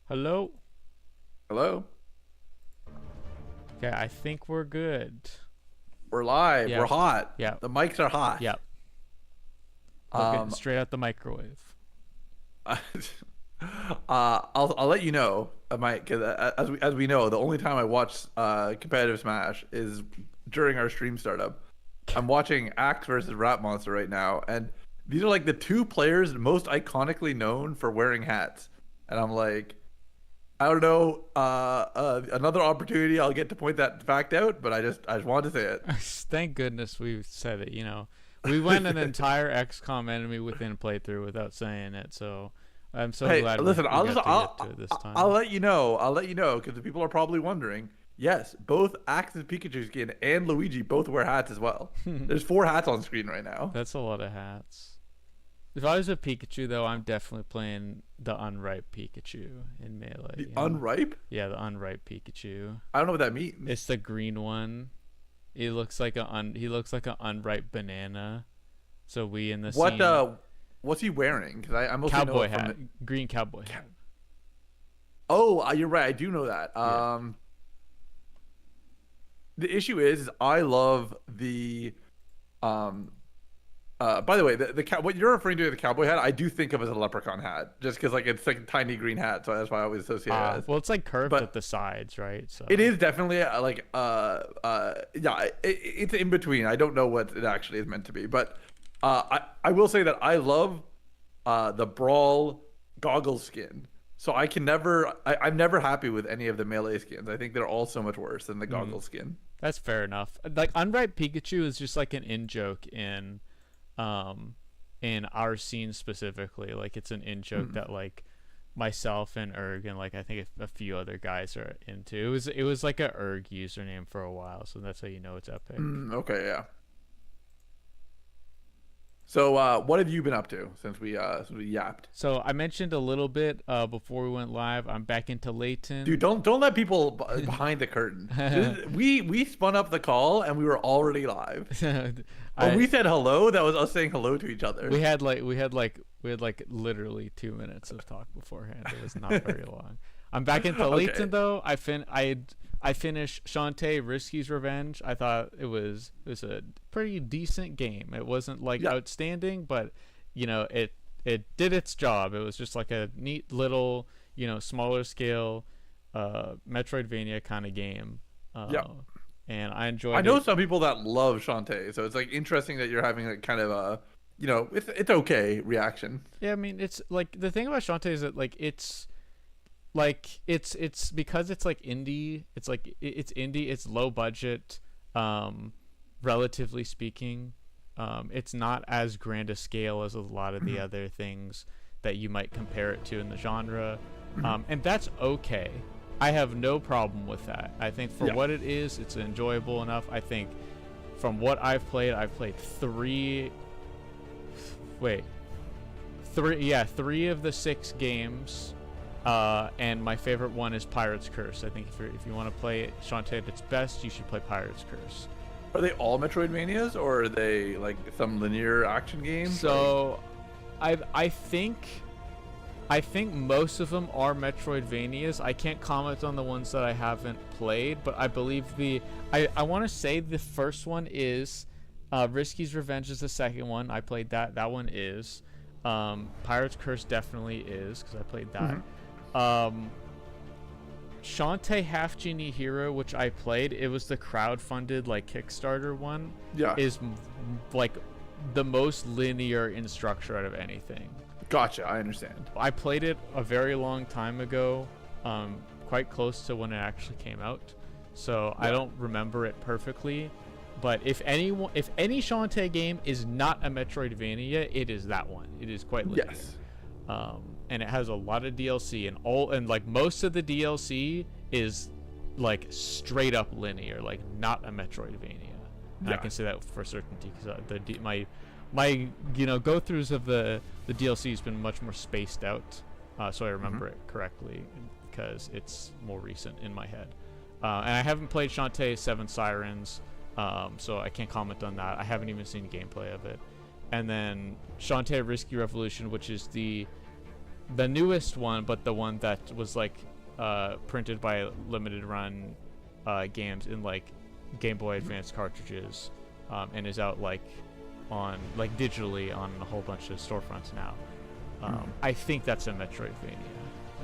Hello? Hello? Okay, I think we're good. We're live. Yeah. We're hot. Yeah. The mics are hot. Yep. Looking Um, straight out the microwave. I'll let you know. I might, because as we know, the only time I watch competitive Smash is during our stream startup. I'm watching Axe versus Rat Monster right now, and these are like the two players most iconically known for wearing hats. And I'm like, I don't know, another opportunity I'll get to point that fact out, but I just wanted to say it. Thank goodness we said it, We went an entire XCOM enemy within playthrough without saying it, so I'm so Hey, glad listen, we got to get to it this time. I'll let you know. I'll let you know because the people are probably wondering. Yes, both Axe's Pikachu skin and Luigi both wear hats as well. There's 4 hats on screen right now. That's a lot of hats. If I was a Pikachu, though, I'm definitely playing the unripe Pikachu in Melee. The unripe? Yeah, the unripe Pikachu. I don't know what that means. It's the green one. He looks like he looks like an unripe banana. So we in the scene, what's he wearing? Because I mostly cowboy know it from hat, green cowboy hat. Oh, you're right. I do know that. Yeah. The issue is I love the by the way, what you're referring to as the cowboy hat, I do think of as a leprechaun hat, just because like it's like a tiny green hat, so that's why I always associate it as. Well, it's like curved But at the sides, right? So it is definitely yeah, it's in between. I don't know what it actually is meant to be, but I will say that I love the Brawl goggle skin. So I can never I'm never happy with any of the Melee skins. I think they're all so much worse than the goggle skin. that's fair enough. Like unripe Pikachu is just like an in joke in our scene specifically. Like it's an in joke that like myself and Erg and like I think a few other guys are into. It was like a Erg username for a while, so that's how you know it's epic. Okay, yeah. So what have you been up to since we yapped? So I mentioned a little bit before we went live. I'm back into Layton. Dude, don't let people behind the curtain. We spun up the call and we were already live. When we said hello, that was us saying hello to each other. We had like literally 2 minutes of talk beforehand. It was not very long. I'm back into Layton though. I finished Shantae Risky's Revenge. I thought it was a pretty decent game. It wasn't like outstanding, but it did its job. It was just like a neat little smaller scale Metroidvania kind of game. And I enjoyed it. I know some people that love Shantae, so it's like interesting that you're having a kind of a it's okay reaction. Yeah, I mean it's like the thing about Shantae is that like it's because it's like indie. It's like it's indie. It's low budget, relatively speaking. It's not as grand a scale as a lot of the other things that you might compare it to in the genre, and that's okay. I have no problem with that. I think for what it is, it's enjoyable enough. I think from what I've played 3 of the 6 games. And my favorite one is Pirate's Curse. I think if you want to play Shantae at its best, you should play Pirate's Curse. Are they all Metroidvanias, or are they like some linear action games? So, I think most of them are Metroidvanias. I can't comment on the ones that I haven't played, but I believe I want to say the first one is Risky's Revenge is the second one. I played that. That one is. Pirate's Curse definitely is because I played that. Shantae Half Genie Hero, which I played, it was the crowdfunded like Kickstarter one. Is like the most linear in structure out of anything. Gotcha, I understand. I played it a very long time ago, quite close to when it actually came out, so I don't remember it perfectly. But if any Shantae game is not a Metroidvania, it is that one. It is quite linear. Yes. And it has a lot of DLC, and like most of the DLC is like straight up linear, like not a Metroidvania. I can say that for certainty because my go throughs of the DLC has been much more spaced out, so I remember it correctly because it's more recent in my head. And I haven't played Shantae 7 Sirens. So I can't comment on that. I haven't even seen gameplay of it. And then Shantae Risky Revolution, which is the the newest one, but the one that was like printed by limited run games in like Game Boy Advance cartridges, and is out like on like digitally on a whole bunch of storefronts now. I think that's a Metroidvania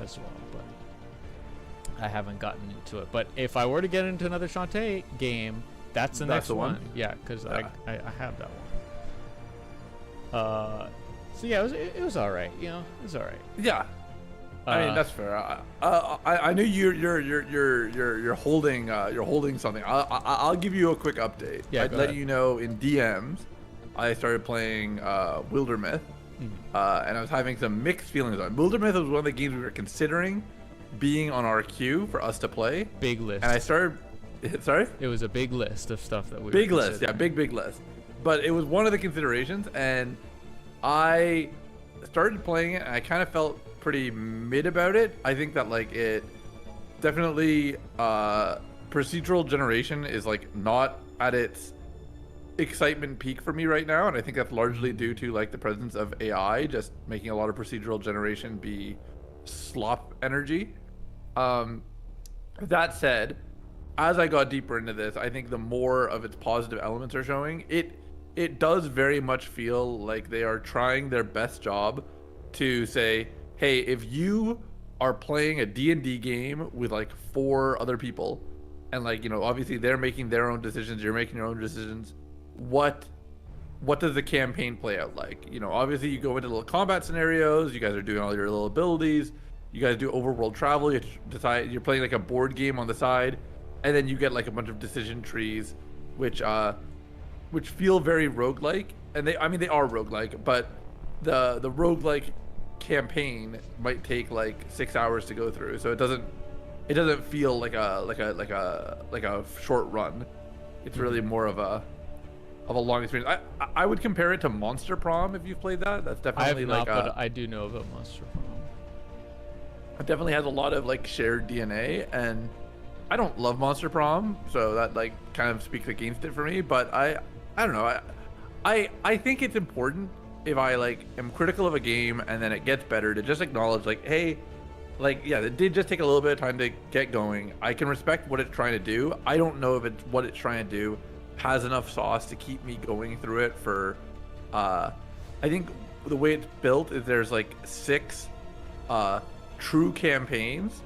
as well, but I haven't gotten into it. But if I were to get into another Shantae game, that's the next one. Yeah, because I have that one. So yeah, it was all right. You know, it was all right. Yeah. I mean, that's fair. I knew you're holding something. I'll give you a quick update. Yeah, I'd let you know in DMs. I started playing Wildermyth, and I was having some mixed feelings on it. Wildermyth was one of the games we were considering being on our queue for us to play. Big list. And I started. Sorry. It was a big list of stuff that we. Big list, yeah, big list. But it was one of the considerations, and I started playing it, and I kind of felt pretty mid about it. I think that like it definitely procedural generation is like not at its excitement peak for me right now, and I think that's largely due to like the presence of AI just making a lot of procedural generation be slop energy. That said, as I got deeper into this, I think the more of its positive elements are showing, it does very much feel like they are trying their best job to say, hey, if you are playing a D&D game with like 4 other people, and like, you know, obviously they're making their own decisions, you're making your own decisions, what does the campaign play out like? You know, obviously you go into little combat scenarios, you guys are doing all your little abilities, you guys do overworld travel, you decide, you're playing like a board game on the side, and then you get like a bunch of decision trees, which feel very roguelike, and they are roguelike, but the roguelike campaign might take like 6 hours to go through, so it doesn't feel like a short run. It's really more of a long experience. I would compare it to Monster Prom if you've played that. That's definitely but I do know about Monster Prom. It definitely has a lot of like shared DNA, and I don't love Monster Prom, so that like kind of speaks against it for me. But I don't know. I think it's important if I like am critical of a game and then it gets better to just acknowledge like, hey, like yeah, it did just take a little bit of time to get going. I can respect what it's trying to do. I don't know if it's what it's trying to do has enough sauce to keep me going through it for I think the way it's built is there's like 6 true campaigns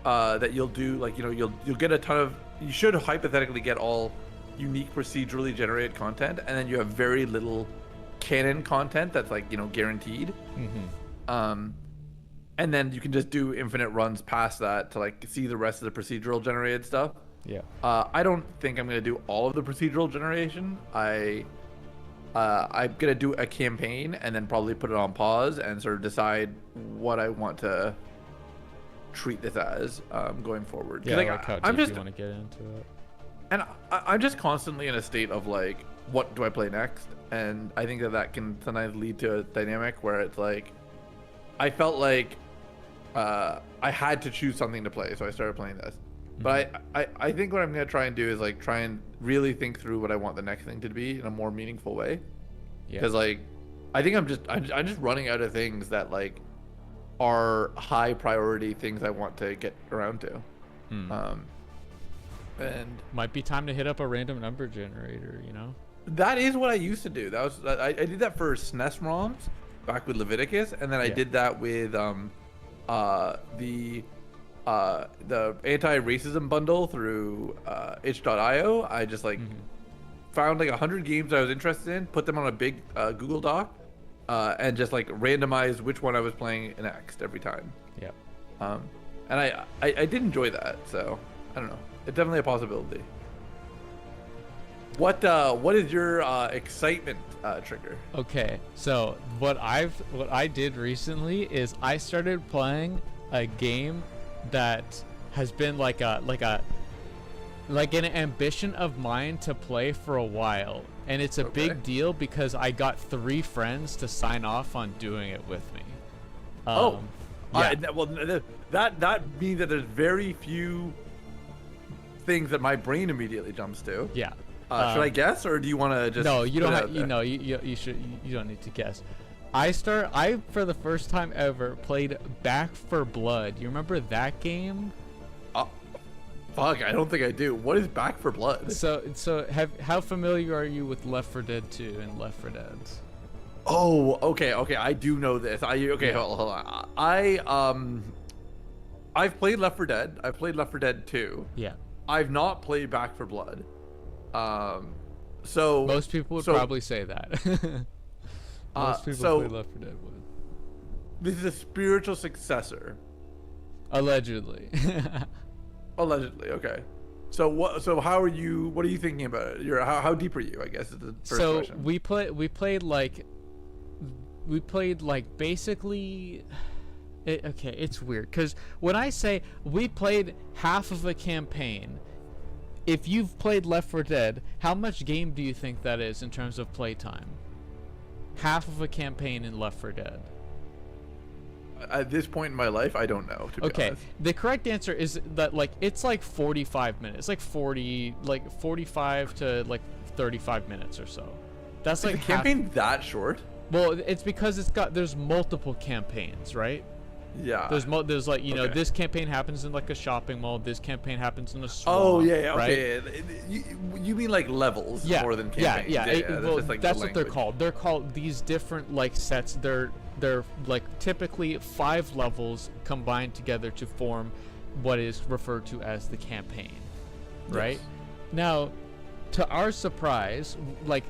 that you'll do, like, you know, you'll get a ton of, you should hypothetically get all unique procedurally generated content, and then you have very little canon content that's like, you know, guaranteed. And then you can just do infinite runs past that to like see the rest of the procedural generated stuff. Yeah. I don't think I'm gonna do all of the procedural generation. I'm gonna do a campaign and then probably put it on pause and sort of decide what I want to treat this as going forward. Yeah, like how deep you want to get into it. And I'm just constantly in a state of like, what do I play next? And I think that can sometimes lead to a dynamic where it's like, I felt like I had to choose something to play, so I started playing this. But I think what I'm gonna try and do is like try and really think through what I want the next thing to be in a more meaningful way. Because like, I think I'm just running out of things that like are high priority things I want to get around to. And might be time to hit up a random number generator, you know? That is what I used to do. I did that for SNES ROMs back with Leviticus, and then I did that with the anti-racism bundle through itch.io. I just like found like 100 games I was interested in, put them on a big Google Doc, and just like randomized which one I was playing next every time. Yeah. And I did enjoy that, so I don't know. It's definitely a possibility. What is your excitement trigger? Okay, so what I did recently is I started playing a game that has been like an ambition of mine to play for a while, and it's a big deal because I got 3 friends to sign off on doing it with me. Well, that means that there's very few things that my brain immediately jumps to. Yeah. Should I guess, or do you want to just? No, you don't. You don't need to guess. I for the first time ever played Back for Blood. You remember that game? Fuck, I don't think I do. What is Back for Blood? So how familiar are you with Left 4 Dead 2 and Left 4 Dead? Oh, okay, I do know this. Okay, Yeah. hold on. I've played Left 4 Dead. I've played Left 4 Dead 2. Yeah. I've not played Back for Blood. So Most people would probably say that. Most people play Left 4 Dead 1. This is a spiritual successor. Allegedly. Allegedly, okay. So what? So how are you? What are you thinking about it? How deep are you? I guess is the first question. We played like basically. Okay, it's weird because when I say we played half of a campaign, if you've played Left 4 Dead, how much game do you think that is in terms of playtime? Half of a campaign in Left 4 Dead. At this point in my life, I don't know. To be honest. The correct answer is that like it's like 45 minutes, like 45 to like 35 minutes or so. That's Is like the campaign that short? Well, it's because there's multiple campaigns, right? Yeah. There's like Okay. this campaign happens in like a shopping mall. This campaign happens in a swamp. Oh yeah, right? okay. You mean like levels more than campaigns? Well, just, like, that's the what they're language. called. They're called these different like sets. They're like typically 5 levels combined together to form what is referred to as the campaign, right? Yes. Now, to our surprise, like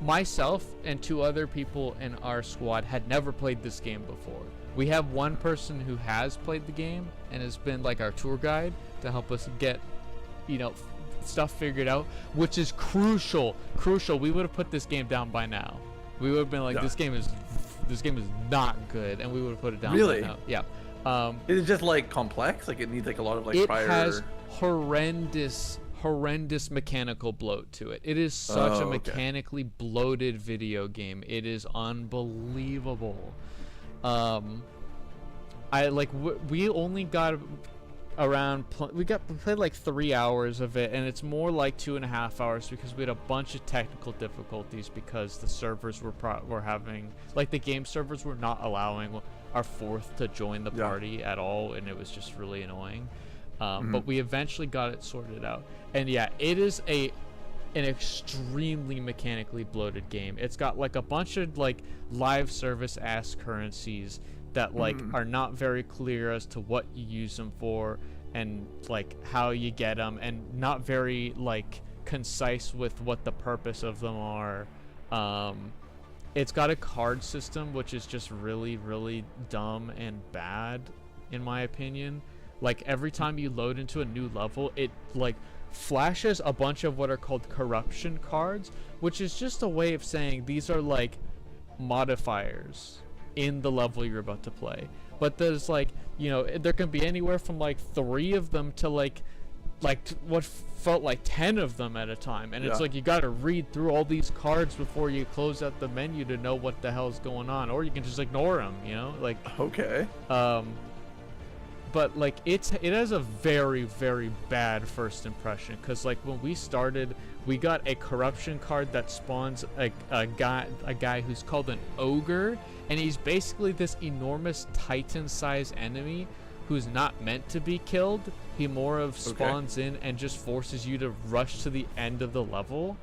myself and 2 other people in our squad had never played this game before. We have one person who has played the game and has been like our tour guide to help us get, stuff figured out, which is crucial. We would have put this game down by now. We would have been like, Yeah. this game is not good, and we would have put it down Really? by now. Yeah. Is it just like complex? Like it needs like a lot of like It prior. has horrendous mechanical bloat to it. It is such a okay. mechanically bloated video game. It is unbelievable. We only got around we played like 3 hours of it, and it's more like 2.5 hours because we had a bunch of technical difficulties because the servers were having, like, the game servers were not allowing our 4th to join the party at all, and it was just really annoying. But we eventually got it sorted out, and yeah, it is an extremely mechanically bloated game. It's got like a bunch of like live service ass currencies that like are not very clear as to what you use them for and like how you get them, and not very like concise with what the purpose of them are. It's got a card system which is just really, really dumb and bad in my opinion. Like every time you load into a new level, it like flashes a bunch of what are called corruption cards, which is just a way of saying these are like modifiers in the level you're about to play. But there's like, there can be anywhere from like 3 of them to like what felt like 10 of them at a time, and it's like you got to read through all these cards before you close out the menu to know what the hell's going on, or you can just ignore them, like Okay. but like it has a very, very bad first impression, because like when we started, we got a corruption card that spawns a guy who's called an ogre, and he's basically this enormous titan-sized enemy who's not meant to be killed. He more of spawns in and just forces you to rush to the end of the level.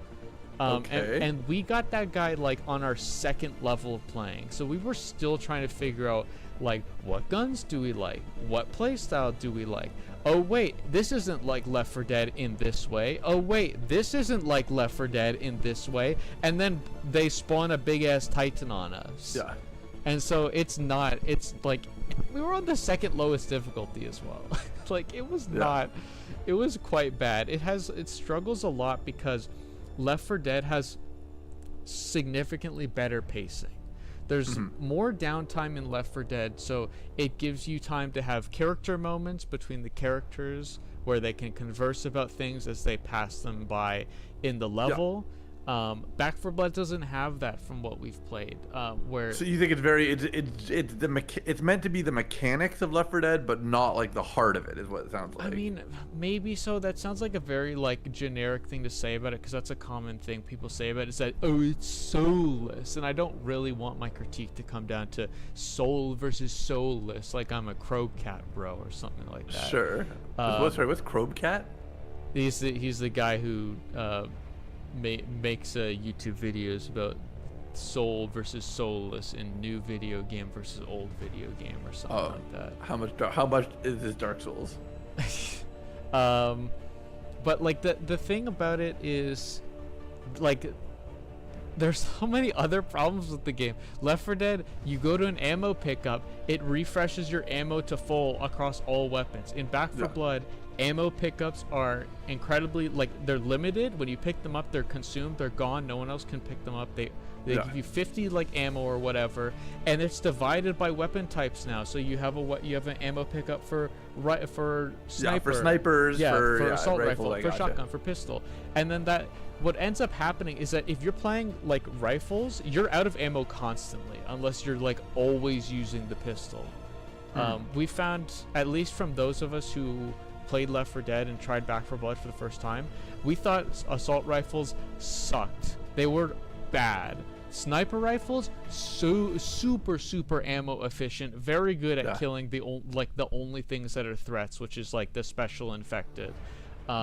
And we got that guy like on our 2nd level of playing, so we were still trying to figure out like what guns do we like, what playstyle do we like. Oh wait, this isn't like Left 4 Dead in this way. Oh wait, this isn't like Left 4 Dead in this way. And then they spawn a big ass titan on us. Yeah. And so it's like we were on the 2nd lowest difficulty as well. Like it was it was quite bad. It struggles a lot because Left 4 Dead has significantly better pacing. There's more downtime in Left 4 Dead, so it gives you time to have character moments between the characters where they can converse about things as they pass them by in the level. Back 4 Blood doesn't have that from what we've played. Where So you think it's meant to be the mechanics of Left 4 Dead, but not like the heart of it, is what it sounds like. I mean, maybe so. That sounds like a very like generic thing to say about it, because that's a common thing people say about it, is that, oh, it's soulless, and I don't really want my critique to come down to soul versus soulless, like I'm a Crowcat bro or something like that. Sure. What's Crowcat? He's the guy who makes YouTube videos about soul versus soulless in new video game versus old video game or something like that. How much is this Dark Souls? But like the thing about it is, like, there's so many other problems with the game. Left 4 Dead, you go to an ammo pickup, it refreshes your ammo to full across all weapons. In Back 4 Blood, ammo pickups are incredibly, like, they're limited. When you pick them up, they're consumed, they're gone, no one else can pick them up. They give you 50 like ammo or whatever, and it's divided by weapon types now. So you have an ammo pickup for sniper, for snipers, for assault rifle, for gotcha. shotgun, for pistol. And then what ends up happening is that if you're playing like rifles, you're out of ammo constantly unless you're like always using the pistol. We found, at least from those of us who played Left 4 Dead and tried Back 4 Blood for the first time, we thought assault rifles sucked. They were bad. Sniper rifles, super ammo efficient, very good at killing the only things that are threats, which is like the special infected.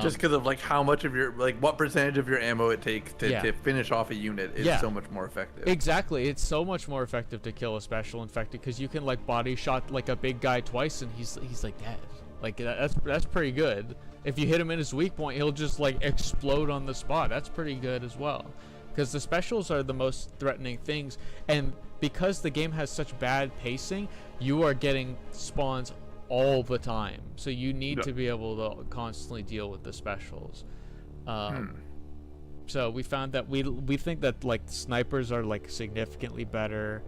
Just because of like how much of your, like, what percentage of your ammo it takes to finish off a unit is so much more effective. Exactly, it's so much more effective to kill a special infected, because you can like body shot like a big guy twice and he's like dead. Like that's pretty good. If you hit him in his weak point, he'll just like explode on the spot. That's pretty good as well, because the specials are the most threatening things, and because the game has such bad pacing, you are getting spawns all the time, so you need to be able to constantly deal with the specials. So we found that we think that like snipers are like significantly better.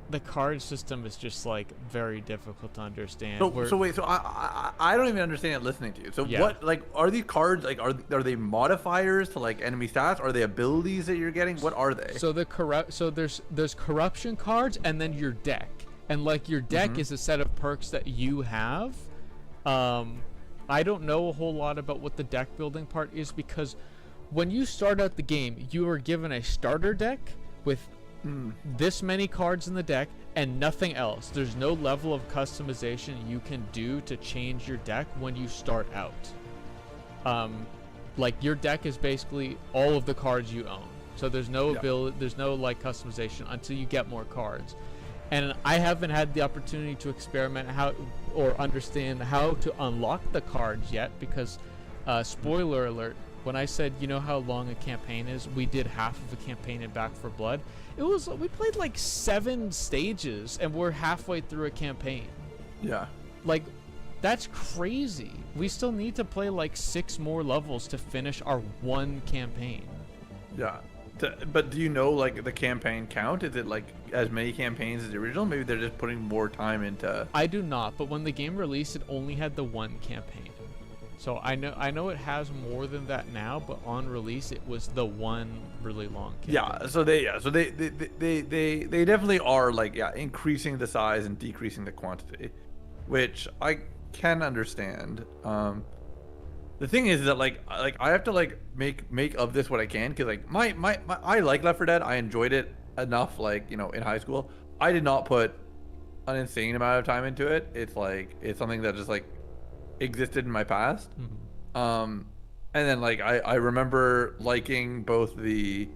The card system is just like very difficult to understand. So I don't even understand it listening to you. So what, like, are these cards, like, are they modifiers to like enemy stats? Are they abilities that you're getting? What are they? So there's corruption cards, and then your deck, and like your deck is a set of perks that you have. I don't know a whole lot about what the deck building part is, because when you start out the game, you are given a starter deck with this many cards in the deck and nothing else. There's no level of customization you can do to change your deck when you start out. Like, your deck is basically all of the cards you own, so there's no ability, there's no like customization until you get more cards. And I haven't had the opportunity to experiment or understand how to unlock the cards yet, because spoiler alert, when I said, you know how long a campaign is, we did half of a campaign in Back 4 Blood. We played like 7 stages and we're halfway through a campaign. Yeah. Like, that's crazy. We still need to play like 6 more levels to finish our one campaign. Yeah. But do you know, like, the campaign count? Is it like as many campaigns as the original? Maybe they're just putting more time into... I do not, but when the game released, it only had the one campaign. So I know it has more than that now, but on release it was the one really long campaign. They definitely are like increasing the size and decreasing the quantity, which I can understand. The thing is that like I have to like make of this what I can, because like my I like Left 4 Dead. I enjoyed it enough, like, you know, in high school. I did not put an insane amount of time into it. It's something that just like existed in my past. And then like I remember liking both the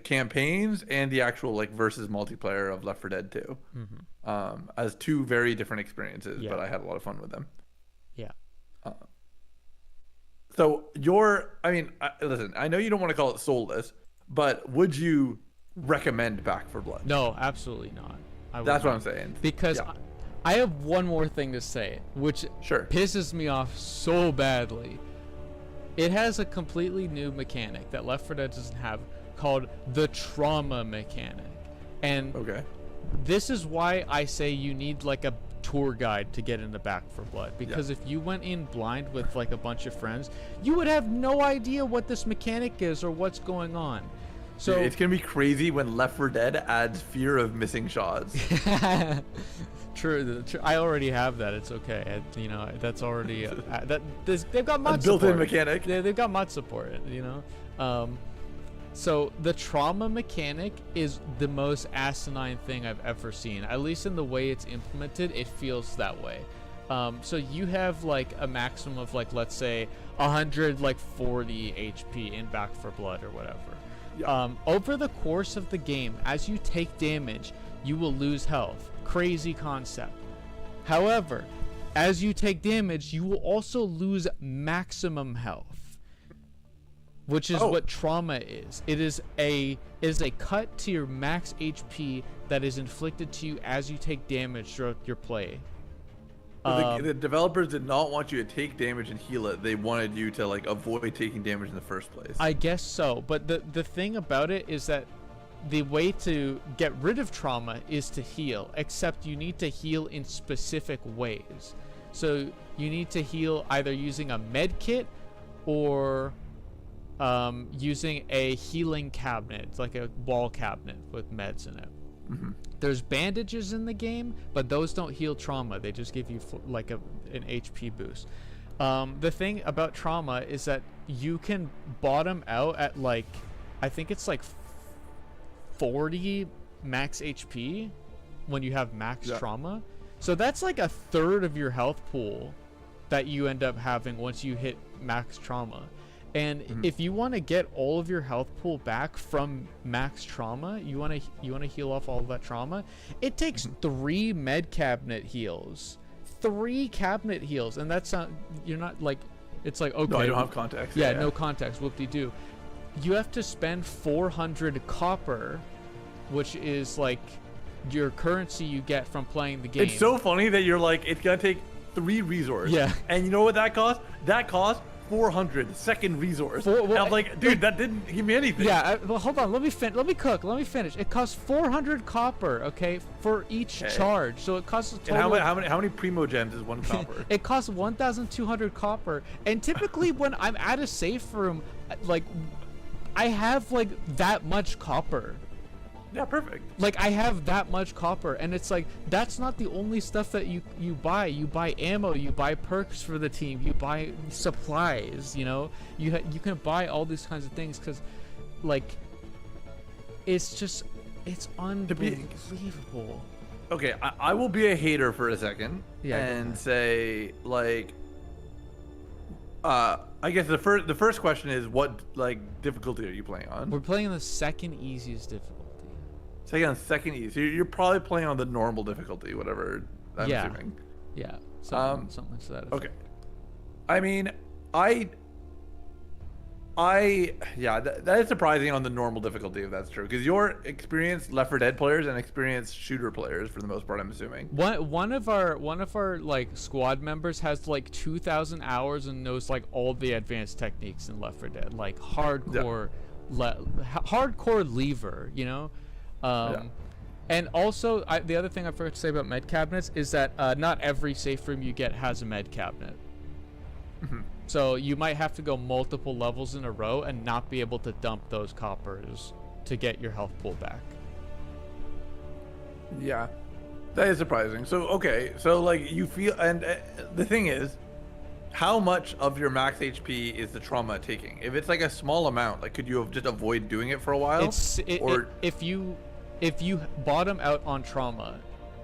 campaigns and the actual like versus multiplayer of Left 4 Dead 2 as 2 very different experiences, but I had a lot of fun with them. So listen, I know you don't want to call it soulless, but would you recommend Back 4 Blood? No, absolutely not. That's what I'm saying. Because I have one more thing to say, which pisses me off so badly. It has a completely new mechanic that Left 4 Dead doesn't have, called the trauma mechanic. And this is why I say you need like tour guide to get into Back for Blood, because if you went in blind with like a bunch of friends, you would have no idea what this mechanic is or what's going on. So it's gonna be crazy when Left 4 Dead adds fear of missing shots. True. I already have that. It's okay. You know, that's already they've got mod support. Built-in mechanic. They've got mod support. You know, so the trauma mechanic is the most asinine thing I've ever seen. At least in the way it's implemented, it feels that way. So you have like a maximum of like, let's say 140 HP in Back for Blood or whatever. Yeah. Over the course of the game, as you take damage, you will lose health. Crazy concept. However, as you take damage, you will also lose maximum health, which is what trauma is. It is a cut to your max HP that is inflicted to you as you take damage throughout your play. The developers did not want you to take damage and heal it. They wanted you to like avoid taking damage in the first place. I guess so, but the thing about it is that the way to get rid of trauma is to heal, except you need to heal in specific ways. So you need to heal either using a med kit or using a healing cabinet. It's like a wall cabinet with meds in it. Mm-hmm. There's bandages in the game, but those don't heal trauma. They just give you like an HP boost. The thing about trauma is that you can bottom out at like, I think it's like 40 max HP when you have max trauma. So that's like a third of your health pool that you end up having once you hit max trauma. And if you want to get all of your health pool back from max trauma, you want to heal off all of that trauma, it takes 3 med cabinet heals. 3 cabinet heals, and that's not, you're not like, it's like, okay, no, I don't have context. Yeah, no context, whoop-de-doo. You have to spend 400 copper, which is like your currency you get from playing the game. It's so funny that you're like, it's gonna take 3 resources. Yeah. And you know what that costs? That costs 400 second resource. And I'm like, dude, that didn't give me anything. Yeah, well, hold on. Let me finish. It costs 400 copper, okay, for each charge. So it costs a total. And how many primo gems is 1 copper? It costs 1,200 copper. And typically when I'm at a safe room, like, I have like that much copper. Yeah, perfect. Like, I have that much copper, and it's like, that's not the only stuff that you buy. You buy ammo, you buy perks for the team, you buy supplies, you know? You can buy all these kinds of things, because, like, it's unbelievable. Okay, I will be a hater for a second and say, like, I guess the first question is, what, like, difficulty are you playing on? We're playing on the second easiest difficulty. Second easy. So you're probably playing on the normal difficulty, whatever. I'm assuming. Yeah. Something like that. Okay. I mean, that is surprising on the normal difficulty if that's true, because you're experienced Left 4 Dead players and experienced shooter players for the most part, I'm assuming. One of our like squad members has like 2,000 hours and knows like all the advanced techniques in Left 4 Dead, like hardcore, hardcore lever, you know. And also, the other thing I forgot to say about med cabinets is that not every safe room you get has a med cabinet. So you might have to go multiple levels in a row and not be able to dump those coppers to get your health pool back. Yeah, that is surprising. So, okay, so like you feel, and the thing is, how much of your max HP is the trauma taking? If it's like a small amount, like could you have just avoid doing it for a while? If you bottom out on trauma,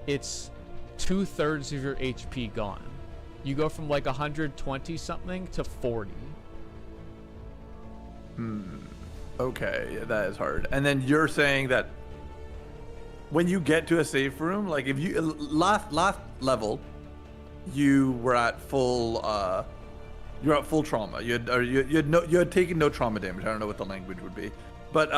it's 2/3 of your HP gone. You go from like 120 something to 40. Okay, that is hard. And then you're saying that when you get to a safe room, like if you last level, you were at full you're at full trauma. You had taken no trauma damage. I don't know what the language would be, but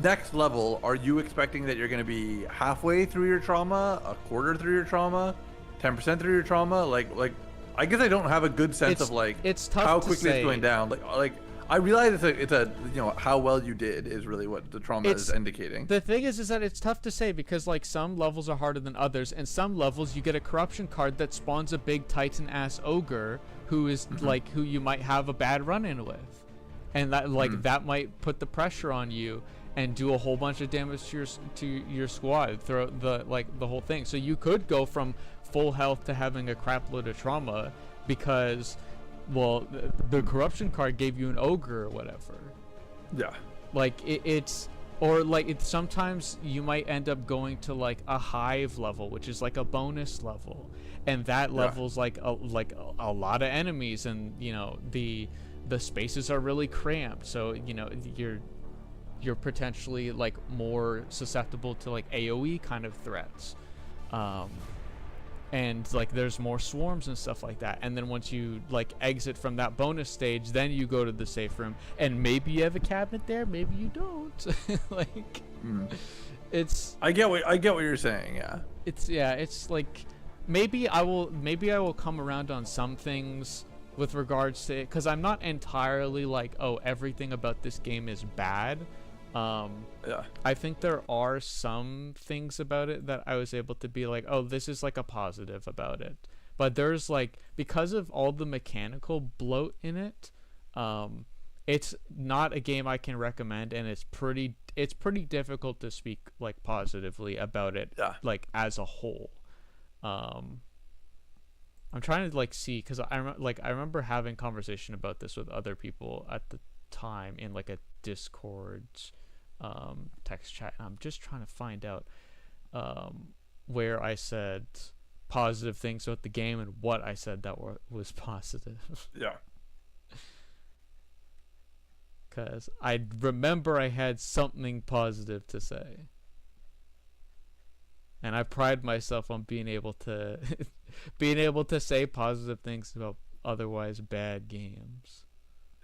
next level, are you expecting that you're going to be halfway through your trauma, a quarter through your trauma, 10% through your trauma? Like I guess I don't have a good sense of like it's tough how to quickly say. it's going down. Like I realize it's a how well you did is really what the trauma is indicating. The thing is that it's tough to say because like some levels are harder than others, and some levels you get a corruption card that spawns a big Titan ass ogre who is like who you might have a bad run-in with, and that like that might put the pressure on you and do a whole bunch of damage to your squad throughout the whole thing. So you could go from full health to having a crap load of trauma because, well, the corruption card gave you an ogre or whatever. Yeah. Like sometimes you might end up going to like a hive level, which is like a bonus level, and that level's like a lot of enemies, and the spaces are really cramped, so you're potentially like more susceptible to like AoE kind of threats, and like there's more swarms and stuff like that. And then once you like exit from that bonus stage, then you go to the safe room, and maybe you have a cabinet there, maybe you don't. Like it's I get what you're saying. It's like maybe I will come around on some things with regards to it, because I'm not entirely like, oh, everything about this game is bad. I think there are some things about it that I was able to be like, oh, this is like a positive about it. But there's like, because of all the mechanical bloat in it, it's not a game I can recommend, and it's pretty difficult to speak like positively about it, like as a whole. I'm trying to like see, because I remember having conversation about this with other people at the time in like a Discord text chat, and I'm just trying to find out where I said positive things about the game and what I said that was positive. Yeah. Because I remember I had something positive to say, and I pride myself on being able to say positive things about otherwise bad games.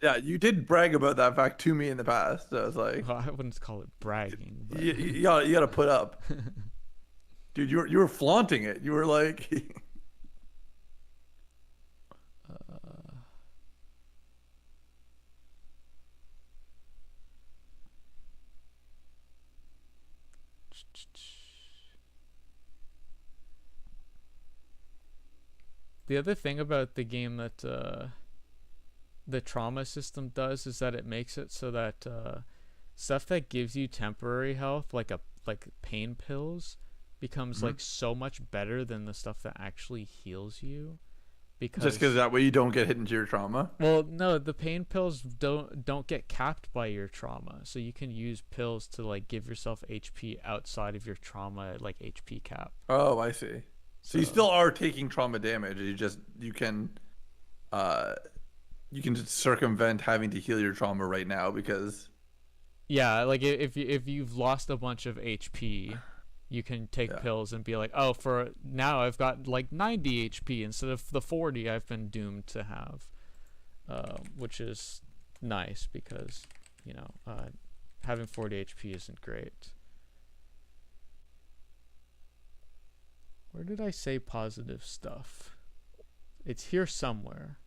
Yeah, you did brag about that fact to me in the past. So I was like, well, I wouldn't call it bragging. But... You gotta put up, dude. You were flaunting it. You were like, The other thing about the game that the trauma system does is that it makes it so that stuff that gives you temporary health, like pain pills, becomes like so much better than the stuff that actually heals you. Just because that way you don't get hit into your trauma. Well, no, the pain pills don't get capped by your trauma, so you can use pills to like give yourself HP outside of your trauma like HP cap. Oh, I see. So you still are taking trauma damage. You can just circumvent having to heal your trauma right now because. Yeah, like if you've lost a bunch of HP, you can take pills and be like, oh, for now I've got like 90 HP instead of the 40 I've been doomed to have, which is nice because having 40 HP isn't great. Where did I say positive stuff? It's here somewhere.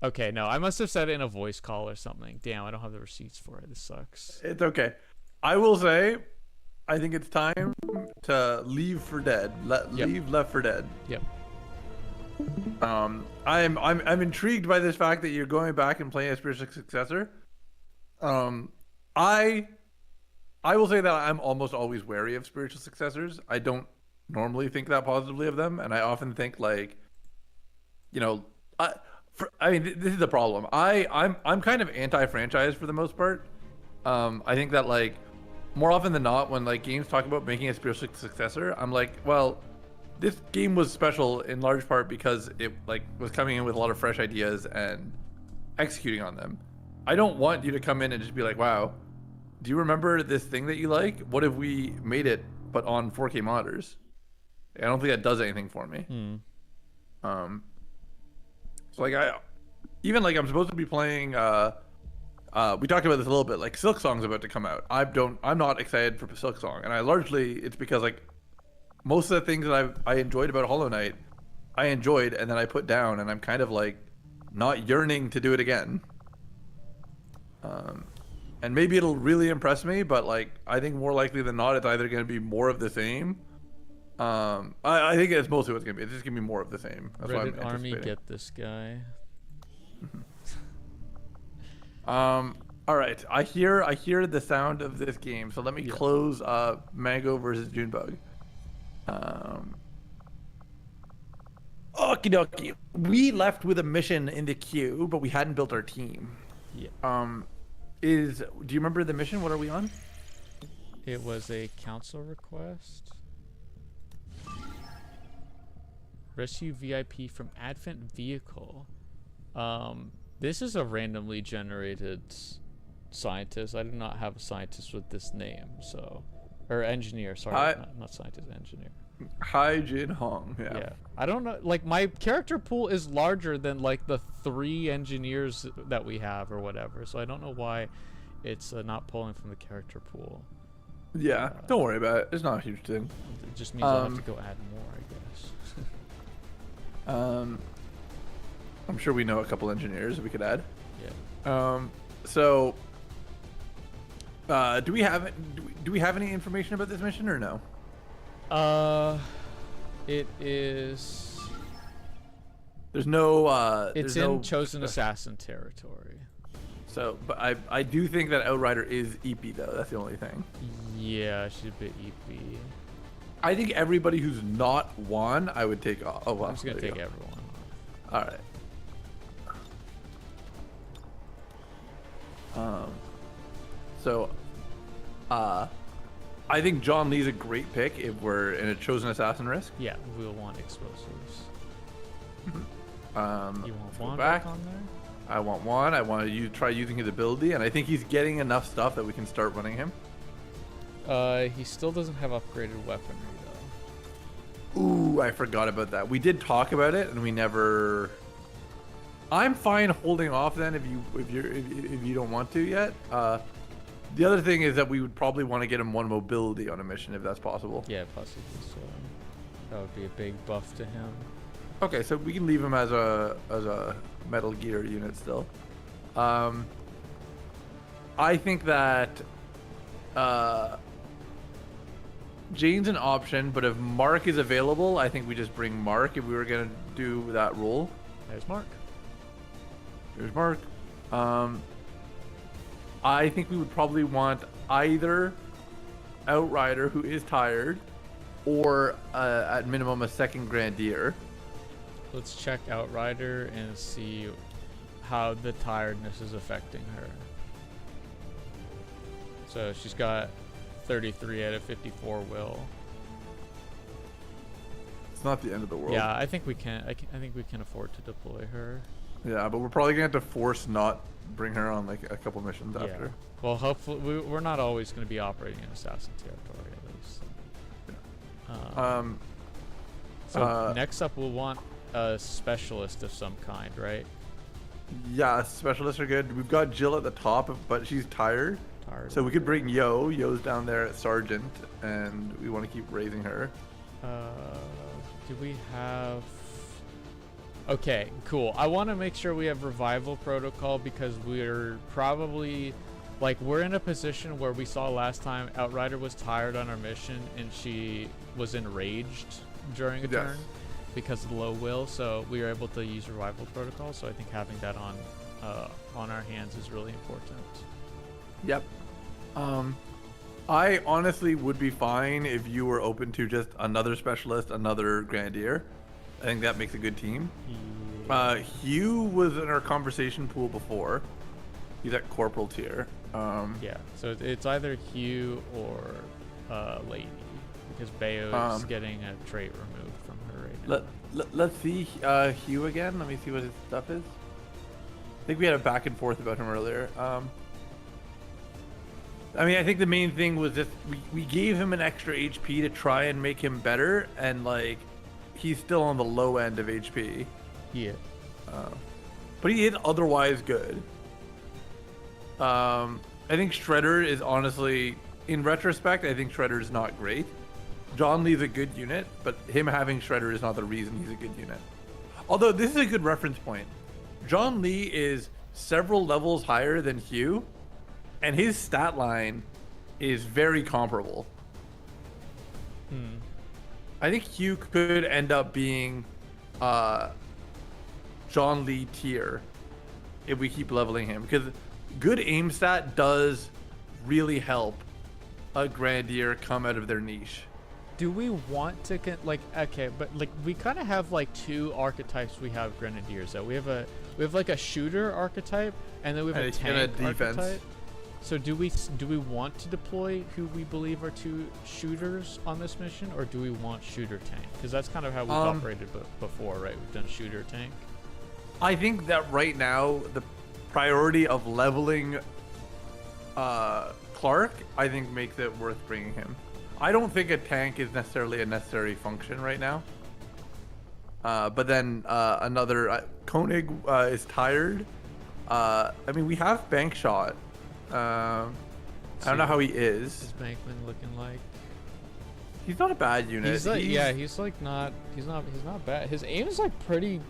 Okay, no, I must have said it in a voice call or something. Damn, I don't have the receipts for it. This sucks. It's okay. I will say, I think it's time to leave for dead. Leave Left for Dead. Yep. I'm intrigued by this fact that you're going back and playing a spiritual successor. I will say that I'm almost always wary of spiritual successors. I don't normally think that positively of them, and I often think like, I mean, this is the problem. I'm kind of anti-franchise for the most part. I think that like more often than not, when like games talk about making a spiritual successor, I'm like, well, this game was special in large part because it like was coming in with a lot of fresh ideas and executing on them. I don't want you to come in and just be like, wow, do you remember this thing that you like? What if we made it but on 4K monitors? I don't think that does anything for me. So like I'm supposed to be playing we talked about this a little bit, like Silk Song's about to come out. I'm not excited for Silk Song, and it's because like most of the things that I enjoyed about Hollow Knight, I enjoyed, and then I put down, and I'm kind of like not yearning to do it again. And maybe it'll really impress me, but like I think more likely than not, it's either going to be more of the same. I think it's mostly what's going to be. It's just going to be more of the same. That's what I'm Reddit army, anticipating. get this guy. All right. I hear the sound of this game. So let me close Mango versus Junebug. Okie dokie. We left with a mission in the queue, but we hadn't built our team. Yeah. Do you remember the mission? What are we on? It was a council request. Rescue VIP from Advent Vehicle. This is a randomly generated scientist. I do not have a scientist with this name, so... Or engineer, sorry. Not scientist, engineer. Hai Jin Hong, yeah. I don't know, like, my character pool is larger than, like, the 3 engineers that we have or whatever, so I don't know why it's not pulling from the character pool. Yeah, don't worry about it. It's not a huge thing. It just means I'll have to go add more, I guess. I'm sure we know a couple engineers we could add. Yeah. So, do we have any information about this mission or no? It is. There's no. It's in Chosen Assassin territory. So, but I do think that Outrider is EP though. That's the only thing. Yeah, she's a bit EP. I think everybody who's not one, I would take off. Oh, well, I'm just gonna take everyone. All right. So, I think John Lee's a great pick if we're in a Chosen Assassin risk. Yeah, we'll want explosives. You want one back on there? I want one. I want to try using his ability, and I think he's getting enough stuff that we can start running him. He still doesn't have upgraded weaponry though. Ooh, I forgot about that. We did talk about it, and we never. I'm fine holding off then if you don't want to yet. The other thing is that we would probably want to get him 1 mobility on a mission if that's possible. Yeah, possibly so. That would be a big buff to him. Okay, so we can leave him as a Metal Gear unit still. I think that Jane's an option, but if Mark is available, I think we just bring Mark if we were gonna do that role. There's Mark. There's Mark. I think we would probably want either Outrider, who is tired, or at minimum a second Grenadier. Let's check Outrider and see how the tiredness is affecting her. So she's got 33 out of 54 will. It's not the end of the world. Yeah, I think we can. I think we can afford to deploy her. Yeah, but we're probably gonna have to force not bring her on like a couple missions after. Well, hopefully we're not always going to be operating in assassin territory at least. So next up, we'll want a specialist of some kind, right? Yeah, specialists are good. We've got Jill at the top, but she's tired. So we could bring Yo. Yo's down there at Sergeant, and we want to keep raising her. Do we have... Okay, cool. I want to make sure we have revival protocol because we're probably... Like, we're in a position where we saw last time Outrider was tired on our mission, and she was enraged during a turn because of the low will, so we were able to use revival protocol, so I think having that on our hands is really important. Yep. I honestly would be fine if you were open to just another specialist, another Grenadier. I think that makes a good team. Yeah. Hugh was in our conversation pool before. He's at Corporal tier. Yeah, so it's either Hugh or Lady, because Bayo is getting a trait removed from her right now. Let's see Hugh again. Let me see what his stuff is. I think we had a back and forth about him earlier. I mean, I think the main thing was just we gave him an extra HP to try and make him better, and like he's still on the low end of HP. Yeah. But he is otherwise good. I think Shredder is honestly, in retrospect, I think Shredder is not great. John Lee's a good unit, but him having Shredder is not the reason he's a good unit. Although this is a good reference point. John Lee is several levels higher than Hugh, and his stat line is very comparable. I think Hugh could end up being John Lee tier if we keep leveling him, because good aim stat does really help a Grenadier come out of their niche. Do we want to okay, but like we kind of have like two archetypes we have Grenadiers at. We have like a shooter archetype, and then we have a tank archetype. So do we want to deploy who we believe are two shooters on this mission, or do we want shooter tank? Because that's kind of how we've operated before, right? We've done shooter tank. I think that right now the priority of leveling Clark, I think, makes it worth bringing him. I don't think a tank is necessarily a necessary function right now. But then another Koenig is tired. I mean, we have Bank Shot. I don't know how he is. Is Bankman looking like? He's not a bad unit. He's like, he's not bad. His aim is like pretty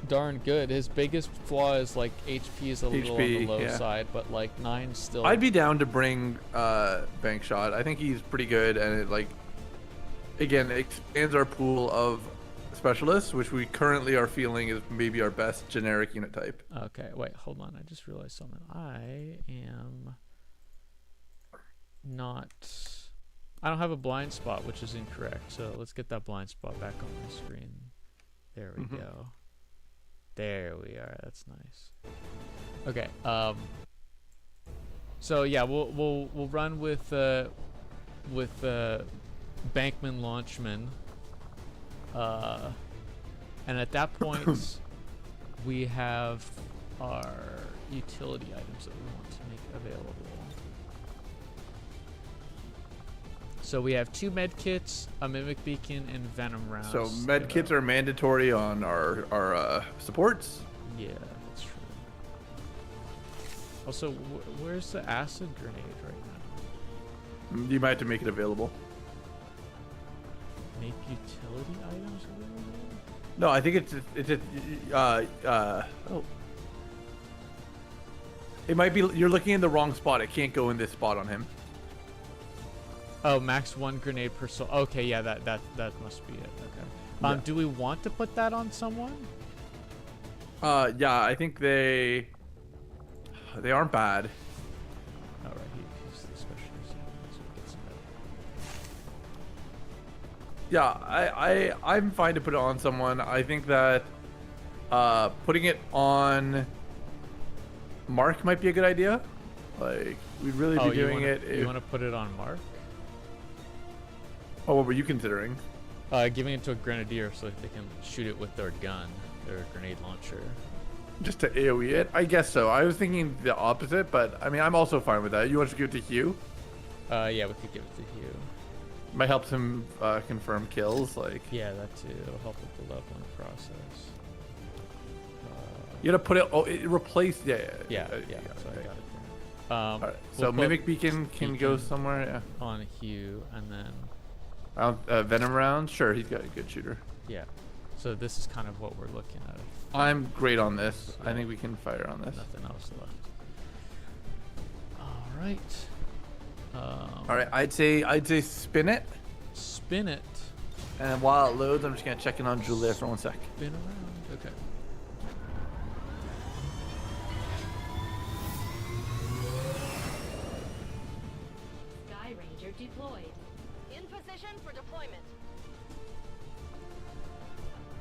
darn good. His biggest flaw is like HP is a little on the low side, but like 9 still. I'd be down to bring Bank Shot. I think he's pretty good, and it like again expands our pool of specialists, which we currently are feeling is maybe our best generic unit type. Okay, wait, hold on. I just realized something. I don't have a blind spot, which is incorrect. So let's get that blind spot back on my screen. There we go. There we are. That's nice. Okay. So yeah, we'll run with Bankman Launchman. And at that point, we have our utility items that we want to make available. So we have 2 med kits, a mimic beacon, and venom rounds. So med kits are mandatory on our supports. Yeah, that's true. Also, where's the acid grenade right now? You might have to make it available. Make utility items available? No, I think it might be you're looking in the wrong spot. It can't go in this spot on him. Oh, max 1 grenade per soul. Okay, yeah, that must be it. Okay. Yeah. Do we want to put that on someone? Yeah, I think they aren't bad. All right, he's the specialist. So we get some Yeah, I'm fine to put it on someone. I think that putting it on Mark might be a good idea. Like, we'd really be doing it. You want to put it on Mark? Oh, what were you considering? Giving it to a grenadier so that they can shoot it with their gun, their grenade launcher. Just to AoE it? I guess so. I was thinking the opposite, but I mean, I'm also fine with that. You want to give it to Hugh? Yeah, we could give it to Hugh. Might help him confirm kills, like. Yeah, that too. It'll help with the leveling process. You gotta put it. Oh, it replaced. Yeah. So okay. I got it there. All right. So mimic beacon can go somewhere. Yeah. On Hugh, and then. Venom rounds. Sure, he's got a good shooter. Yeah. So this is kind of what we're looking at. I'm great on this. I think we can fire on this. Nothing else left. All right. All right. I'd say spin it. Spin it. And while it loads, I'm just gonna check in on Julia for 1 sec. Spin around. Okay. Sky Ranger deployed. In position for deployment.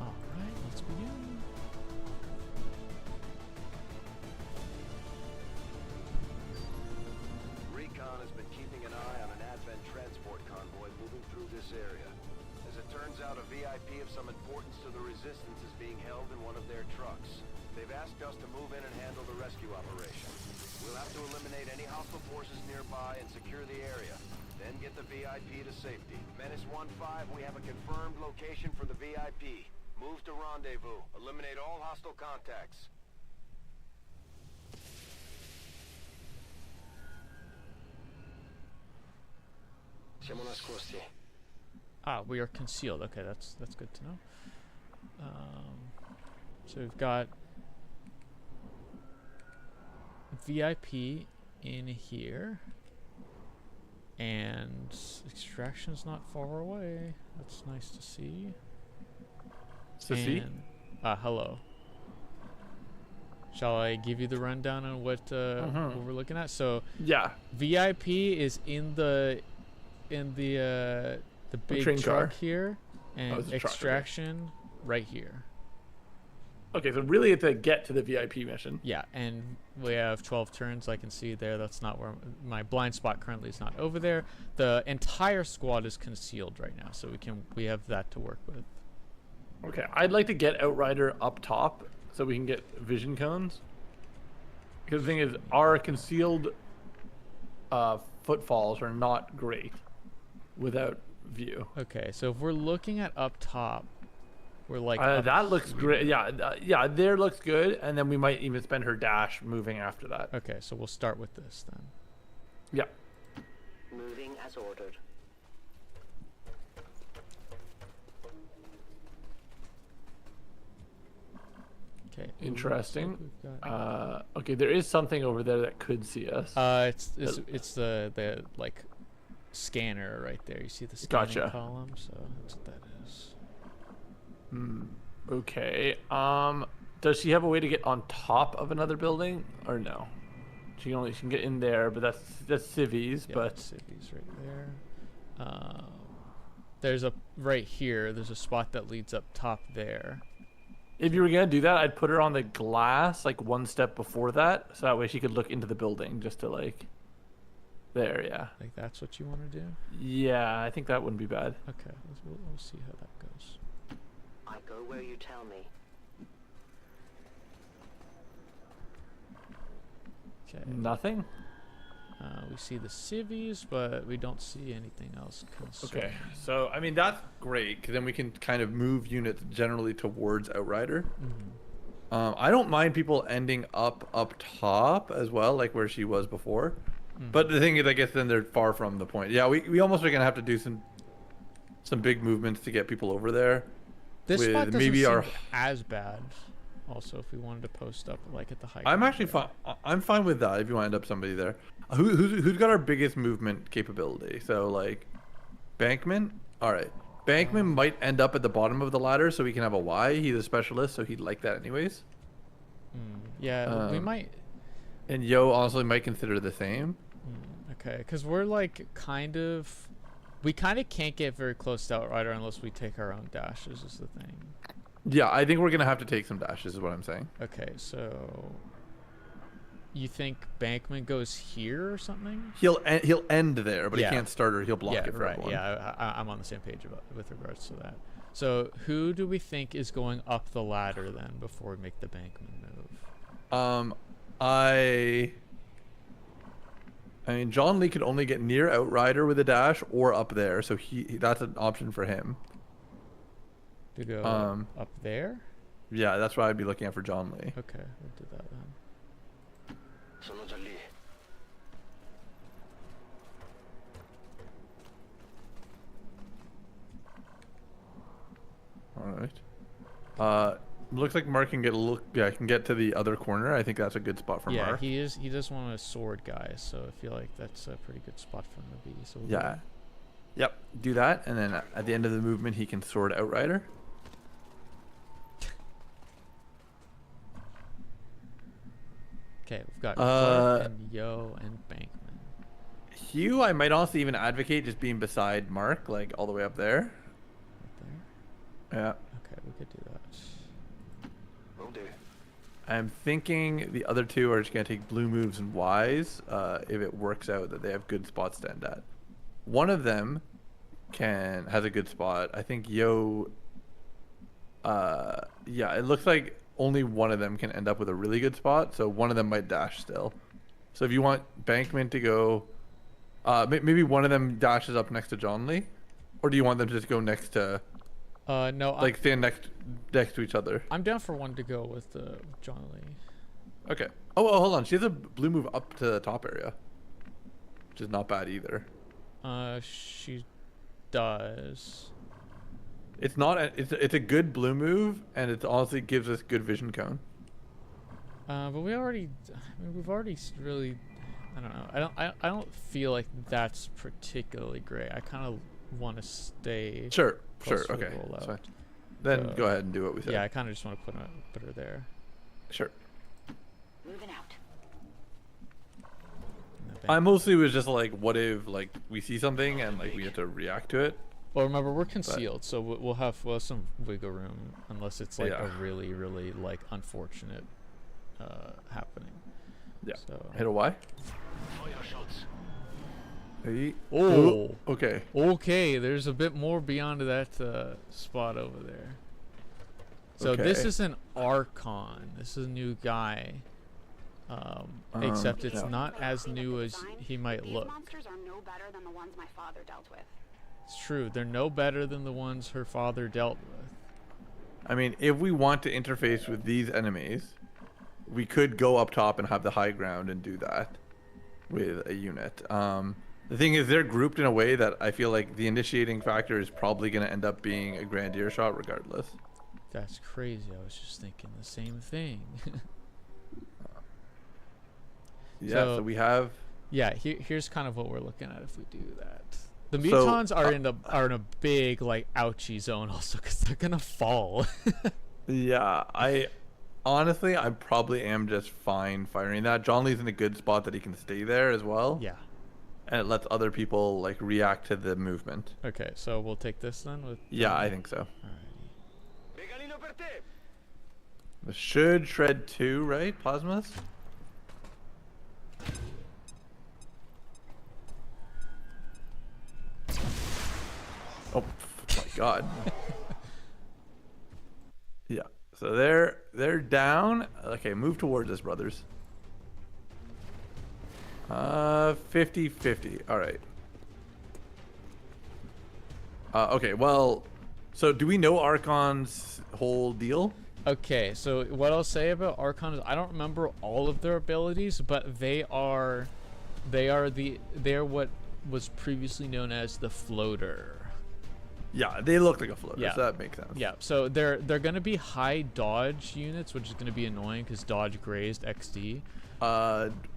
All right. Let's begin. Recon has been keeping an eye on an Advent transport convoy moving through this area. As it turns out, a VIP of some importance to the Resistance is being held in one of their trucks. They've asked us to move in and handle the rescue operation. We'll have to eliminate any hostile forces nearby and secure the area. Then get the VIP to safety. Menace 1-5, we have a confirmed location for the VIP. Move to rendezvous. Eliminate all hostile contacts. Siamo nascosti. We are concealed. Okay, that's good to know. So we've got VIP in here, and extraction's not far away. That's nice to see. Sissy? And, hello. Shall I give you the rundown on what we're looking at? So Yeah. VIP is in the big train truck car. here, and it's a truck, okay. extraction right here. Okay, so really it's a get to the VIP mission. Yeah, and we have 12 turns. I can see there. That's not where my blind spot currently is. Not over there. The entire squad is concealed right now, so we have that to work with. Okay, I'd like to get Outrider up top so we can get vision cones. Because the thing is, our concealed footfalls are not great without view. Okay, so if we're looking at up top, we're like that looks great. Yeah, there looks good, and then we might even spend her dash moving after that. Okay, so we'll start with this then. Yeah. Moving as ordered. Okay. Interesting. We've got- Okay, there is something over there that could see us. it's the like scanner right there. You see the scanning Gotcha. column, so that's what that is. Okay. Does she have a way to get on top of another building, or no? She can get in there, but that's civvies. Yeah, But cities right there. There's right here. There's a spot that leads up top there. if you were gonna do that, I'd put her on the glass, like one step before that, so that way she could look into the building, just to like. There, yeah. Like that's what you want to do? Yeah, I think that wouldn't be bad. Okay, we'll see how that goes. I go where you tell me. Okay. Nothing. We see the civvies, but we don't see anything else concerning. Okay, so I mean that's great because then we can kind of move units generally towards Outrider. I don't mind people ending up top as well, like where she was before. But the thing is, I guess then they're far from the point. Yeah, we almost are gonna have to do some big movements to get people over there. This with spot doesn't maybe seem our- as bad. Also, if we wanted to post up like at the high. I'm ground actually there. fine. I'm fine with that if you want to end up somebody there. Who's got our biggest movement capability? So like, Bankman. All right, Bankman might end up at the bottom of the ladder, so we can have a Y. He's a specialist, so he'd like that anyways. Yeah, we might. And Yo honestly might consider the same. Okay, because we're like we kind of can't get very close to Outrider unless we take our own dashes. Is the thing. Yeah, I think we're gonna have to take some dashes. Is what I'm saying. Okay, so you think Bankman goes here or something? He'll end there, but Yeah. he can't start or he'll block Yeah, it for right. everyone. Yeah, I'm on the same page with regards to that. So who do we think is going up the ladder then before we make the Bankman move? I mean, John Lee could only get near Outrider with a dash or up there, so that's an option for him. To go up there? Yeah, that's what I'd be looking at for John Lee. Okay, we'll do that then. All right. Looks like Mark can can get to the other corner. I think that's a good spot for Yeah, Mark. he does want a sword guy, so I feel like that's a pretty good spot for him to be. So we'll do Yeah. that. Yep. Do that, and then at the end of the movement, he can sword Outrider. Okay, we've got Clark and Yo and Bankman. Hugh, I might also even advocate just being beside Mark, like all the way up there. Right there. Yeah. Okay, we could do that. Will do. I'm thinking the other two are just gonna take blue moves and Ys, if it works out that they have good spots to end at. One of them has a good spot. I think Yo. Yeah, it looks like only one of them can end up with a really good spot, so one of them might dash still. So if you want Bankman to go, maybe one of them dashes up next to John Lee, or do you want them to just go next to? No, Like stand next to each other. I'm down for one to go with John Lee. Okay. Oh, hold on. She has a blue move up to the top area, which is not bad either. She does. It's not. It's a good blue move, and it honestly gives us good vision cone. But we already, we've already really, I don't know. I don't feel like that's particularly great. I kind of want to stay. Sure. close to the Okay. rollout. That's fine. Then So, go ahead and do what we said. Yeah, I kind of just want to put her there. Sure. Moving out. And I I think- mostly was just like, what if like we see something and like we have to react to it? Well, remember we're concealed, so we'll have some wiggle room unless it's like Yeah. a really like unfortunate happening. Yeah. So. Hit a Y. Fire shots. Hey. Oh. Okay. Okay, there's a bit more beyond that spot over there. So this Okay. is an Archon. This is a new guy. Except it's yeah. not as new as he might These look. monsters are no better than the ones my father dealt with. It's true. They're no better than the ones her father dealt with. I mean, if we want to interface with these enemies, we could go up top and have the high ground and do that with a unit. The thing is, they're grouped in a way that I feel like the initiating factor is probably going to end up being a Grandier shot regardless. That's crazy. I was just thinking the same thing. Yeah, So- so we have... Yeah, here's kind of what we're looking at if we do that. The So, mutons are in a big like ouchie zone also because they're gonna fall. Yeah, I probably am just fine firing that. John Lee's in a good spot that he can stay there as well. Yeah. And it lets other people like react to the movement. Okay, so we'll take this then with. Yeah, I think so. Alrighty. Regalino per te. This should shred 2, right? Plasmas? Oh my god. Yeah. So they're down. Okay, move towards us, brothers. 50-50. All right. Okay, well, so do we know Archon's whole deal? Okay, so what I'll say about Archon is I don't remember all of their abilities, but they're what was previously known as the floater. Yeah, they look like a floater, Yeah. so that makes sense. Yeah, so they're gonna be high dodge units, which is gonna be annoying because dodge grazed XD.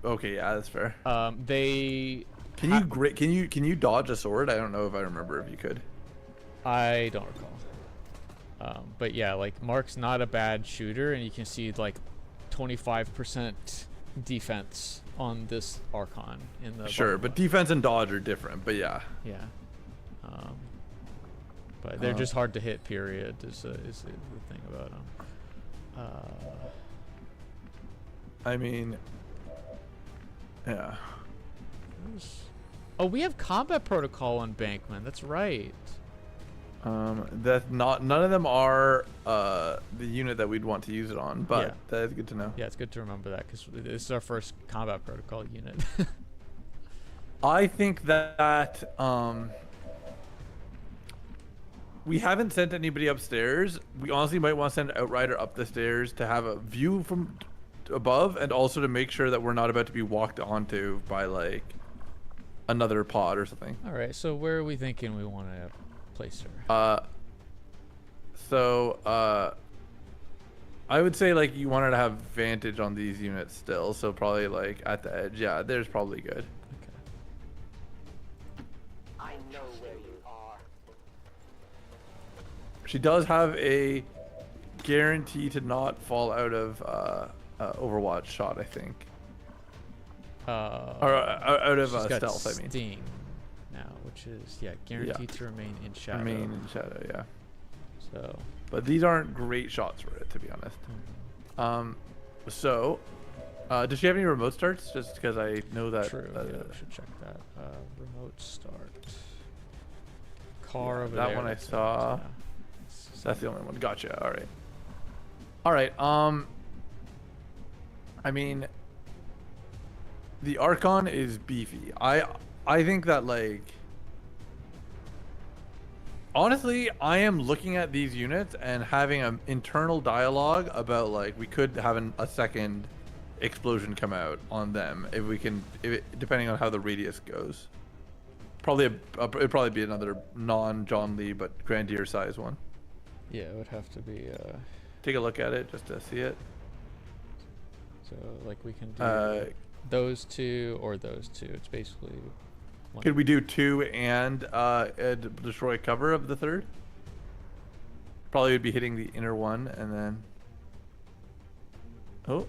Okay, yeah, that's fair. They Can you dodge a sword? I don't know if I remember if you could. I don't recall. But yeah, like Mark's not a bad shooter, and you can see like 25% defense on this Archon in the Sure, bottom but left. defense and dodge are different. But yeah, Yeah. But they're just hard to hit. Period. Is the thing about them. I mean, yeah. Oh, we have combat protocol on Bankman. That's right. That's not. None of them are the unit that we'd want to use it on, but Yeah. that is good to know. Yeah, it's good to remember that because this is our first combat protocol unit. I think that we haven't sent anybody upstairs. We honestly might want to send Outrider up the stairs to have a view from above, and also to make sure that we're not about to be walked onto by like another pod or something. All right. So where are we thinking we want to place her? I would say like you wanted to have vantage on these units still, so probably like at the edge. Yeah, there's probably good. Okay. I know where you are. She does have a guarantee to not fall out of Overwatch shot, I think, or out of she's got stealth. I mean, Sting now, which is guaranteed to remain in shadow. remain in shadow. Yeah, So but these aren't great shots for it, to be honest. So, does she have any remote starts? Just because I know that. true. Yeah, we should check that. Remote start. Car over that there. one I that's saw. right, yeah. That's the only one. Gotcha. All right. All right. I mean, the Archon is beefy. I think that like. Honestly, I am looking at these units and having an internal dialogue about like we could have a second explosion come out on them if we can, depending on how the radius goes. Probably it'd probably be another non-John Lee but Grandier size one. Yeah, it would have to be. Take a look at it just to see it. So like we can do those two or those two. It's basically. Could we do 2 and destroy cover of the third? Probably would be hitting the inner one and then. Oh.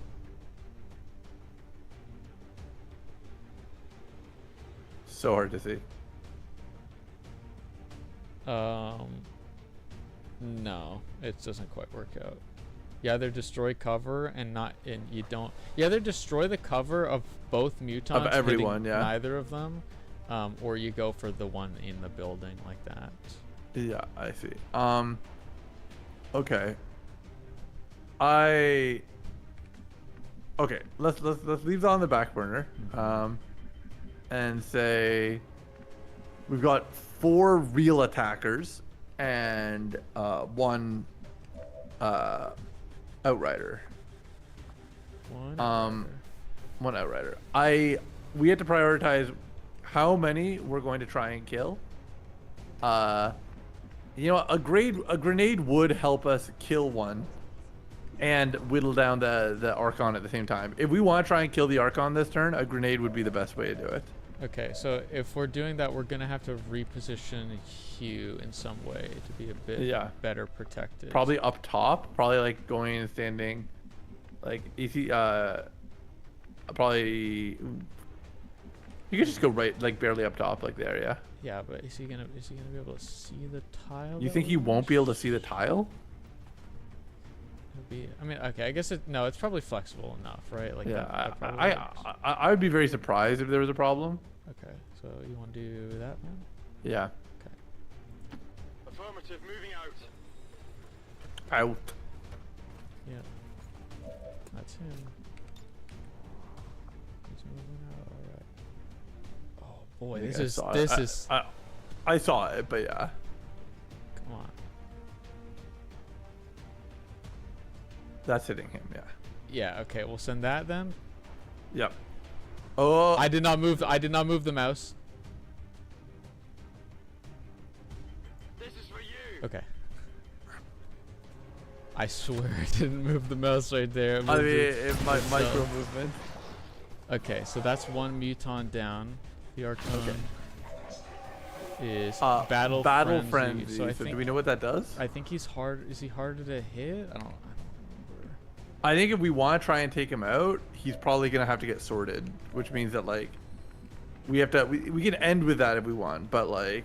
So hard to see. No, it doesn't quite work out. You either destroy cover and not, and you don't. You either destroy the cover of both mutants, Of everyone, hitting yeah. neither of them, or you go for the one in the building like that. Yeah, I see. Okay. Okay, let's leave that on the back burner. And say we've got 4 real attackers and 1 outrider. One outrider. We have to prioritize how many we're going to try and kill. You know, a grenade would help us kill one and whittle down the Archon at the same time. If we want to try and kill the Archon this turn, a grenade would be the best way to do it. Okay, so if we're doing that, we're gonna have to reposition Hugh in some way to be a bit better protected. Probably up top. Probably like going and standing, like easy. Probably. You could just go right, like barely up top, like there, yeah. Yeah, but is he gonna be able to see the tile? You think he won't be able to see the tile? I mean, okay, I guess no, it's probably flexible enough, right? Like yeah, that I would be very surprised if there was a problem. Okay, so you want to do that then? Yeah. Okay. Affirmative, moving out. Out. Yeah. That's him. He's moving out. All right. Oh boy, this is. I saw it, but yeah. Come on. That's hitting him, yeah. Yeah. Okay, we'll send that then. Yep. Oh. I did not move. I did not move the mouse. This is for you. Okay. I swear I didn't move the mouse right there. I mean, it micro movement. Okay, so that's 1 muton down. The Archon is battle frenzy. So do we know what that does? I think he's hard. Is he harder to hit? I don't remember. I think if we want to try and take him out, he's probably gonna have to get sorted, which means that like we have to. We can end with that if we want, but like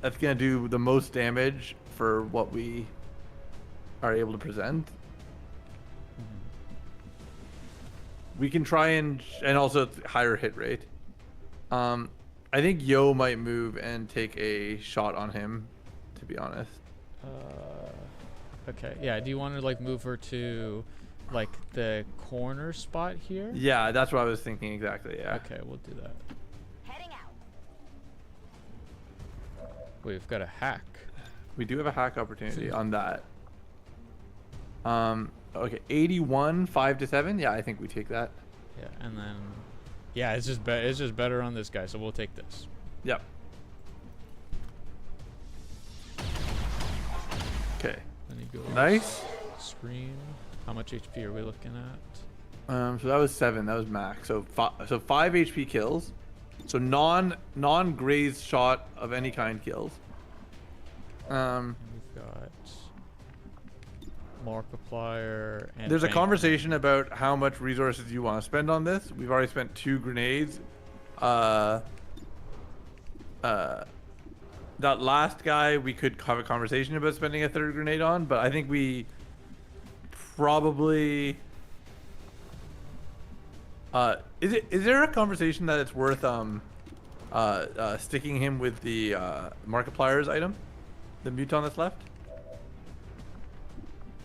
that's gonna do the most damage for what we are able to present. We can try and also higher hit rate. I think Yo might move and take a shot on him, to be honest. Okay. Yeah. Do you want to like move her to like the corner spot here? Yeah, that's what I was thinking exactly. Yeah. Okay, we'll do that. Heading out. We've got a hack. We do have a hack opportunity on that. Okay, 81, 5 to 7. Yeah, I think we take that. Yeah, and then yeah, it's just better on this guy, so we'll take this. Yep. Okay. Then he goes Nice. scream. How much HP are we looking at? So that was 7. That was max. So 5 HP kills. So non-grazed shot of any kind kills. And we've got Markiplier and There's a Bank. conversation about how much resources you want to spend on this. We've already spent 2 grenades. That last guy we could have a conversation about spending a 3rd grenade on, but I think we probably is there a conversation that it's worth sticking him with the Markiplier's item, the muton that's left?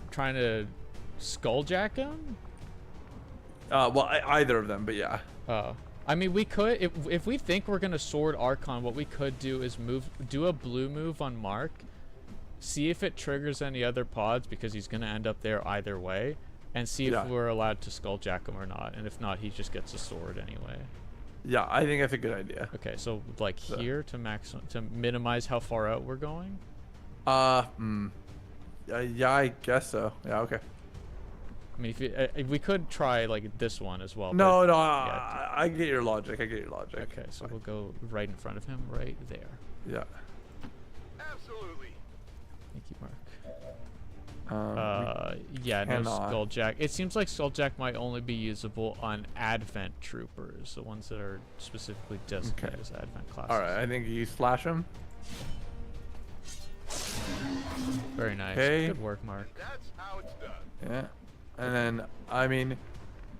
Trying to skulljack him? Well, either of them, but yeah. Oh. I mean, we could, if we think we're gonna sword Archon, what we could do is do a blue move on Mark, see if it triggers any other pods because he's gonna end up there either way, and see if we're allowed to skulljack him or not. And if not, he just gets a sword anyway. Yeah, I think that's a good idea. Okay, so like here to minimize how far out we're going. Yeah, I guess so. Yeah, okay. I mean, if we could try like this one as well. No, but, no, yeah, I get your logic. I get your logic. okay, so we'll go right in front of him, right there. Yeah. Absolutely. Thank you, Mark. We Yeah, no cannot. Skulljack. It seems like Skulljack might only be usable on Advent troopers, the ones that are specifically designated as Advent classes. All right, I think you slash him. Very nice. Okay. Good work, Mark. That's how it's done. Yeah. And then, I mean,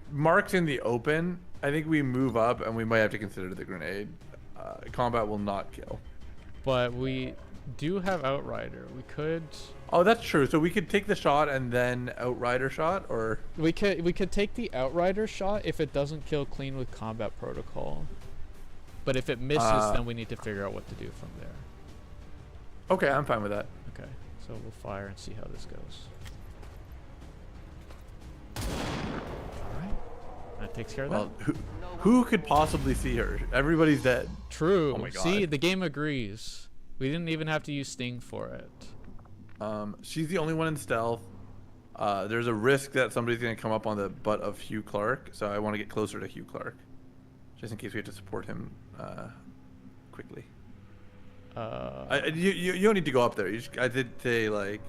Mark's in the open. I think we move up and we might have to consider the grenade. Combat will not kill. But we do have Outrider. We could Oh, that's true. So we could take the shot and then Outrider shot, or we could take the Outrider shot if it doesn't kill clean with combat protocol. But if it misses, then we need to figure out what to do from there. okay, I'm fine with that. Okay, so we'll fire and see how this goes. Alright. That takes care of Well, that. who could possibly see her? Everybody's dead. True. Oh my See, God. the game agrees. We didn't even have to use Sting for it. She's the only one in stealth. There's a risk that somebody's going to come up on the butt of Hugh Clark, so I want to get closer to Hugh Clark, just in case we have to support him quickly. You don't need to go up there. I did say like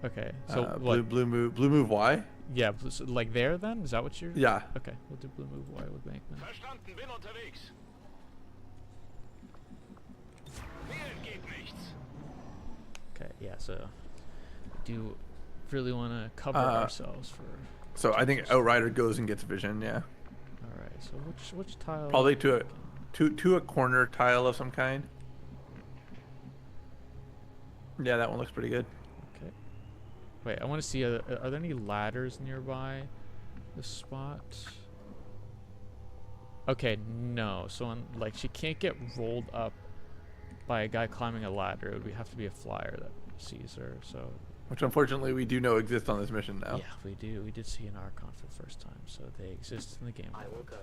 Okay, so what? blue move Y. Yeah, so like there then? Is that what you're... Yeah. Okay, we'll do blue move Y with Bankman. Verstanden, bin unterwegs. Mir entgeht nichts. Okay, yeah, so we do really want to cover ourselves for... So I think Outrider goes and gets vision. Yeah. Alright, so which tile... Probably to a corner tile of some kind. Yeah, that one looks pretty good. Okay. Wait, I want to see, are there any ladders nearby this spot? Okay, no. So, like, she can't get rolled up by a guy climbing a ladder. It would have to be a flyer that sees her, so... Which unfortunately we do know exists on this mission now. Yeah, we do. We did see an Archon for the first time, so they exist in the game. I will go.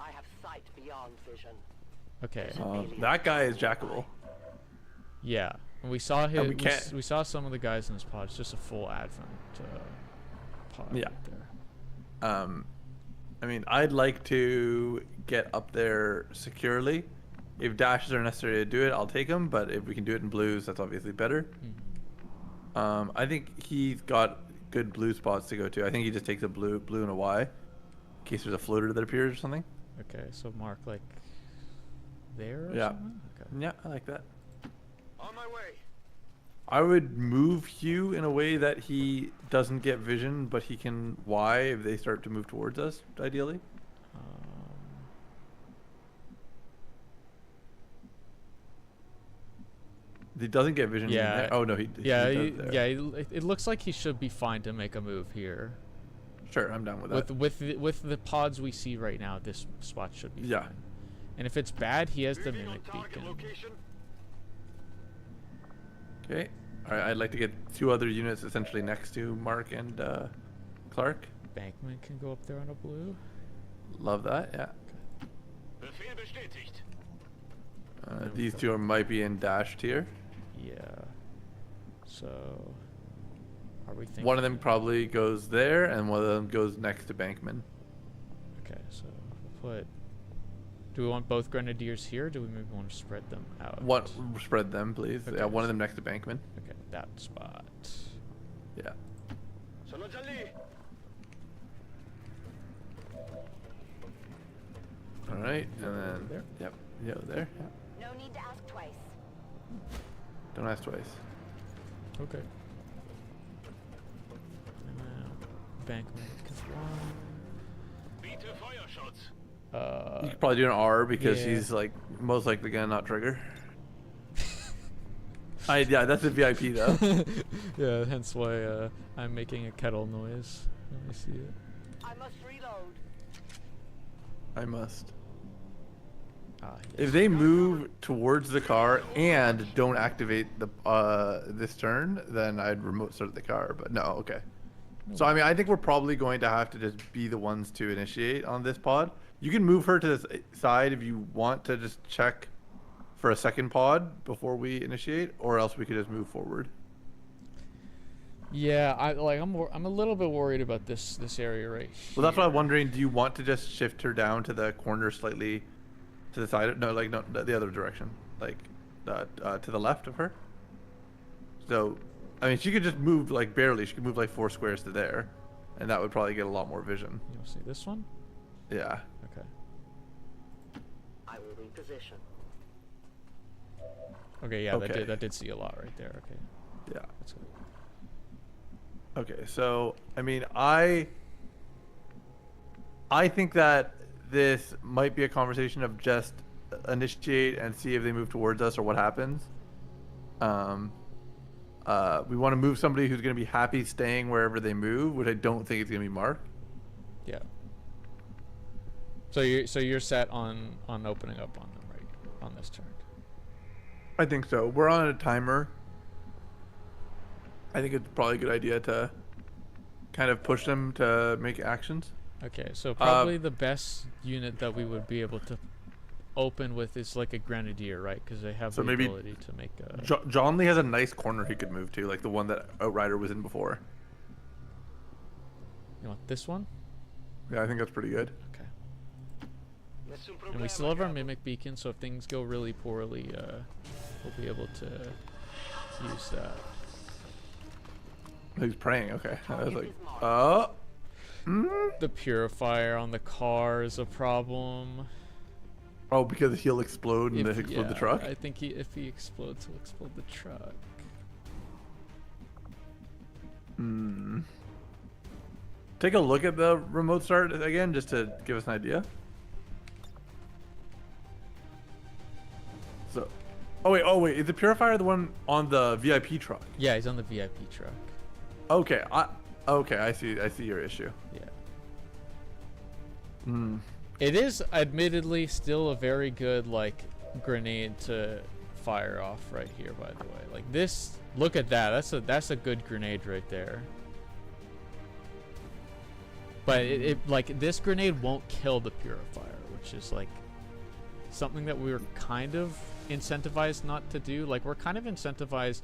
I have sight beyond vision. Okay. That guy is jackable. Yeah. And we saw him. we can't- We saw some of the guys in this pod. It's just a full Advent pod Yeah. right there. I mean, I'd like to get up there securely. If dashes are necessary to do it, I'll take them. But if we can do it in blues, that's obviously better. I think he's got good blue spots to go to. I think he just takes a blue and a Y, in case there's a floater that appears or something. Okay, so mark like there. Or Yeah. something? Okay. Yeah, I like that. On my way. I would move Hugh in a way that he doesn't get vision, but he can Y if they start to move towards us, ideally. He doesn't get vision. Yeah. There. Oh no, he. Yeah. He does there. It looks like he should be fine to make a move here. Sure, I'm down with that. With the pods we see right now, this spot should be Yeah. fine. And if it's bad, he has the Moving on mimic target beacon. location. Okay. All right. I'd like to get 2 other units essentially next to Mark and Clark. Bankman can go up there on a blue. Love that. Yeah. Befehl bestätigt. These 2 might be in dash tier. Yeah. So, are we thinking? One of them probably goes there, and one of them goes next to Bankman. Okay, so we'll put. Do we want both grenadiers here? Or do we maybe want to spread them out? What? Spread them, please. Okay. Yeah, one of them next to Bankman. Okay, that spot. Yeah. Soll uns alle. All right, and then There. Yep. Yeah, there. Yeah. No need to ask twice. Don't ask twice. Okay. And now Bankman can fly. Biete Feuerschutz. You could probably do an R because yeah. he's like most likely gonna not trigger. Yeah, that's a VIP though. Yeah, hence why I'm making a kettle noise when I see it. I must reload. I must. Ah, yes. If they move towards the car and don't activate the this turn, then I'd remote start the car. But no, okay. So I mean, I think we're probably going to have to just be the ones to initiate on this pod. You can move her to the side if you want to just check for a second pod before we initiate, or else we could just move forward. Yeah, I'm a little bit worried about this area right here. Well, that's why I'm wondering. Do you want to just shift her down to the corner slightly, to the side? No, like no, the other direction, like to the left of her. So, I mean, she could just move like barely. She could move like 4 squares to there, and that would probably get a lot more vision. You'll see this one. Yeah. Okay. I will reposition. Okay. Yeah. Okay. That did see a lot right there. Okay. Yeah. That's good. Okay, so I mean, I think that this might be a conversation of just initiate and see if they move towards us or what happens. We want to move somebody who's going to be happy staying wherever they move, which I don't think is going to be Mark. Yeah. So you're set on opening up on them right on this turn. I think so. We're on a timer. I think it's probably a good idea to kind of push them to make actions. Okay, so probably the best unit that we would be able to open with is like a grenadier, right? Because they have So the maybe ability to make a... John Lee has a nice corner he could move to, like the one that Outrider was in before. You want this one? Yeah, I think that's pretty good. Okay. And we still have our mimic beacon, so if things go really poorly, we'll be able to use that. He's praying. Okay. I was like, The purifier on the car is a problem. oh, because he'll explode and then explode the truck. I think if he explodes, he'll explode the truck. Take a look at the remote start again, just to give us an idea. So, oh wait, is the purifier the one on the VIP truck? Yeah, he's on the VIP truck. Okay, I see your issue. Yeah. It is admittedly still a very good like grenade to fire off right here, by the way. Like this, look at that. That's a good grenade right there. But it like this grenade won't kill the purifier, which is like something that we were kind of incentivized not to do. Like we're kind of incentivized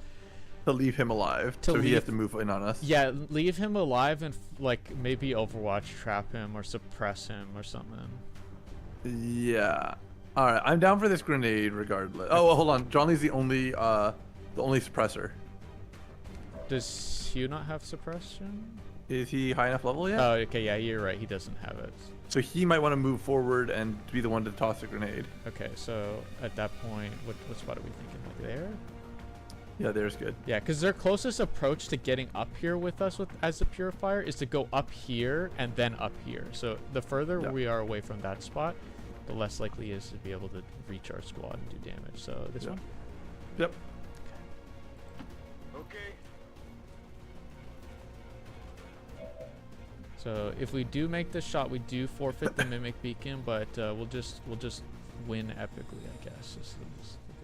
To leave him alive, so he has to move in on us. Yeah, leave him alive and like maybe Overwatch trap him or suppress him or something. Yeah. All right, I'm down for this grenade regardless. Oh, well, hold on. John Lee's the only suppressor. Does Hugh not have suppression? Is he high enough level yet? Oh, okay, yeah, you're right. He doesn't have it. So he might want to move forward and be the one to toss the grenade. Okay, so at that point, what spot are we thinking? Like there? Yeah, there's good. Yeah, because their closest approach to getting up here with us as a purifier is to go up here and then up here. So the further we are away from that spot, the less likely is to be able to reach our squad and do damage. So this one? Yep. Okay. So if we do make this shot, we do forfeit the mimic beacon, but we'll just win epically, I guess. Is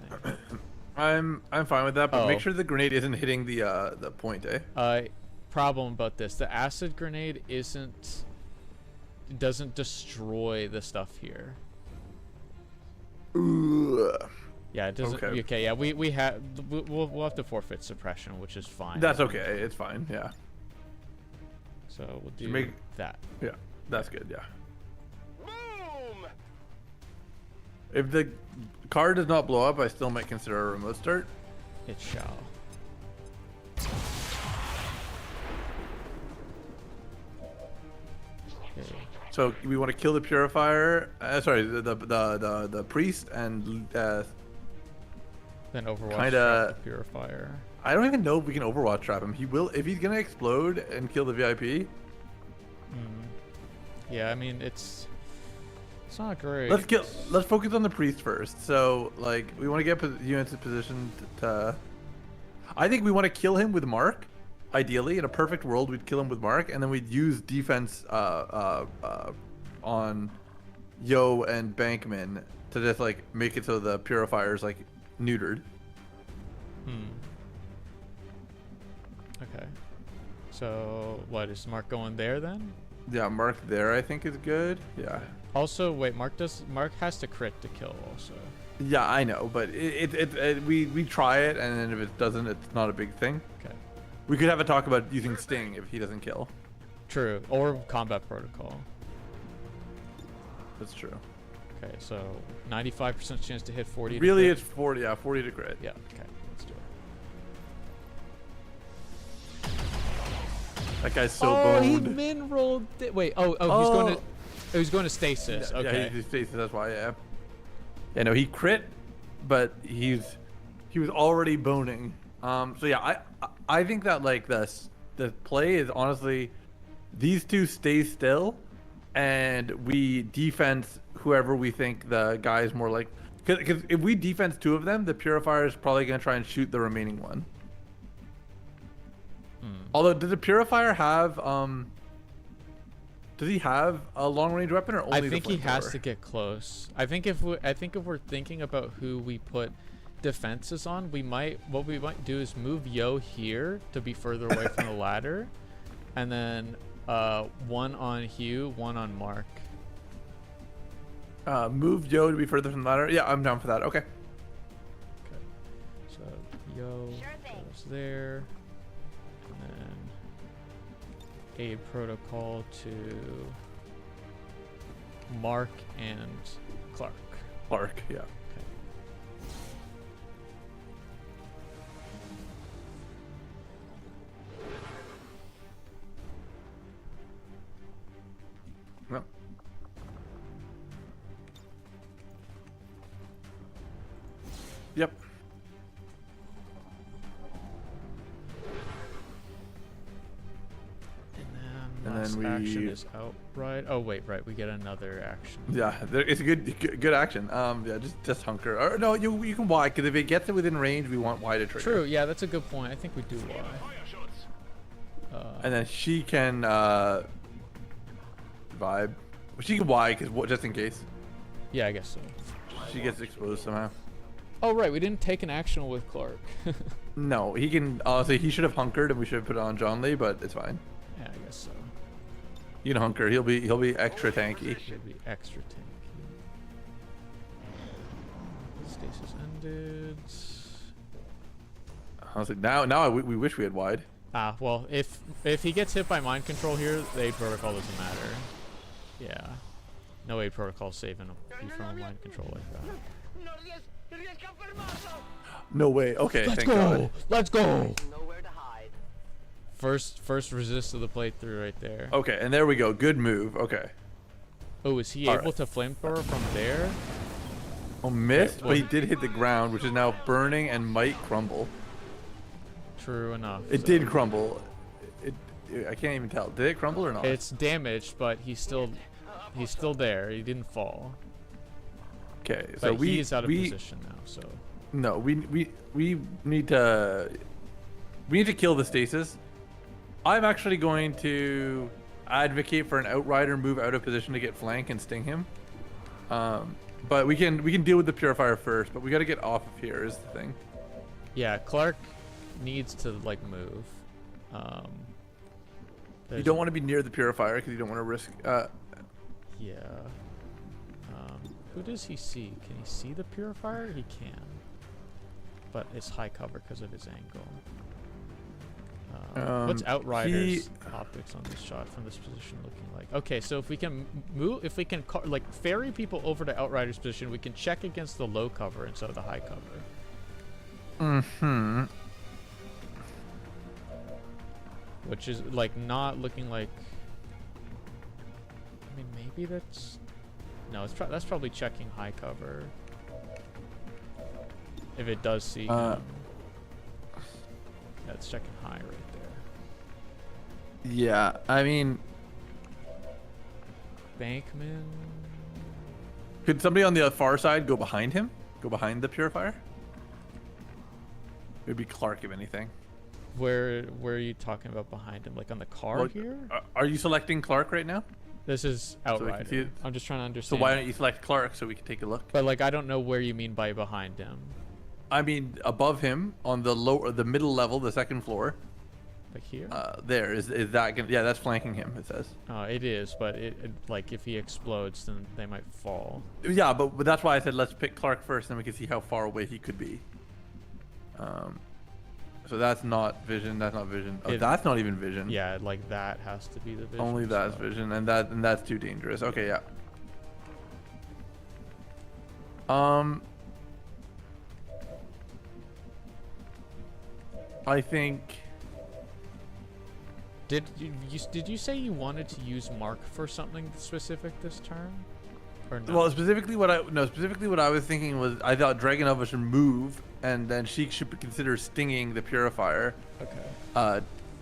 the thing. I'm fine with that, but make Oh. sure the grenade isn't hitting the point, eh? Problem about this: the acid grenade doesn't destroy the stuff here. Ugh. Yeah, it doesn't. Okay. Okay, yeah, we'll have to forfeit suppression, which is fine. That's okay. It's fine. Yeah. So we'll do make- that. Yeah. That's good. Yeah. Boom! If the car does not blow up, I still might consider a remote start. It shall. Okay. So we want to kill the purifier. Sorry, the priest and Then Overwatch Kinda- trap the purifier. I don't even know if we can Overwatch trap him. He will if he's gonna explode and kill the VIP. Yeah, I mean it's not great. Let's focus on the priest first. So like we want to get units in position to. I think we want to kill him with Mark. Ideally, in a perfect world, we'd kill him with Mark, and then we'd use defense on Yo and Bankman to just like make it so the purifier's like neutered. Okay. So what is Mark going there then? Yeah, Mark there I think is good. Yeah. Also, wait, Mark has to crit to kill also. Yeah, I know, but we try it, and then if it doesn't, it's not a big thing. Okay. We could have a talk about using Sting if he doesn't kill. True. Or combat protocol. That's true. Okay, so 95% chance to hit 40. Really, to it's 40. Yeah, 40 to crit. yeah. Okay, let's do it. That guy's so Oh, he boned. min rolled. Wait. Oh, he's going to stasis. Yeah, Okay. he's stasis. That's why. Yeah. Yeah. No, he crit, but he was already boning. So yeah, I think that like the play is honestly, these two stay still, and we defense whoever we think the guy is more like. Because if we defense two of them, the Purifier is probably gonna try and shoot the remaining one. Although, does the Purifier have does he have a long range weapon or only? I think the he has flamethrower? to get close. I think if we're thinking about who we put defenses on, what we might do is move Yo here to be further away from the ladder, and then one on Hugh, one on Mark. Move Joe to be further from the ladder. Yeah, I'm down for that. Okay. Okay. So Yo goes there, and then aid protocol to Mark and Clark. Clark. Yeah. Okay. No. Yep. And And last then action we- is outright. Oh wait, right. We get another action. Yeah, it's a good action. Yeah, just hunker. Or no, you can Y, because if it gets it within range, we want Y to trigger. True. Yeah, that's a good point. I think we do Y. And then she can vibe. She can Y, because just in case Yeah, I guess so. she gets exposed somehow. Oh right, we didn't take an action with Clark. No, he can. Honestly, he should have hunkered, and we should have put it on John Lee, but it's fine. Yeah, I guess so. You can hunker. He'll be extra tanky. Should be extra tanky. Stasis ended. Honestly, now we wish we had wide. Ah, well, if he gets hit by mind control here, the aid protocol doesn't matter. Yeah. No aid protocol saving you from a mind control like that. No way. Okay, Let's thank go! God. Let's go! Nowhere to hide. First resist of the playthrough right there. Okay, and there we go. Good move. Okay. Oh, is he All able right. to flamethrower from there? Oh, missed, well- but he did hit the ground, which is now burning and might crumble. True enough. It so- did crumble. I can't even tell. Did it crumble or not? It's damaged, but he's still there. He didn't fall. Okay, But so he is out of position now. So No, we need to kill the stasis. I'm actually going to advocate for an outrider move out of position to get flank and sting him. But we can deal with the purifier first. But we got to get off of here is the thing. yeah, Clark needs to like move. You don't want to be near the purifier because you don't want to risk. Yeah. Who does he see? Can he see the purifier? He can. But it's high cover because of his angle. What's Outrider's optics on this shot from this position looking like? Okay, so if we can move, if we can like ferry people over to Outrider's position, we can check against the low cover instead of the high cover. Mm-hmm. Which is like not looking like. I mean, maybe that's. No, it's that's probably checking high cover. If it does see him. Yeah, it's checking high right there. Yeah, I mean, Bankman. could somebody on the far side go behind him? Go behind the purifier? It would be Clark, if anything. Where are you talking about behind him? Like on the car Well, here? Are you selecting Clark right now? This is we can Outrider. see it. I'm just trying to So understand. why don't you select Clark so we can take a look? But like, I don't know where you mean by behind him. I mean, above him on the middle level, the second floor. Like here? There is that gonna, yeah, that's flanking him. It says. It is, but it like if he explodes, then they might fall. Yeah, but that's why I said let's pick Clark first, then we can see how far away he could be. So So that's not vision. That's not vision. Oh, It- that's not even vision. Yeah, like that has to be the vision. Only that's so- vision, and that's too dangerous. Okay, yeah. I think. Did you say you wanted to use Mark for something specific this turn? Or no? Well, specifically what I was thinking was I thought Dragonova should move, and then she should consider stinging the Purifier. Okay.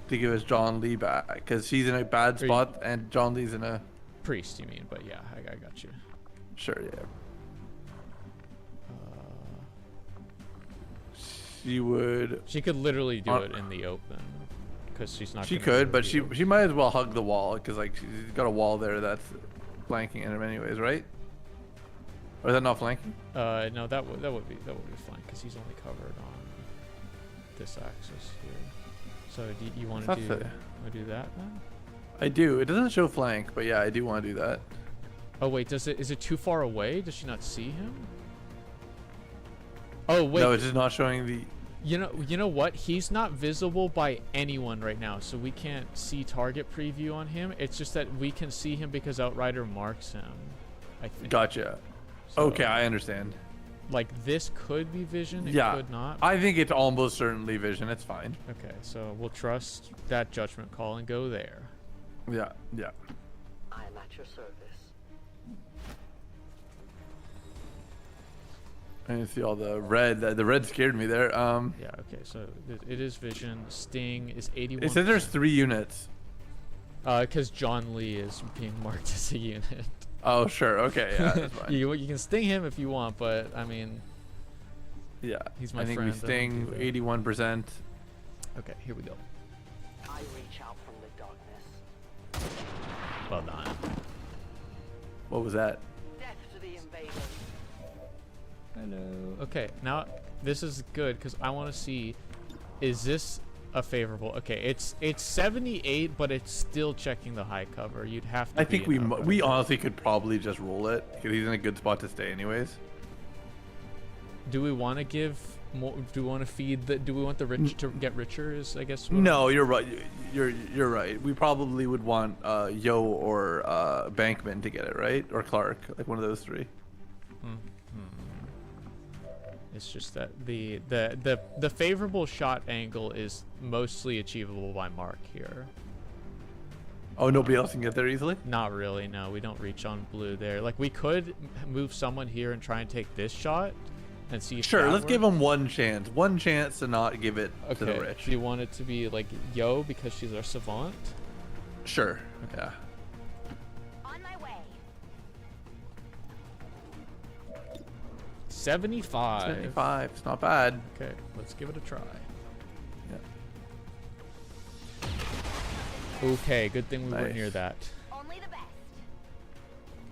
To give us John Lee back, because she's in a bad spot, and John Lee's in a. Priest, you mean? But yeah, I got you. Sure, yeah. She would. She could literally do it in the open, because she's not. She gonna could, move but the she open. might as well hug the wall, because like she's got a wall there that's flanking him anyways, right? Or is that not flanking? No, that would be fine, because he's only covered on this axis here. So do you want to do that then? I do. It doesn't show flank, but yeah, I do want to do that. Oh wait, is it too far away? Does she not see him? Oh wait. No, it's just not showing the. You know what? He's not visible by anyone right now, so we can't see target preview on him. It's just that we can see him because Outrider marks him, I think. Gotcha. So, Okay, I understand. Like this could be vision, it Yeah, could not. I think it's almost certainly vision. It's fine. Okay, so we'll trust that judgment call and go there. Yeah, yeah. I am at your service. I didn't see all the red. The red scared me there. Yeah, okay, so it is vision. Sting is 81. It says there's 3 units. Because John Lee is being marked as a unit. Oh, sure. Okay, yeah, that's fine. you can sting him if you want, but I mean, Yeah, he's my I think friend. we I don't sting do that. 81%. Okay, here we go. I reach out from the darkness. Well done. What was that? Death to the invaders. Hello. Okay, now this is good because I want to see, is this a favorable? Okay, it's 78, but it's still checking the high cover. You'd have to. I be think in we outrider. honestly could probably just roll it because he's in a good spot to stay anyways. Do we want to give more? Do we want to feed the? Do we want the rich to get richer? Is I guess. what- No, you're right. You're right. We probably would want Yo or Bankman to get it, right? Or Clark, like one of those 3. It's just that the favorable shot angle is mostly achievable by Mark here. Oh, nobody else can get there easily? Not really. No, we don't reach on blue there. Like we could move someone here and try and take this shot, and see if Sure, that let's give works. him one chance. One chance to not give it to the Okay. rich. Do you want it to be like Yo because she's our savant? Sure. Yeah. On my way. 75. 75. It's not bad. Okay, let's give it a try. Yeah. Okay, good thing we weren't near Nice. that. Only the best.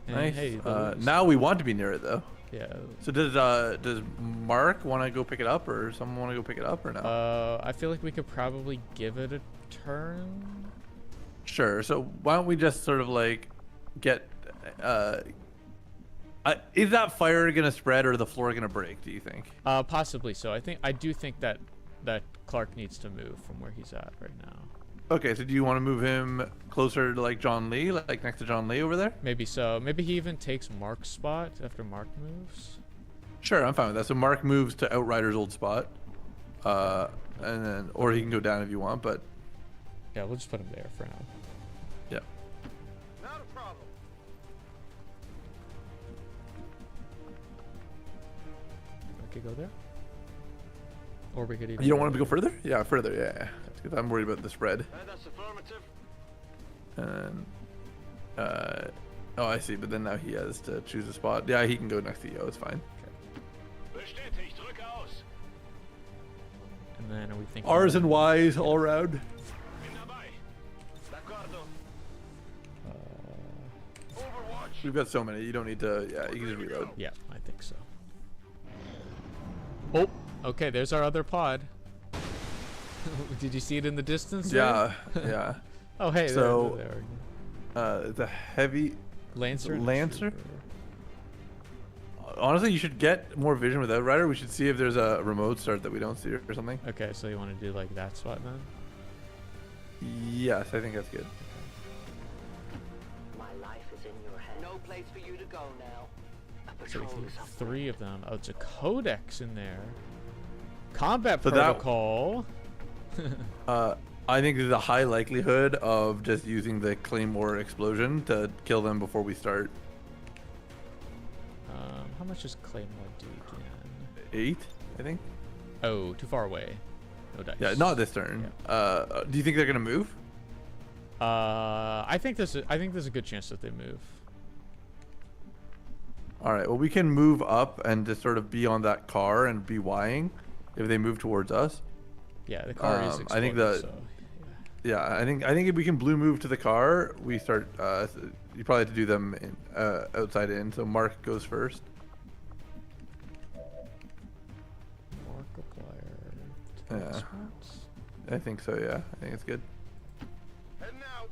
And Nice. hey, those- Now we want to be near it though. yeah. So does Mark want to go pick it up, or someone want to go pick it up, or no? I feel like we could probably give it a turn. Sure. So why don't we just sort of like get? Is that fire gonna spread or the floor gonna break? Do you think? Possibly so. I do think that Clark needs to move from where he's at right now. Okay. So do you want to move him closer to like John Lee, like next to John Lee over there? Maybe so. Maybe he even takes Mark's spot after Mark moves. Sure, I'm fine with that. So Mark moves to Outrider's old spot, and then or he can go down if you want, but Yeah, we'll just put him there for now. yeah. Not a problem. Okay, go there. Or we could even. You don't want him to go further? Yeah, further. Yeah. Because I'm worried about the spread. That's affirmative. And oh, I see. But then now he has to choose a spot. Yeah, he can go next to Yo. It's fine. Bestätigt, drück aus. And then are we thinking? R's and Y's all around. Bin dabei. D'accordo. Overwatch. We've got so many. You don't need to. Yeah, you can just reload. Yeah, I think so. Oh, okay. There's our other pod. Did you see it in the distance? there? Yeah, yeah. Oh, hey. So- there. It's a heavy Lancer. and a Lancer? trooper. Honestly, you should get more vision with Outrider. We should see if there's a remote start that we don't see or something. Okay, so you want to do like that spot then? Yes, I think that's good. My life is in your hands. No place for you to go now. A So we patrol need is up 3 of them. Oh, it's a codex in there. Combat So that- protocol. I think there's a high likelihood of just using the Claymore explosion to kill them before we start. How much does Claymore do again? 8, I think. Oh, too far away. No dice. Yeah, not this turn. Do you think they're gonna move? I think there's a good chance that they move. All right. Well, we can move up and just sort of be on that car and be Ying if they move towards us. Yeah, the car is exploding. I think the- so, Yeah, I think if we can blue move to the car, we start. You probably have to do them in, outside in. So Mark goes first. Markiplier. Yeah. Spots. I think so. Yeah, I think it's good. Heading out.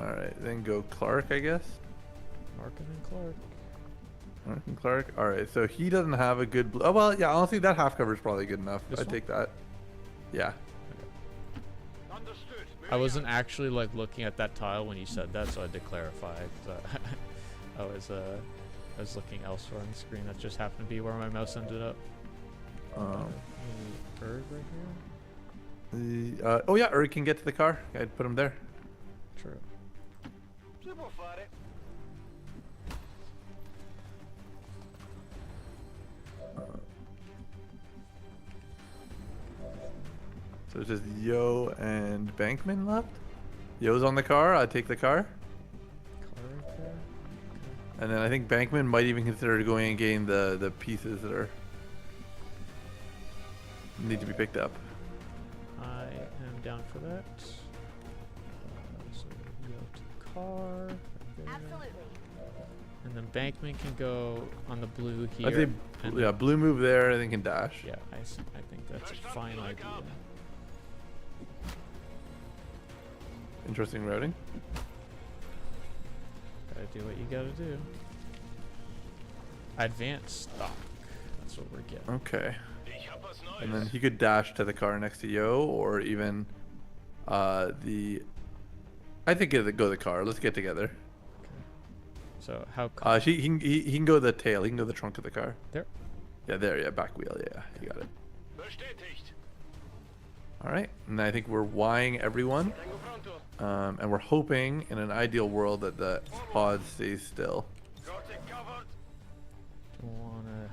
All right, then go Clark, I guess. Markin and Clark. Mark and Clark. All right, so he doesn't have a good. Oh well, yeah. Honestly, that half cover is probably good enough. This I'd one? take that. Yeah. Understood. I wasn't actually like looking at that tile when you said that, so I had to clarify. 'Cause I was looking elsewhere on the screen. That just happened to be where my mouse ended up. Bird right here. Oh yeah, or he can get to the car. I'd put him there. True. Si può fare. So it's just Yo and Bankman left. Yo's on the car. I'd take the car. Car right there. And then I think Bankman might even consider going and getting the pieces that are need to be picked up. I am down for that. So go to car. Right there. Absolutely. And then Bankman can go on the blue here. I'd say and yeah, blue move there. I think can dash. Yeah, I think that's a fine idea. Interesting routing. Gotta do what you gotta do. Advanced stock. That's what we're getting. Okay. Ich hab was Neues. And then he could dash to the car next to Yo, or even the. I think go the car. Let's get together. So how? He can go the tail. He can go the trunk of the car. There. Yeah, there. Yeah, back wheel. Yeah, you got it. Bestätigt. All right, and I think we're Ying everyone, Tango pronto. and we're hoping in an ideal world that the pod stays still. Got it covered.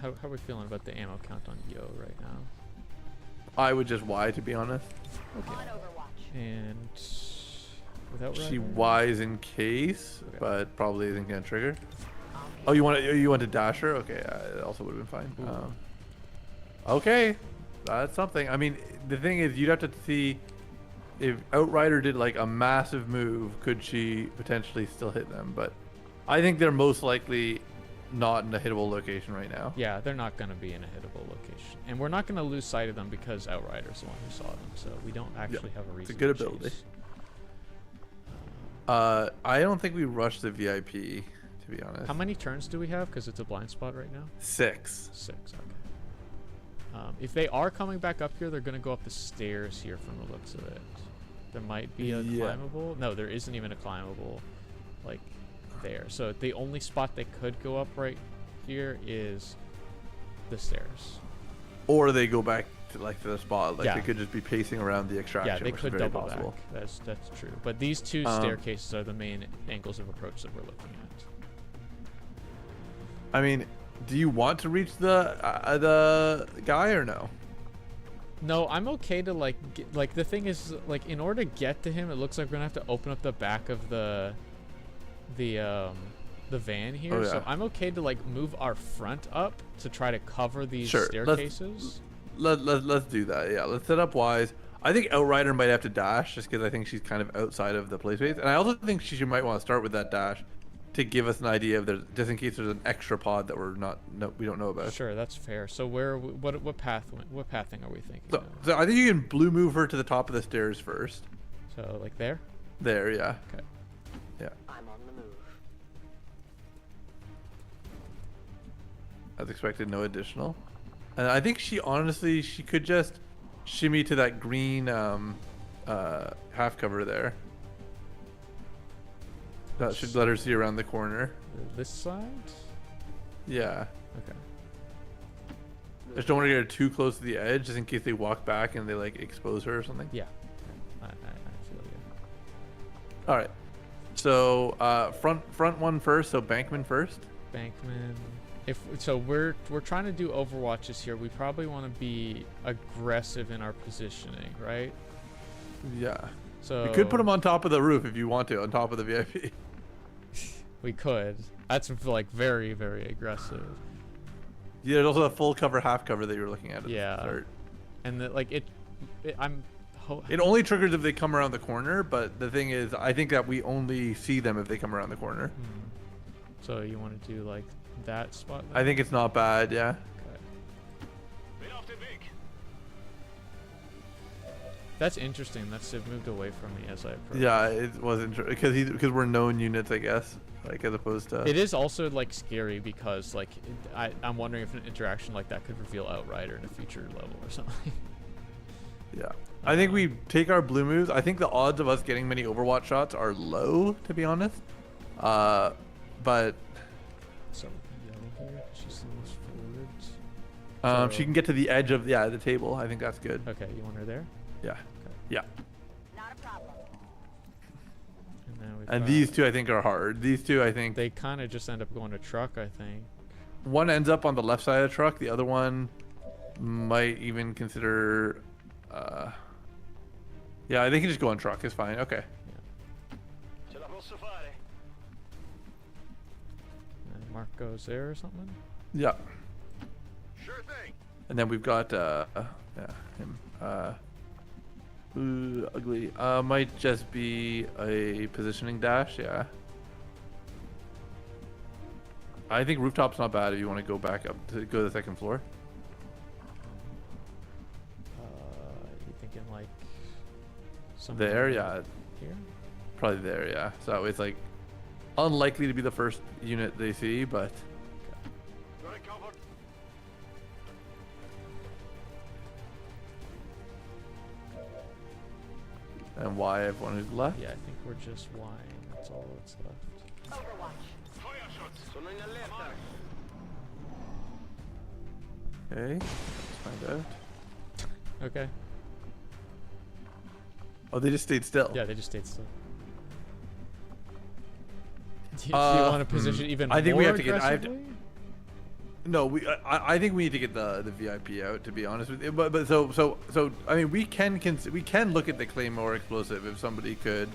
How are we feeling about the ammo count on Yo right now? I would just Y to be honest. On Overwatch. And without She Ryder? Ys in case, Okay. but probably isn't gonna trigger. Oh, you want to dash her? Okay, it also would have been fine. Ooh. Okay, that's something. I mean, the thing is, you'd have to see if Outrider did like a massive move, could she potentially still hit them? But I think they're most likely not in a hittable location right now. Yeah, they're not going to be in a hittable location, and we're not going to lose sight of them because Outrider's the one who saw them, so we don't actually have a reason. it's a good to ability. chase. I don't think we rushed the VIP, to be honest. How many turns do we have? Because it's a blind spot right now. 6. 6. Okay. If they are coming back up here, they're going to go up the stairs here from the looks of it. There might be a Yeah. climbable. No, there isn't even a climbable, like, there. So the only spot they could go up right here is the stairs. Or they go back to the spot. Like Yeah. they could just be pacing around the extraction. Yeah, they which could is very double possible. back. That's true. But these two staircases are the main angles of approach that we're looking at. I mean, do you want to reach the guy or no? No, I'm okay to like the thing is like in order to get to him, it looks like we're gonna have to open up the back of the van here. Oh, yeah. So I'm okay to like move our front up to try to cover these Sure, staircases. Let's do that. Yeah, let's set up wise. I think Outrider might have to dash just because I think she's kind of outside of the play space, and I also think she might want to start with that dash to give us an idea of there's just in case there's an extra pod that we don't know about. Sure, that's fair. So what pathing are we thinking? So I think you can blue move her to the top of the stairs first. So So like there. There, yeah. Okay. Yeah. I'm on the move. As expected, no additional. And I think she could just shimmy to that green half cover there. That should let her see around the corner. This side. Yeah. Okay. I just don't want to get her too close to the edge, just in case they walk back and they like expose her or something. Yeah. I feel you. All right. So front one first. So Bankman first. Bankman. If so, we're trying to do overwatches here. We probably want to be aggressive in our positioning, right? Yeah. So You could put them on top of the roof if you want to, on top of the VIP. we could. That's like very, very aggressive. Yeah, there's also a full cover, half cover that you were looking at. Yeah. The start. And that like it It only triggers if they come around the corner, but the thing is, I think that we only see them if they come around the corner. So you want to do like that spot? I think it's not bad, yeah. That's interesting. That's it moved away from me as I approached. Yeah, it wasn't because we're known units, I guess, like as opposed to. It is also like scary because like I'm wondering if an interaction like that could reveal Outrider in a future level or something. Yeah, I think we take our blue moves. I think the odds of us getting many Overwatch shots are low, to be honest. But So yellow here. She's the most forward. she can get to the edge of the table. I think that's good. Okay, you want her there? Yeah, yeah. Not a problem. And then we've And got- these two I think are hard. These two I think they kind of just end up going to truck. I think. one ends up on the left side of the truck. The other one might even consider. Yeah, I think you just go on truck. It's fine. Okay. And Mark goes there or something. Yeah. Sure thing. And then we've got him. Ooh, ugly. Might just be a positioning dash. Yeah. I think rooftop's not bad if you want to go back up to go to the second floor. You thinking like somewhere There, yeah. here? Probably there, yeah. So it's like unlikely to be the first unit they see, but Very covered. and why everyone who's left. Yeah, I think we're just wine. That's all that's left. Overwatch. Fire shots. Sono in allerta. Okay. Let's find out. Okay. Oh, they just stayed still. Yeah, they just stayed still. Do you want to position even I think more we have to get- I have to- aggressively? No, I think we need to get the VIP out, to be honest with you. But so I mean we can look at the Claymore explosive if somebody could.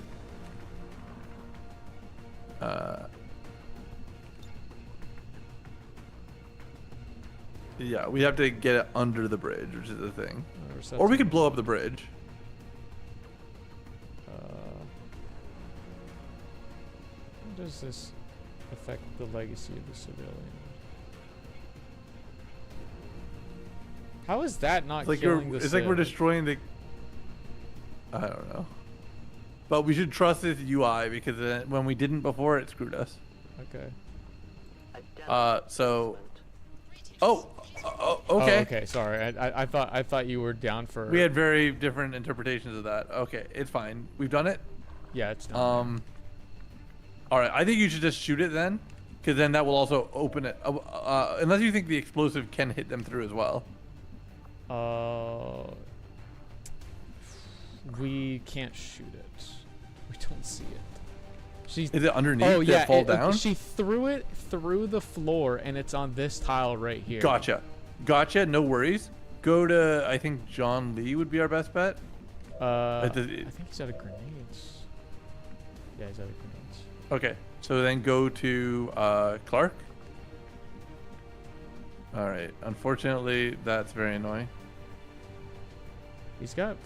Yeah, we have to get it under the bridge, which is the thing. Or we could blow up the bridge. How does this affect the legacy of the civilian? How is that not It's like killing the it's like we're civ? destroying the. I don't know. But we should trust this UI because when we didn't before, it screwed us. Okay. So. Oh, okay. Oh, okay. Sorry. I thought you were down for. We had very different interpretations of that. Okay, it's fine. We've done it. Yeah, it's done. All right. I think you should just shoot it then, because then that will also open it. Unless you think the explosive can hit them through as well. We can't shoot it. We don't see it. She's. Is it underneath? Oh Did yeah. it fall down? She threw it through the floor, and it's on this tile right here. Gotcha. No worries. Go to I think John Lee would be our best bet. I think he's out of grenades. Yeah, he's out of grenades. Okay. So then go to Clark. All right. Unfortunately, that's very annoying. He's got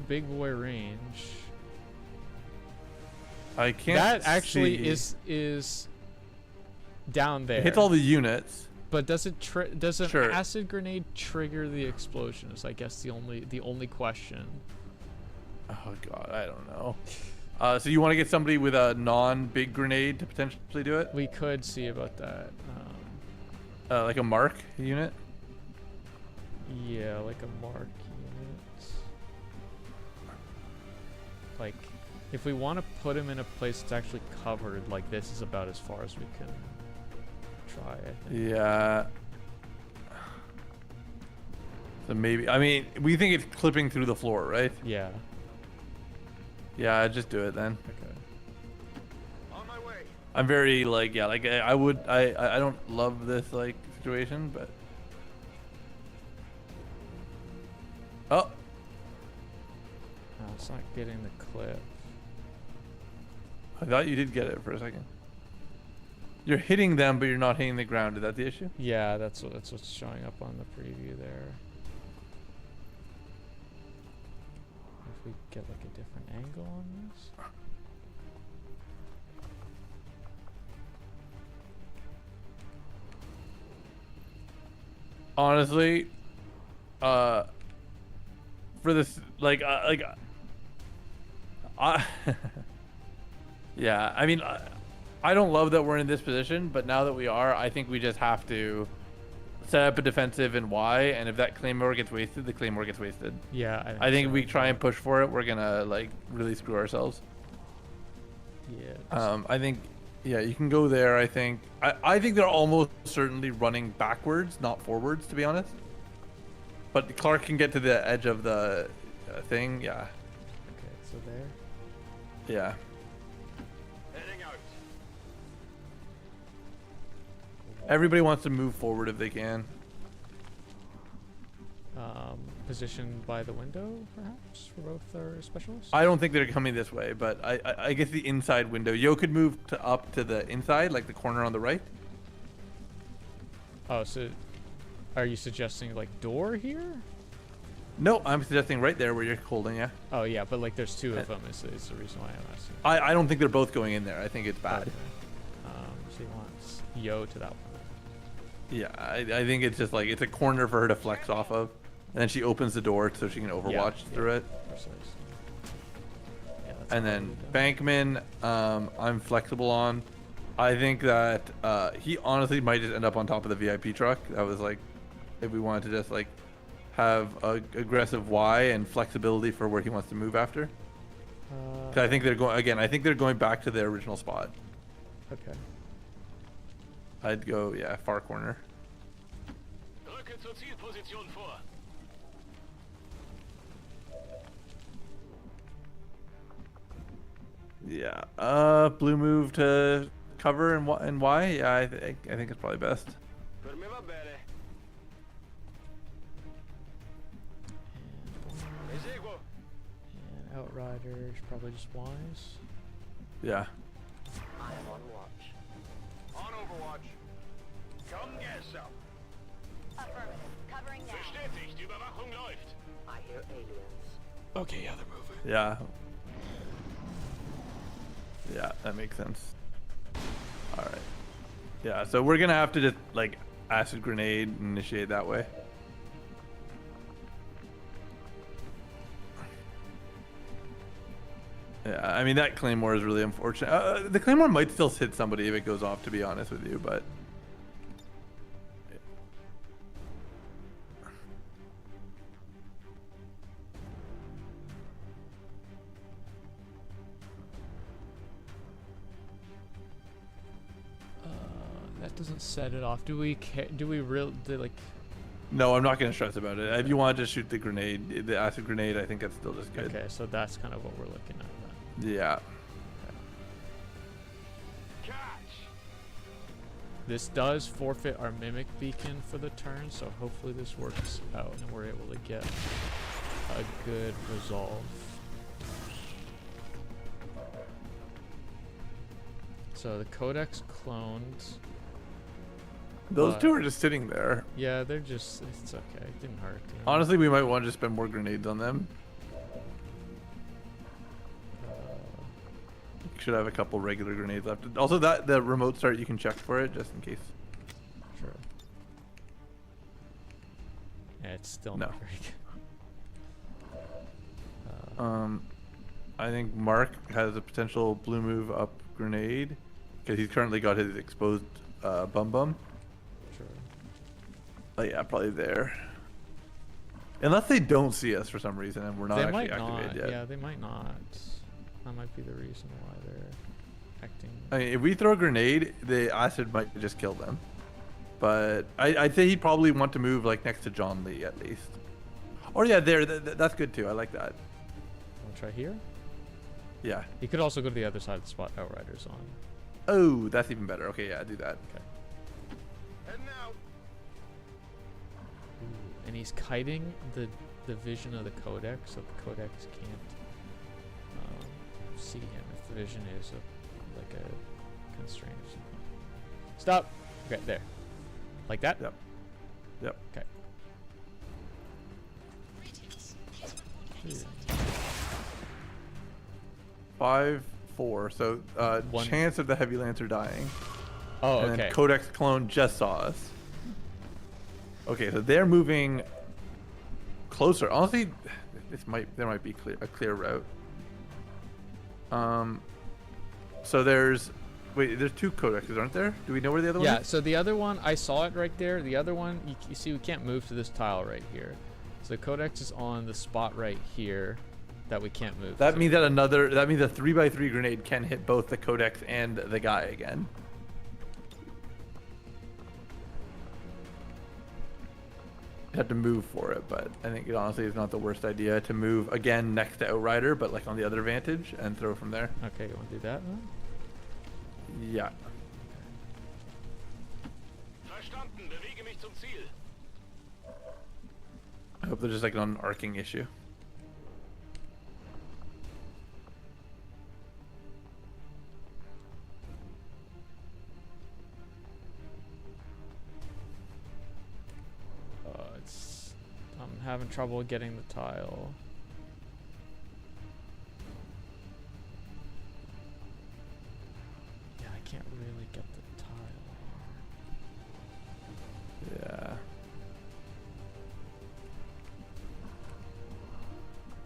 big boy range. I can't. That actually see. is down there. It hits all the units. But does an Sure. acid grenade trigger the explosion? Is I guess the only question. Oh god, I don't know. So you want to get somebody with a non-big grenade to potentially do it? We could see about that. Like a mark unit? Yeah, like a mark unit. Like, if we want to put him in a place that's actually covered, like this is about as far as we can try, I think. Yeah. So maybe, I mean, we think it's clipping through the floor, right? Yeah. Yeah, just do it then. Okay. On my way. I'm very like, yeah, like I don't love this like situation, but oh, No, it's not getting the clip. I thought you did get it for a second. You're hitting them, but you're not hitting the ground. Is that the issue? Yeah, that's what's showing up on the preview there. If we get like a different angle on this. Honestly, for this, yeah, I mean, I don't love that we're in this position, but now that we are, I think we just have to set up a defensive and Y, and if that claymore gets wasted, the claymore gets wasted. Yeah, I think so. if we try and push for it, we're gonna like really screw ourselves. Yeah. I think, yeah, you can go there. I think they're almost certainly running backwards, not forwards, to be honest. But Clark can get to the edge of the thing. Yeah. Okay, so there. Yeah. Heading out. Everybody wants to move forward if they can. Positioned by the window, perhaps, for both our specialists? I don't think they're coming this way, but I guess the inside window. Yo could move up to the inside, like the corner on the right. Oh, so are you suggesting like door here? No, I'm suggesting right there where you're holding, yeah. Oh yeah, but like there's two of them is the reason why I'm asking. I don't think they're both going in there. I think it's bad. Okay. So you want Yo to that one. Yeah, I think it's just like, it's a corner for her to flex off of. And then she opens the door so she can overwatch through it. Precisely. Yeah, that's And then Bankman, I'm flexible on. I think that he honestly might just end up on top of the VIP truck. That was like, if we wanted to just like have a aggressive Y and flexibility for where he wants to move after. 'Cause I think they're going, again, I think they're going back to their original spot. Okay. I'd go, yeah, far corner. Rücke zur Zielposition vor. Yeah. Blue move to cover and Y. Yeah, I think it's probably best. Per me va bene. Eseguo. And Outriders, probably just wise. Yeah. I am on watch. On Overwatch. Komm, Gasser. Affirmative. Covering now. Bestätigt, Überwachung läuft. I hear aliens. Okay, yeah, they're moving. Yeah. Yeah, that makes sense. All right. Yeah, so we're gonna have to just like acid grenade initiate that way. Yeah, I mean that claymore is really unfortunate. The claymore might still hit somebody if it goes off, to be honest with you, but. That doesn't set it off. Do we really like? No, I'm not gonna stress about it. If you want to just shoot the grenade, the acid grenade, I think that's still just good. Okay, so that's kind of what we're looking at then. Yeah. Catch. This does forfeit our mimic beacon for the turn, so hopefully this works out and we're able to get a good resolve. So the codex cloned. Those but- two are just sitting there. Yeah, they're just. It's okay. It didn't hurt. You know? Honestly, we might want to just spend more grenades on them. Should have a couple regular grenades left. Also, that the remote start, you can check for it just in case. Sure. Yeah, it's still No. not very good. I think Mark has a potential blue move up grenade because he's currently got his exposed bum. Sure. Oh yeah, probably there. Unless they don't see us for some reason and we're not They actually might activated not. yet. Yeah, they might not. That might be the reason why they're acting. I mean, if we throw a grenade, the acid might just kill them. But I'd say he'd probably want to move like next to John Lee at least. Or yeah, there. That's good too. I like that. Wanna try here? Yeah. He could also go to the other side of the spot Outriders on. Oh, that's even better. Okay, yeah, do that. Okay. Heading out. Ooh, and he's kiting the vision of the codex, so the codex can't see him if the vision is like a constraint or something. Stop. Okay, there. Like that. Yep. Yep. Okay. Ooh. 5-4. So One- chance of the heavy lancer dying. Oh, And okay. then Codex clone just saw us. Okay, so they're moving closer. Honestly, there might be a clear route. So there's two codexes, aren't there? Do we know where the other one Yeah, is? so the other one, I saw it right there. The other one, you see, we can't move to this tile right here. So the codex is on the spot right here that we can't move That to. means a 3x3 grenade can hit both the codex and the guy again. You have to move for it, but I think it honestly is not the worst idea to move again next to Outrider, but like on the other vantage and throw from there. Okay, you want to do that then? Yeah. Verstanden. Bewege mich zum Ziel. I hope there's just like an arcing issue. I'm having trouble getting the tile. Yeah, I can't really get the tile. Yeah.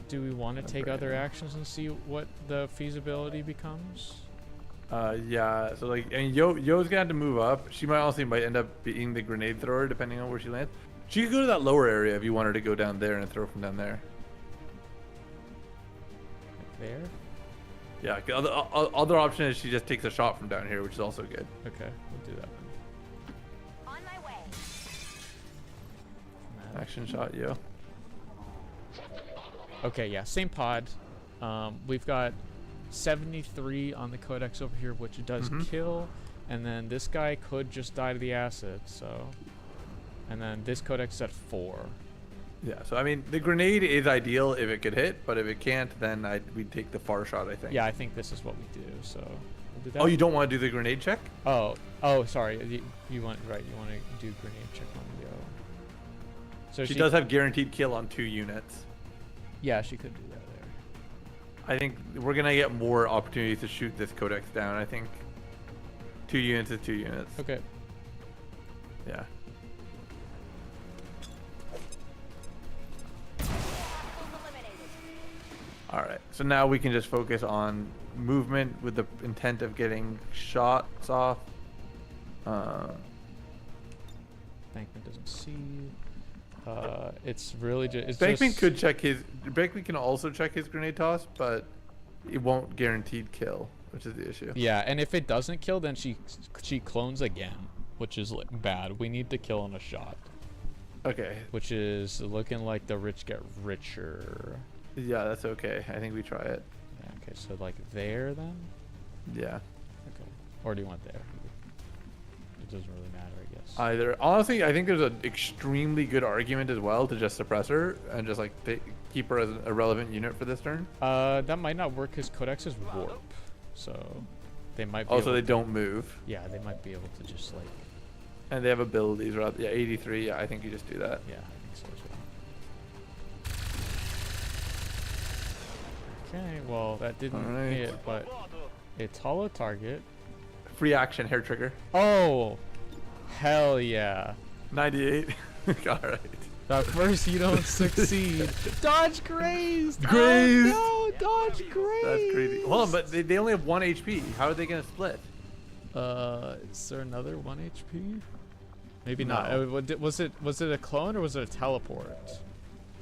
Do we want to take other actions and see what the feasibility becomes? Yeah. So like, I mean, Yo's gonna have to move up. She might end up being the grenade thrower depending on where she lands. She could go to that lower area if you want her to go down there and throw from down there. Like there? Yeah. 'Cause other option is she just takes a shot from down here, which is also good. Okay, we'll do that one. On my way. Action shot, Yo. Okay, yeah, same pod. We've got 73 on the codex over here, which does kill, and then this guy could just die to the acid, so. And then this codex is at 4. Yeah. So I mean, the grenade is ideal if it could hit, but if it can't, then we'd take the far shot. I think. Yeah, I think this is what we do. So. We'll do that. Oh, you don't want to do the grenade check? Oh, sorry. You want to do grenade check on Yo. So She does have guaranteed kill on 2 units. Yeah, she could do that there. I think we're gonna get more opportunities to shoot this codex down. I think 2 units is 2 units. Okay. Yeah. All right. So now we can just focus on movement with the intent of getting shots off. Bankman doesn't see. It's really just. Bankman can also check his grenade toss, but it won't guaranteed kill, which is the issue. Yeah, and if it doesn't kill, then she clones again, which is like bad. We need to kill on a shot. Okay. Which is looking like the rich get richer. Yeah, that's okay. I think we try it. Yeah, okay, so like there then? Yeah. Okay. Or do you want there? It doesn't really matter, I guess. Either. Honestly, I think there's an extremely good argument as well to just suppress her and just like keep her as a relevant unit for this turn. That might not work because Codex is warp, so they might be Also, able they to, don't move. Yeah, they might be able to just like. And they have abilities, right? Yeah, 83. Yeah, I think you just do that. Yeah, I think so as well. Okay, well that didn't Alright. hit, but it's hollow target. Free action hair trigger. Oh, hell yeah! 98. All right. But first you don't succeed. Dodge grazed. Grazed. Oh, no, dodge grazed. That's crazy. Hold on, but they only have 1 HP. How are they gonna split? Is there another 1 HP? Maybe not. No. Was it a clone or was it a teleport?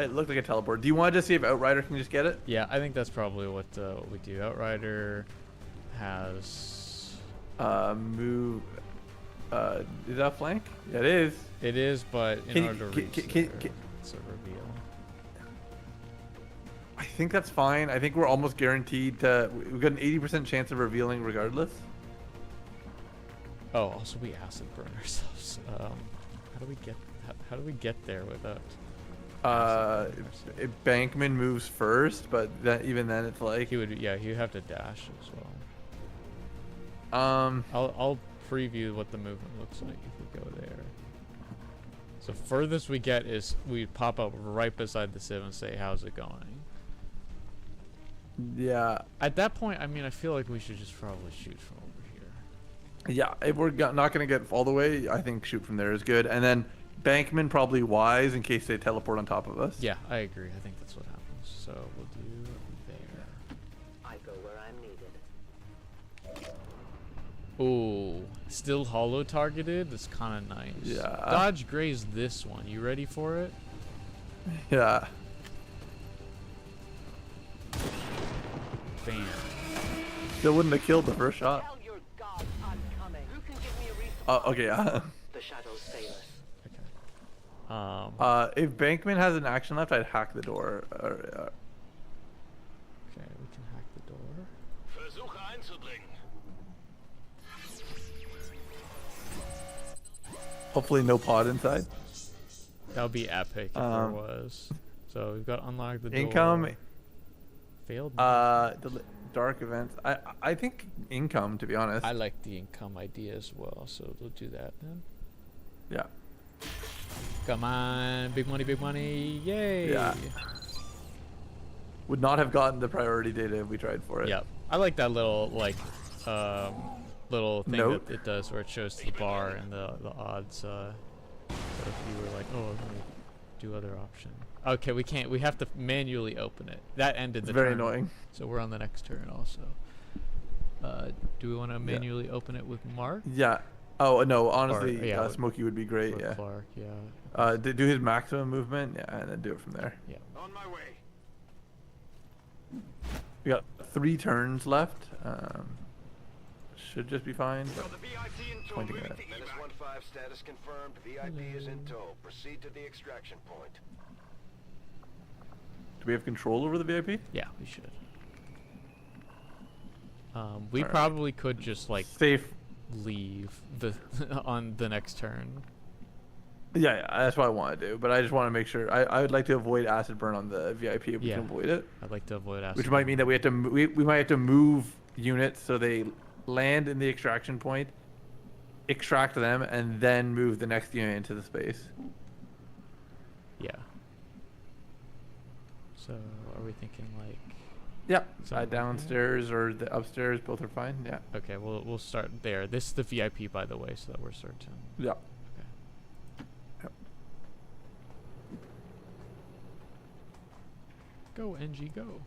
It looked like a teleport. Do you want to just see if Outrider can just get it? Yeah, I think that's probably what we do. Outrider has. Move. Is that flank? Yeah, it is. It is, but in order to reach it's a reveal. I think that's fine. I think we're almost guaranteed to. We've got an 80% chance of revealing regardless. Oh, also we acid burn ourselves. How do we get there without? Bankman moves first, but even then it's like He would have to dash as well. I'll preview what the movement looks like if we go there. So furthest we get is we pop up right beside the Civ and say, "How's it going?" yeah, At that point, I mean, I feel like we should just probably shoot from over here. yeah. If we're not gonna get all the way, I think shoot from there is good, and then Bankman probably wise in case they teleport on top of us. Yeah, I agree. I think that's what happens. So we'll do there. I go where I'm needed. Ooh, still hollow targeted. That's kind of nice. Yeah. Dodge graze this one. You ready for it? Yeah. Bam. Still wouldn't have killed the first shot. Tell your gods I'm coming. Who can give me a reason? Okay. Yeah. The shadows fail us. Okay. If Bankman has an action left, I'd hack the door. Okay, we can hack the door. Versuche einzudringen. Hopefully, no pod inside. That would be epic if there was. So we've got unlock the door. Income. Failed. Dark events. I think income, to be honest. I like the income idea as well, so we'll do that then. Yeah. Come on, big money, yay! Yeah. Would not have gotten the priority data if we tried for it. Yep. I like that little little thing Note? that it does where it shows the bar and the odds. So if you were like, oh, I'm gonna do other option. Okay, we can't. We have to manually open it. That ended the It's very turn. annoying. So we're on the next turn also. Do we want to manually open it with Mark? Yeah. Oh no, honestly, Or, yeah, with- Smokey would be great. Or Yeah. Clark, yeah. Do his maximum movement. Yeah, and then do it from there. Yeah. On my way. We got 3 turns left. Should just be fine. But Got the VIP in tow. Pointing Moving at to it. Menace 1-5 status confirmed. VIP is in tow. Proceed to the extraction point. do we have control over the VIP? Yeah, we should. We Alright. probably could just like Safe. leave the on the next turn. Yeah, that's what I want to do. But I just want to make sure. I would like to avoid acid burn on the VIP if we Yeah. can avoid it. I'd like to avoid acid. Which might mean that we have to we might have to move units so they land in the extraction point, extract them, and then move the next unit into the space. Yeah. So are we thinking like? Yeah, Somewhere here? downstairs or the upstairs, both are fine. Yeah. Okay, we'll start there. This is the VIP, by the way, so that we're certain. Yeah. Okay. Yep. Go NG, go.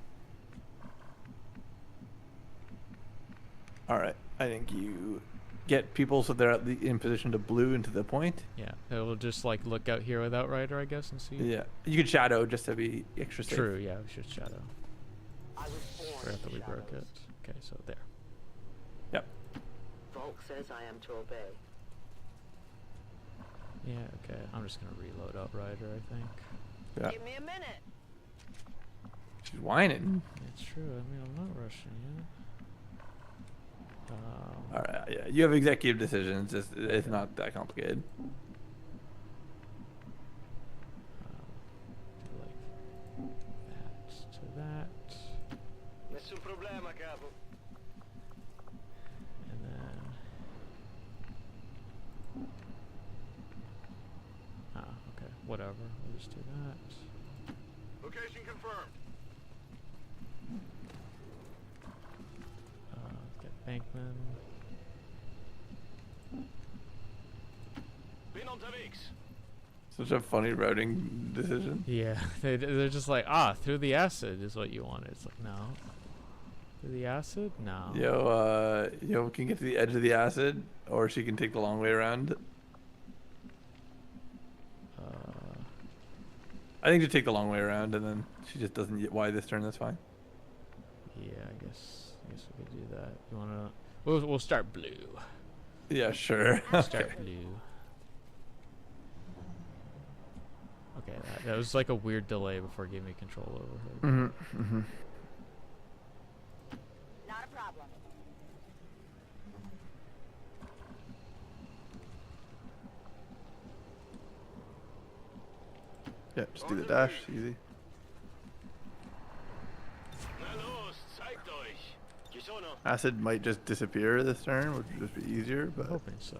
All right. I think you get people so they're in position to blue into the point. Yeah, we'll just like look out here with Outrider, I guess, and see. Yeah. You could shadow just to be extra safe. True. Yeah, we should shadow. I was born Forgot in that we the broke it. shadows. Okay, so there. Yep. Volk says I am to obey. Yeah. Okay. I'm just gonna reload Outrider, I think. Yeah. Give me a minute. She's whining. It's true. I mean, I'm not rushing you. All right. Yeah. You have executive decisions. It's not that complicated. Do like that to that, Nessun problema, capo. and then. Okay. Whatever. We'll just do that. Location confirmed. Get Bankman. Bin unterwegs. Such a funny routing decision. Yeah, they're just like, through the acid is what you wanted. It's like, no. Through the acid? No. Yo can get to the edge of the acid, or she can take the long way around. I think to take the long way around, and then she just doesn't get why this turn. That's fine. Yeah, I guess we could do that. You wanna? We'll start blue. Yeah, sure. Start blue. Okay, that was like a weird delay before it gave me control over her. Not a problem. Yeah, just do the dash. Easy. Acid might just disappear this turn, which would just be easier, I'm but hoping so,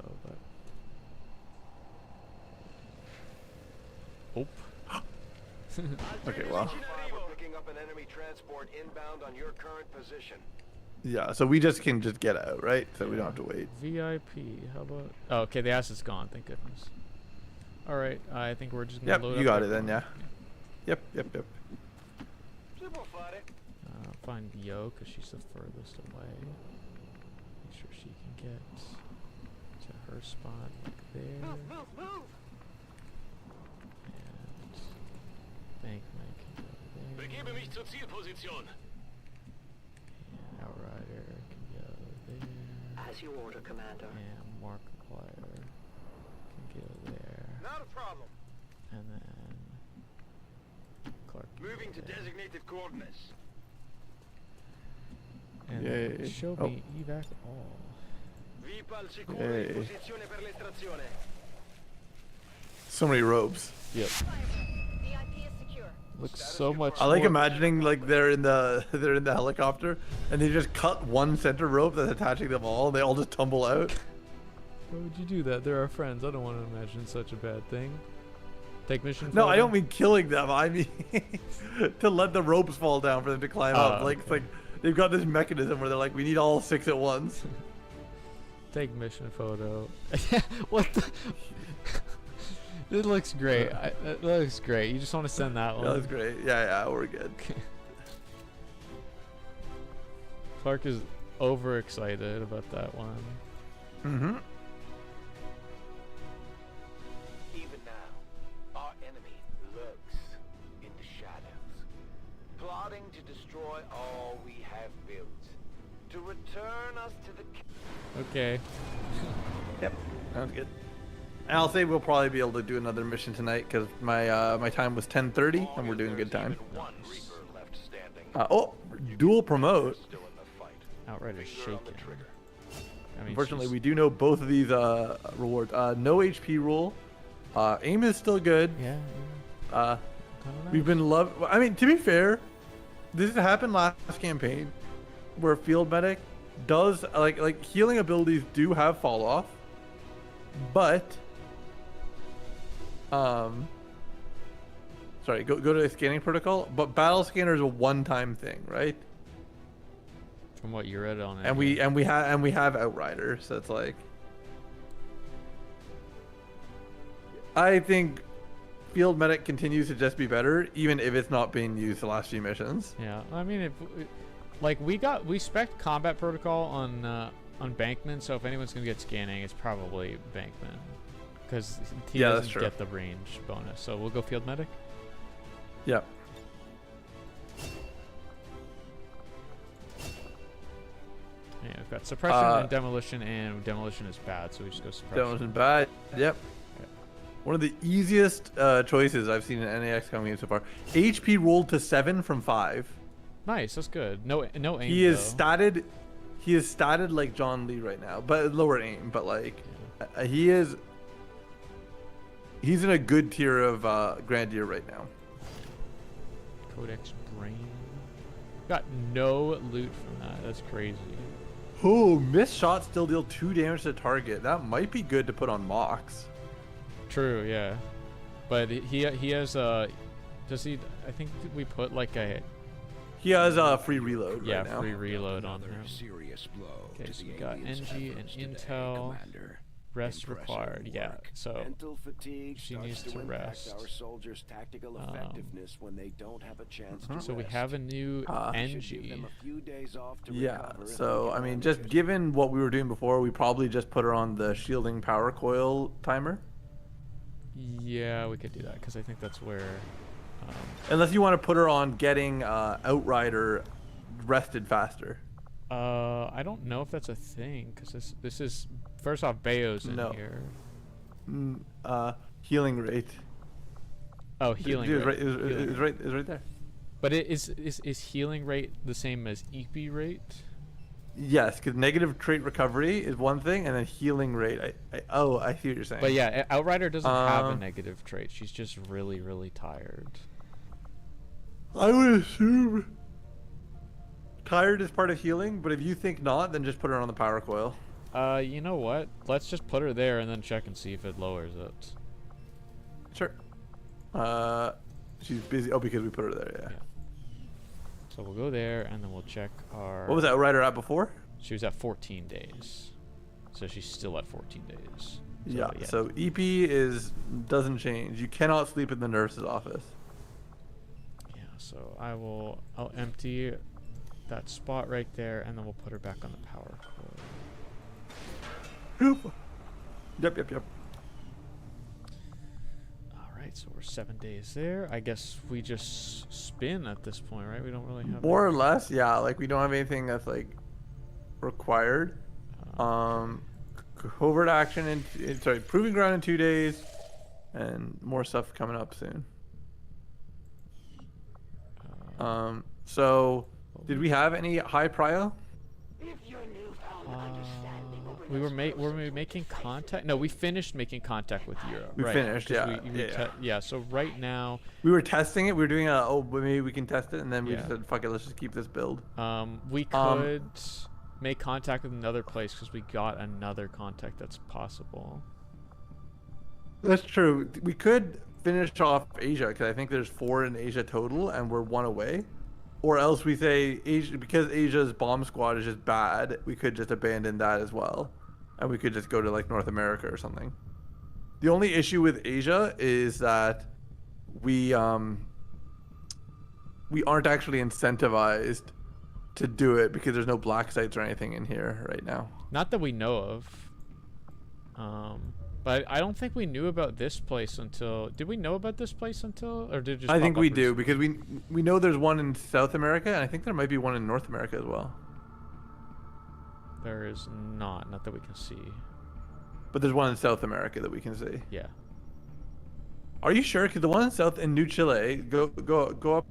but. Oh. okay, well. We're picking up an enemy transport inbound on your current position. Yeah, so we just can just get out, right? So we don't have to wait. VIP, how about? Oh, okay, the acid's gone. Thank goodness. All right, I think we're just gonna Yep, load you up got our it then, phone. yeah. Yep. Find Yo, because she's the furthest away. Make sure she can get to her spot like there. Move! And Bankman can go there. Begebe mich zur Zielposition. And Outrider can go there. As you order, Commander. And Markiplier can go there. Not a problem. And then Clark can Moving go to there. designated coordinates. And Yay. then show Oh. me evac all. VIP al sicuro Yay. in posizione per l'estrazione. So many ropes. Yep. VIP is secure. Looks so much. I like more- imagining like they're in the helicopter and they just cut one center rope that's attaching them all. And they all just tumble out. Why would you do that? They're our friends. I don't want to imagine such a bad thing. Take mission. No, I photo? don't mean killing them. I mean to let the ropes fall down for them to climb up. Like it's okay. like they've got this mechanism where they're like, we need all 6 at once. Take mission photo. What the? It looks great. It looks great. You just want to send that one. That was great. Yeah, we're good. Clark is overexcited about that one. Mm-hmm. Even now, our enemy lurks in the shadows, plotting to destroy all we have built, to return us to the Okay. Yep, sounds good. And I'll say we'll probably be able to do another mission tonight because my time was 10:30 and we're doing good time. one Reaper left standing. Oh, dual promote. Still in the fight. Outrider's Finger on shaking. the trigger. I mean, Unfortunately, she's- we do know both of these rewards. No HP rule. Aim is still good. Yeah. Uh, Kinda we've nice. been I mean, to be fair, this happened last campaign, where field medic does like healing abilities do have fall off, but sorry, go to the scanning protocol. But battle scanner is a one-time thing, right? From what you read on it. And we have Outrider, so it's like I think field medic continues to just be better, even if it's not being used the last few missions. Yeah. I mean, like we spec combat protocol on Bankman, so if anyone's gonna get scanning, it's probably Bankman, because he Yeah, that's doesn't true. get the range bonus. So we'll go field medic. Yep. Yeah, we've got suppression and demolition, and demolition is bad, so we just go suppression. Demolition bad. Yep. One of the easiest choices I've seen in any XCOM game so far. HP rolled to 7 from 5. Nice, that's good. No aim. He is though. statted. He is statted like John Lee right now, but lower aim. But like, he is. He's in a good tier of Grandier right now. Codex brain. Got no loot from that. That's crazy. Oh, missed shot still deal 2 damage to target. That might be good to put on Mox. True, yeah. But he has does he? I think we put like a He has a free reload yeah right now. free reload on Another him. serious blow Okay, to so the we got aliens' NG and efforts today, Intel. Commander. Rest Impressive required. Yeah. work. So Mental fatigue she starts needs to to impact rest. our soldiers' tactical effectiveness when they don't have a chance to so we rest. have a new We should give them NG. a few days off to Yeah. recover if we So can I mean, manage just it. given what we were doing before, we probably just put her on the shielding power coil timer. Yeah, we could do that because I think that's where. Unless you want to put her on getting Outrider rested faster. I don't know if that's a thing because this is first off Bayo's in No. here. Healing rate. Oh, healing Dude, rate. It's Healing rate. right. It's right there. But is healing rate the same as EP rate? Yes, because negative trait recovery is one thing, and then healing rate. I see what you're saying. But yeah, Outrider doesn't have a Um, negative trait. She's just really, really tired. I would assume tired is part of healing, but if you think not, then just put her on the power coil. You know what? Let's just put her there and then check and see if it lowers it. Sure. She's busy. Oh, because we put her there. Yeah. Yeah. So we'll go there and then we'll check our. What was that Outrider at before? She was at 14 days. So she's still at 14 days. Yeah. So EP doesn't change. You cannot sleep in the nurse's office. Yeah, so I'll empty that spot right there and then we'll put her back on the power cord. Yep. Alright, so we're 7 days there. I guess we just spin at this point, right? We don't really have More or less, yeah. Like we don't have anything that's like required. Covert action proving ground in 2 days, and more stuff coming up soon. So did we have any high prio? were we making contact? No, we finished making contact with Europe. We right, finished, 'cause yeah. yeah. So right now, We were testing it. We were doing maybe we can test it, and then we just Yeah. said, fuck it, let's just keep this build. we could make contact with another place because we got another contact that's possible. That's true. We could finish off Asia because I think there's 4 in Asia total, and we're 1 away. Or else we say Asia, because Asia's bomb squad is just bad. We could just abandon that as well, and we could just go to like North America or something. The only issue with Asia is that we aren't actually incentivized to do it because there's no black sites or anything in here right now. Not that we know of. But I don't think we knew about this place until. Did we know about this place until, or did it just? I think pop up we do recently? because we know there's one in South America, and I think there might be one in North America as well. There is not that we can see. But there's one in South America that we can see. Yeah. Are you sure? Because the one in New Chile, go up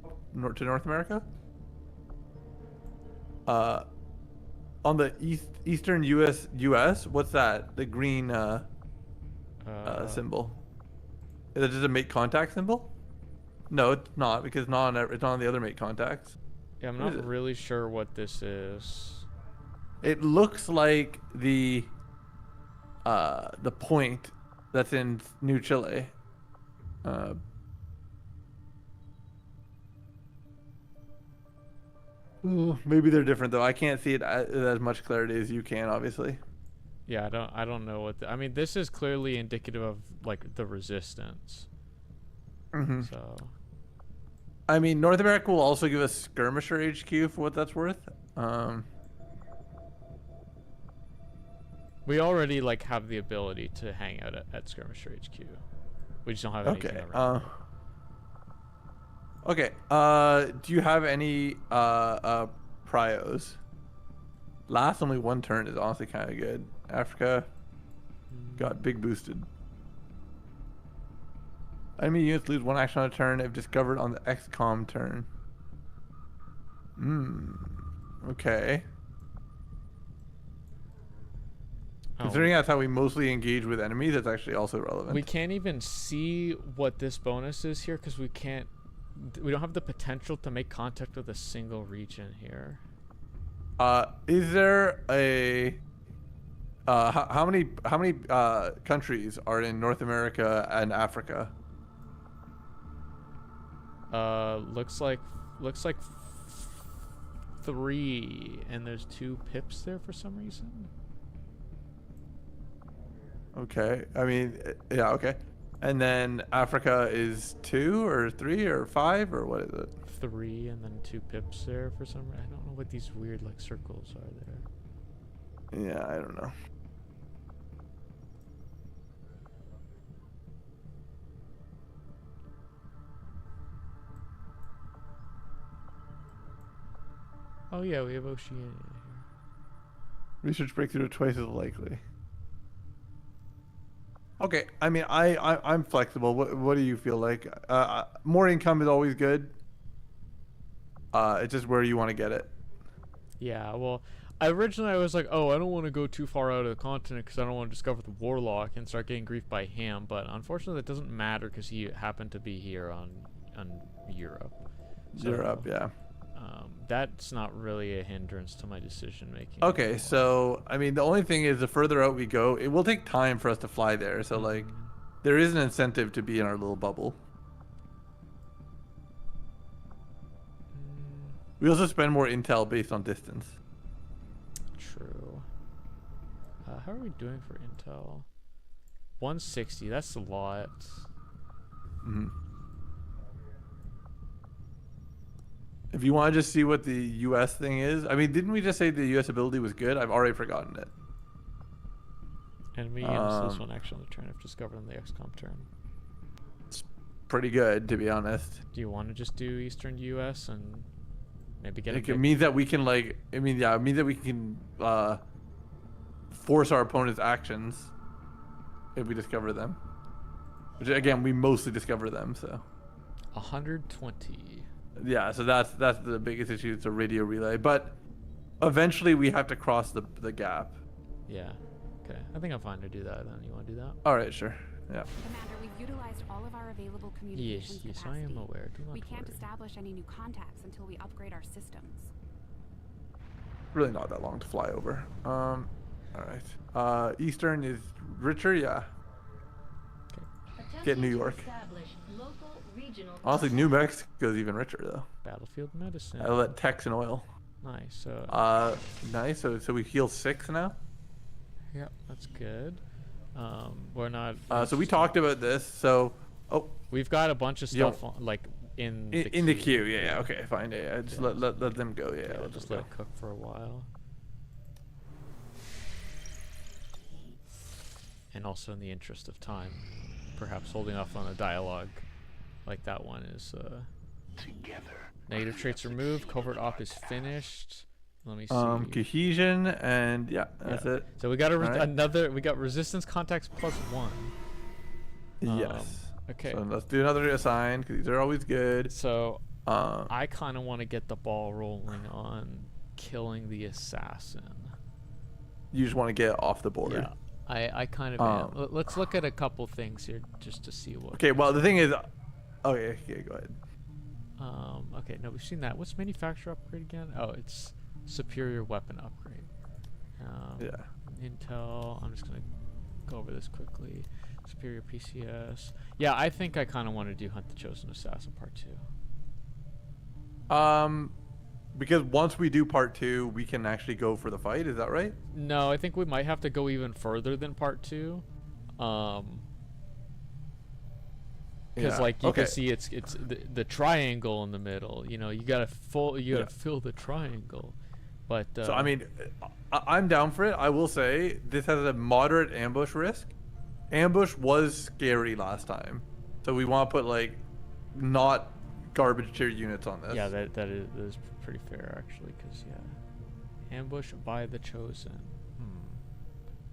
to North America. On the eastern U.S. What's that? The green symbol. Is it just a make contact symbol? No, it's not because it's not on the other make contacts. Yeah, I'm What is not it? really sure what this is. It looks like the point that's in New Chile. Ooh, maybe they're different though. I can't see it as much clarity as you can, obviously. Yeah, I don't know what. I mean, this is clearly indicative of like the resistance. Mm-hmm. So. I mean, North America will also give us skirmisher HQ for what that's worth. We already like have the ability to hang out at Skirmisher HQ. We just don't have anything Okay. around. Okay. Do you have any prios? Last only 1 turn is honestly kind of good. Africa got big boosted. Enemy units lose 1 action on a turn if discovered on the XCOM turn. Okay. Considering that's how we mostly engage with enemies, that's actually also relevant. We can't even see what this bonus is here because we don't have the potential to make contact with a single region here. Is there a how many countries are in North America and Africa? Looks like 3, and there's 2 pips there for some reason. Okay. I mean, yeah. Okay. And then Africa is 2 or 3 or 5 or what is it? 3 and then 2 pips there for some reason. I don't know what these weird like circles are there. Yeah, I don't know. Oh yeah, we have Oceania here. Research breakthrough twice as likely. Okay, I mean, I'm flexible. What do you feel like? More income is always good. It's just where you want to get it. Yeah, well, originally I was like, oh, I don't want to go too far out of the continent because I don't want to discover the Warlock and start getting griefed by him. But unfortunately, that doesn't matter because he happened to be here on Europe. So, Europe, yeah. That's not really a hindrance to my decision making. Okay, so I mean, the only thing is, the further out we go, it will take time for us to fly there. So like, there is an incentive to be in our little bubble. We also spend more intel based on distance. True. How are we doing for intel? 160. That's a lot. Mm-hmm. If you want to just see what the U.S. thing is, I mean, didn't we just say the U.S. ability was good? I've already forgotten it. Enemy units this one actually on the turn if discovered on the XCOM turn. It's pretty good, to be honest. Do you want to just do Eastern U.S. and maybe get It means that we can like, it means that we can force our opponent's actions if we discover them. Which again, we mostly discover them, so. 120. Yeah, so that's the biggest issue. It's a radio relay, but eventually we have to cross the gap. Yeah. Okay. I think I'm fine to do that. Then you want to do that? All right, sure. Yeah. Commander, we've utilized all of our available communications Yes, I capacity. am aware. Do not We can't worry. establish any new contacts until we upgrade our systems. Really not that long to fly over. All right. Eastern is richer, yeah. Get New York. Honestly, New Mexico is even richer though. Battlefield medicine. I let Tex and oil. Nice. Nice. So we heal 6 now. Yeah, that's good. We're not. So we talked about this. So, we've got a bunch of stuff on, like in the queue. Yeah. Okay. Fine. Yeah. Just let them go. Yeah. We'll just let it cook for a while. And also, in the interest of time, perhaps holding off on a dialogue like that one is. Together. Negative traits removed. Covert op is finished. Let me see. Cohesion and yeah, that's it. So we got Alright. another. We got resistance contacts +1. Yes. Okay. So let's do another assign because these are always good. So I kind of want to get the ball rolling on killing the assassin. You just want to get off the board. Yeah. I kind of am. Let's look at a couple things here just to see what. Okay. Well, the thing is, okay. Go ahead. Okay. No, we've seen that. What's manufacturer upgrade again? Oh, it's superior weapon upgrade. Yeah. Intel. I'm just gonna go over this quickly. Superior PCS. Yeah, I think I kind of want to do Hunt the Chosen Assassin Part 2. Because once we do part 2, we can actually go for the fight. Is that right? No, I think we might have to go even further than Part 2. Because like you can see it's the triangle in the middle. You know, you gotta fill the triangle. But so I mean, I'm down for it. I will say this has a moderate ambush risk. Ambush was scary last time, so we want to put like not garbage tier units on this. Yeah, that is pretty fair actually. Because yeah, ambush by the chosen.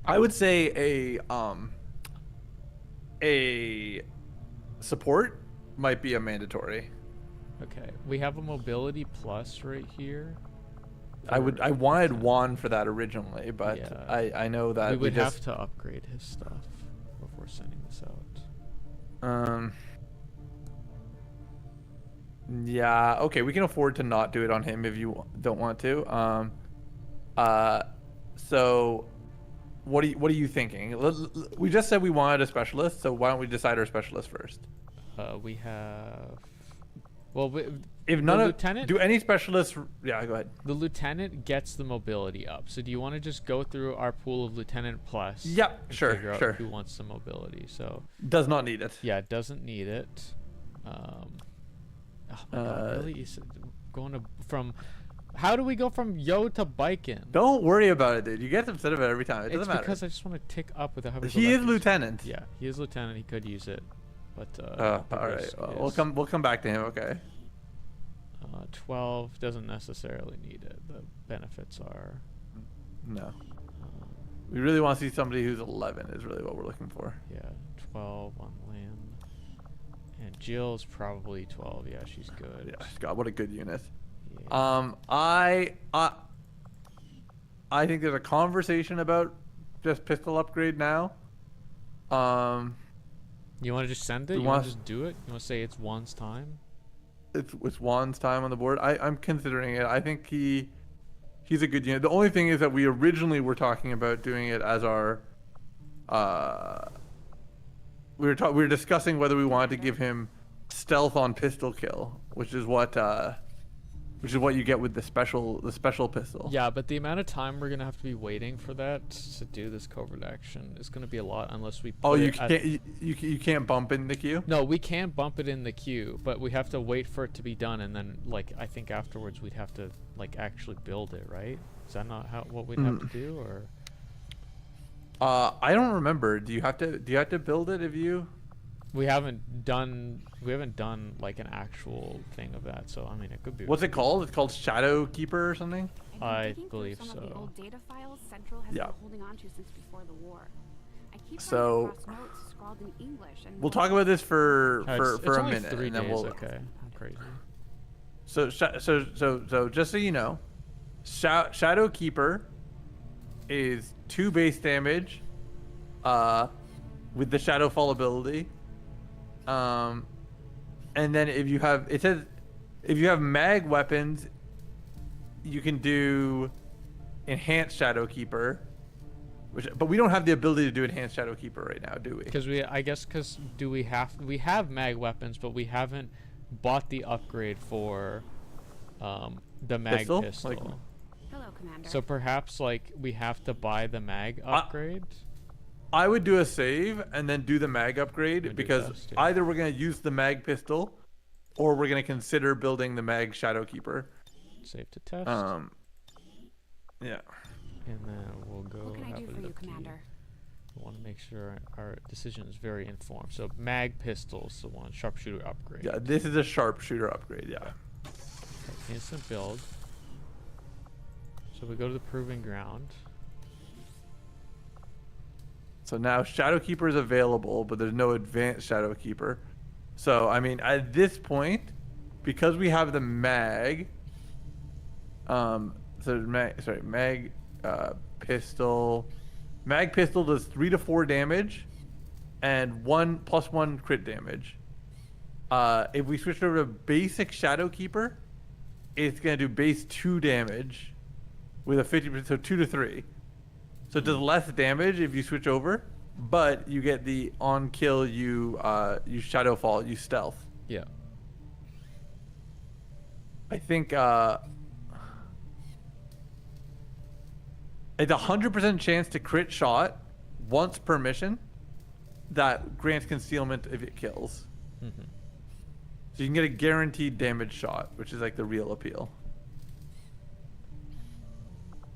I would say a support might be a mandatory. Okay, we have a mobility plus right here. I wanted Juan for that originally, but Yeah. I know that we would have to upgrade his stuff before sending this out. Yeah, okay, we can afford to not do it on him if you don't want to. So what are you thinking? We just said we wanted a specialist, so why don't we decide our specialist first? We have Well, If the none of lieutenant, do any specialists, yeah, go ahead. the lieutenant gets the mobility up. So do you want to just go through our pool of lieutenant plus? Yep, and sure, figure out sure. who wants the mobility? So Does not need it. yeah, it doesn't need it. Oh my God, really? Going to from? How do we go from yo to biking? Don't worry about it, dude. You get upset about it every time. It doesn't It's matter. because I just want to tick up with the hover. He is selectors. lieutenant. Yeah, he is lieutenant. He could use it, but All the right. risk Well, is, we'll come back to him. Okay. 12 doesn't necessarily need it. The benefits are. No. We really want to see somebody who's 11 is really what we're looking for. Yeah, 12 on Lynn. And Jill's probably 12. Yeah, she's good. Yeah, God, what a good unit. Yeah. I think there's a conversation about just pistol upgrade now. You want to just send it? we You want want- to just do it? You want to say it's Juan's time? It's Juan's time on the board. I'm considering it. I think he's a good unit. The only thing is that we originally were talking about doing it as our we were discussing whether we wanted to give him stealth on pistol kill, which is what you get with the special pistol. Yeah, but the amount of time we're gonna have to be waiting for that to do this covert action is gonna be a lot unless we. Oh, put you it at- can't you can't bump in the queue. No, we can bump it in the queue, but we have to wait for it to be done, and then like I think afterwards we'd have to like actually build it, right? Is that not what we'd have to do, or? I don't remember. Do you have to build it if you? We haven't done like an actual thing of that, so I mean it could be. What's it called? It's called Shadow Keeper or something. I've been I digging through believe some of the so. old data files Central has Yeah. been holding on to since before the war. I keep So- running across notes scrawled in English and We'll talk about this for It's a only minute, 3 and then days, we'll. okay. I'm crazy. So just so you know, Shadow Keeper is 2 base damage, with the Shadow Fall ability. And then if you have mag weapons, you can do Enhanced Shadow Keeper, but we don't have the ability to do Enhanced Shadow Keeper right now, do we? Because we have mag weapons, but we haven't bought the upgrade for the mag Pistol? pistol. Like- Hello, Commander. So perhaps like we have to buy the mag upgrade. I would do a save and then do the mag upgrade Would do because best, yeah. either we're gonna use the mag pistol, or we're gonna consider building the mag Shadow Keeper. Save to test. Yeah. And then we'll go. what can I have do a for you, looky. Commander? We want to make sure our decision is very informed. So mag pistols, the one sharpshooter upgrade. Yeah, this is a sharpshooter upgrade. Yeah. Instant build. So we go to the proving ground. So now Shadow Keeper is available, but there's no advanced Shadow Keeper. So I mean, at this point, because we have the mag, mag pistol. Mag pistol does 3 to 4 damage, and 1+1 crit damage. If we switch over to basic Shadow Keeper, it's gonna do base 2 damage, with a 50%, so 2 to 3. So it does less damage if you switch over, but you get the on kill, you Shadow Fall, you stealth. Yeah. I think it's 100% chance to crit shot once per mission that grants concealment if it kills. Mm-hmm. So you can get a guaranteed damage shot, which is like the real appeal.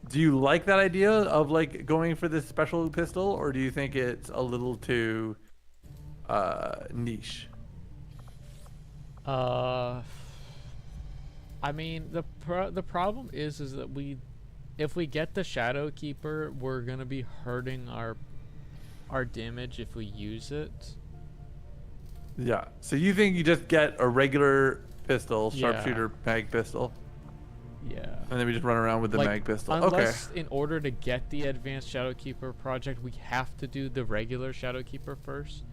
Do you like that idea of like going for this special pistol, or do you think it's a little too niche? I mean the problem is that if we get the Shadow Keeper, we're gonna be hurting our damage if we use it. Yeah. So you think you just get a regular pistol, Yeah. sharpshooter mag pistol, Yeah. and then we just run around with the Like, mag pistol? Unless in order to get the advanced Shadow Keeper project, we have to do the regular Shadow Keeper first.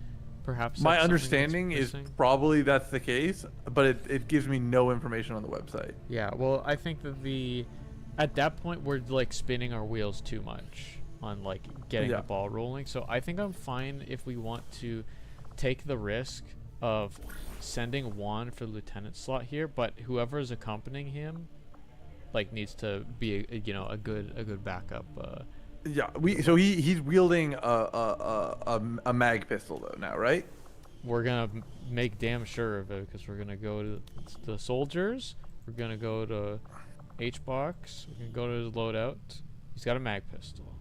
Perhaps My that's something that's understanding is missing. probably that's the case, but it gives me no information on the website. Yeah, well, I think that at that point we're like spinning our wheels too much on like getting Yeah. the ball rolling. So I think I'm fine if we want to take the risk of sending Juan for the lieutenant slot here, but whoever is accompanying him, like, needs to be a good backup. Yeah, he's wielding a mag pistol though now, right? We're gonna make damn sure of it because we're gonna go to the soldiers. We're gonna go to hbox. We're gonna go to his loadout. He's got a mag pistol.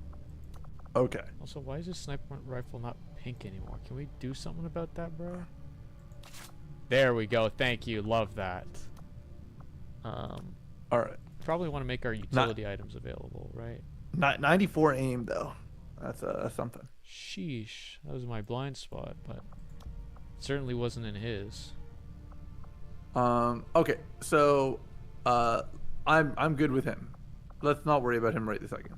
Okay. Also, why is his sniper rifle not pink anymore? Can we do something about that, bro? There we go. Thank you. Love that. All right. Probably want to make our utility items available, right? 94 aim though. That's something. Sheesh. That was my blind spot, but it certainly wasn't in his. Okay. So, I'm good with him. Let's not worry about him right this second.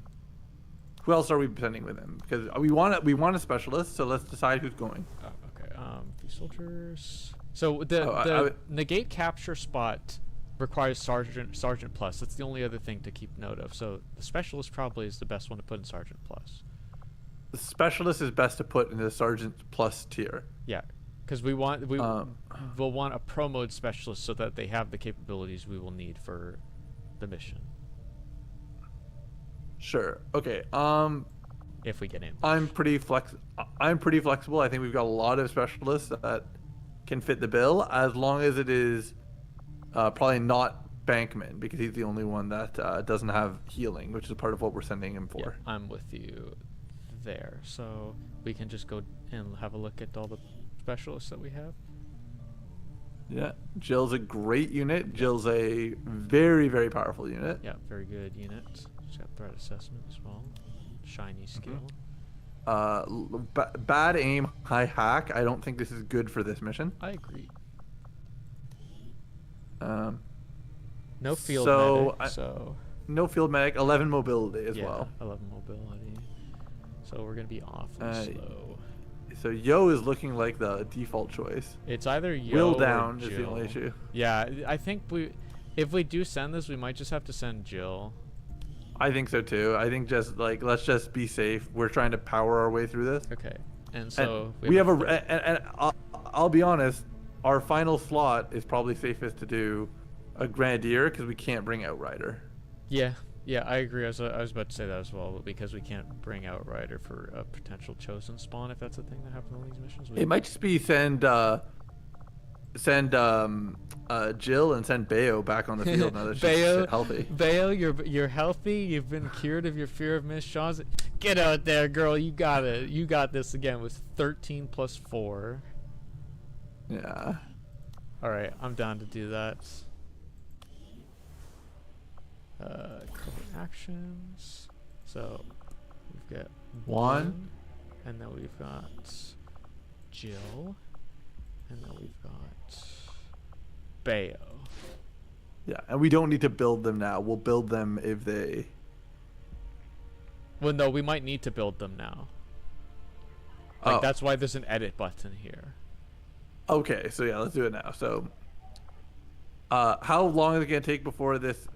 Who else are we sending with him? Because we want a specialist, so let's decide who's going. Oh, okay. The soldiers. So the negate capture spot requires sergeant plus. That's the only other thing to keep note of. So the specialist probably is the best one to put in sergeant plus. The specialist is best to put in the sergeant plus tier. Yeah, because we'll want a pro mode specialist so that they have the capabilities we will need for the mission. Sure. Okay. If we get in. I'm pretty flexible. I think we've got a lot of specialists that can fit the bill, as long as it is probably not Bankman, because he's the only one that doesn't have healing, which is part of what we're sending him for. Yeah, I'm with you there. So we can just go and have a look at all the specialists that we have. Yeah, Jill's a great unit. Jill's a very, very powerful unit. Yeah, very good unit. She's got threat assessment as well. Shiny skill. Bad aim, high hack. I don't think this is good for this mission. I agree. No field medic, so no field medic. 11 mobility as yeah, well. 11 mobility. So we're gonna be awfully slow. So Yo is looking like the default choice. It's either Yo Will or down Jill. is the only issue. Yeah, I think if we do send this, we might just have to send Jill. I think so too. I think just like let's just be safe. We're trying to power our way through this. Okay, and so we have and I'll be honest, our final slot is probably safest to do a Grenadier because we can't bring Outrider. Yeah, I agree. I was about to say that as well, but because we can't bring Outrider for a potential chosen spawn, if that's a thing that happens on these missions. It might just be send Jill and send Bayo back on the field now that she's healthy. Bayo, you're healthy. You've been cured of your fear of missed shots. Get out there, girl. You got it. You got this again with 13 plus 4. Yeah. All right, I'm down to do that. Cover actions. So we've got one, and then we've got Jill, and then we've got Bayo. Yeah, and we don't need to build them now. We'll build them if they. Well, no, we might need to build them now. Like that's why there's an edit button here. Okay, so yeah, let's do it now. So, how long is it gonna take before this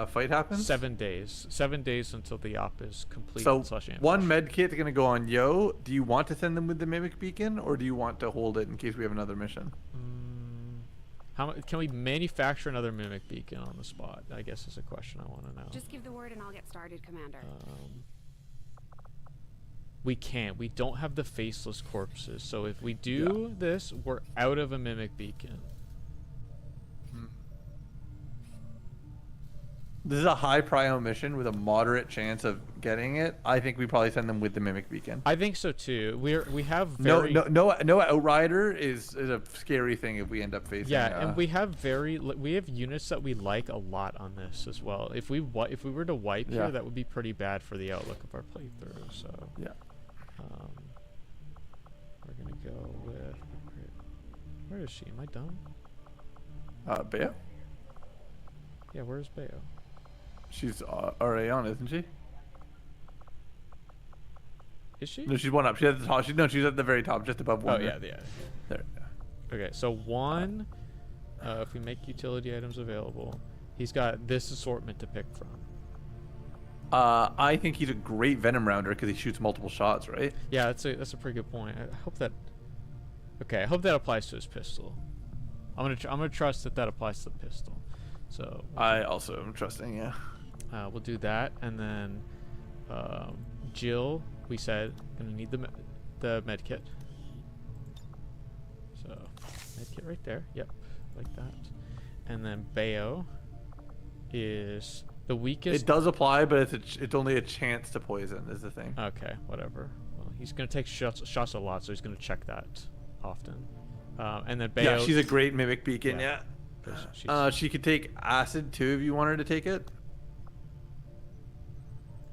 fight happens? 7 days. 7 days until the op is complete. So / one med kit is gonna go on Yo. Do you want to send them with the mimic beacon, or do you want to hold it in case we have another mission? Can we manufacture another mimic beacon on the spot? I guess is a question I want to know. Just give the word and I'll get started, Commander. We can't. We don't have the faceless corpses. So if we do this, we're out of a mimic beacon. This is a high prio mission with a moderate chance of getting it. I think we probably send them with the mimic beacon. I think so too. We have very no Outrider is a scary thing if we end up facing. Yeah, and we have units that we like a lot on this as well. If we were to wipe here, that would be pretty bad for the outlook of our playthrough. So yeah, we're gonna go with. Where is she? Am I dumb? Bayo. Yeah, where's Bayo? She's already on, isn't she? Is she? No, she's one up. She's at the top. She's at the very top, just above one. Oh yeah. There. Okay, so one. If we make utility items available, he's got this assortment to pick from. I think he's a great venom rounder because he shoots multiple shots, right? Yeah, that's a pretty good point. I hope that. Okay, I hope that applies to his pistol. I'm gonna trust that applies to the pistol. So I also am trusting, yeah. we'll do that, and then Jill, we said, gonna need the med kit. So med kit right there. Yep, like that. And then Bayo is the weakest. It does apply, but it's only a chance to poison is the thing. Okay, whatever. Well, he's gonna take shots a lot, so he's gonna check that often. And then Bayo. Yeah, she's a great mimic beacon. Yeah. Yeah. She could take acid too if you want her to take it.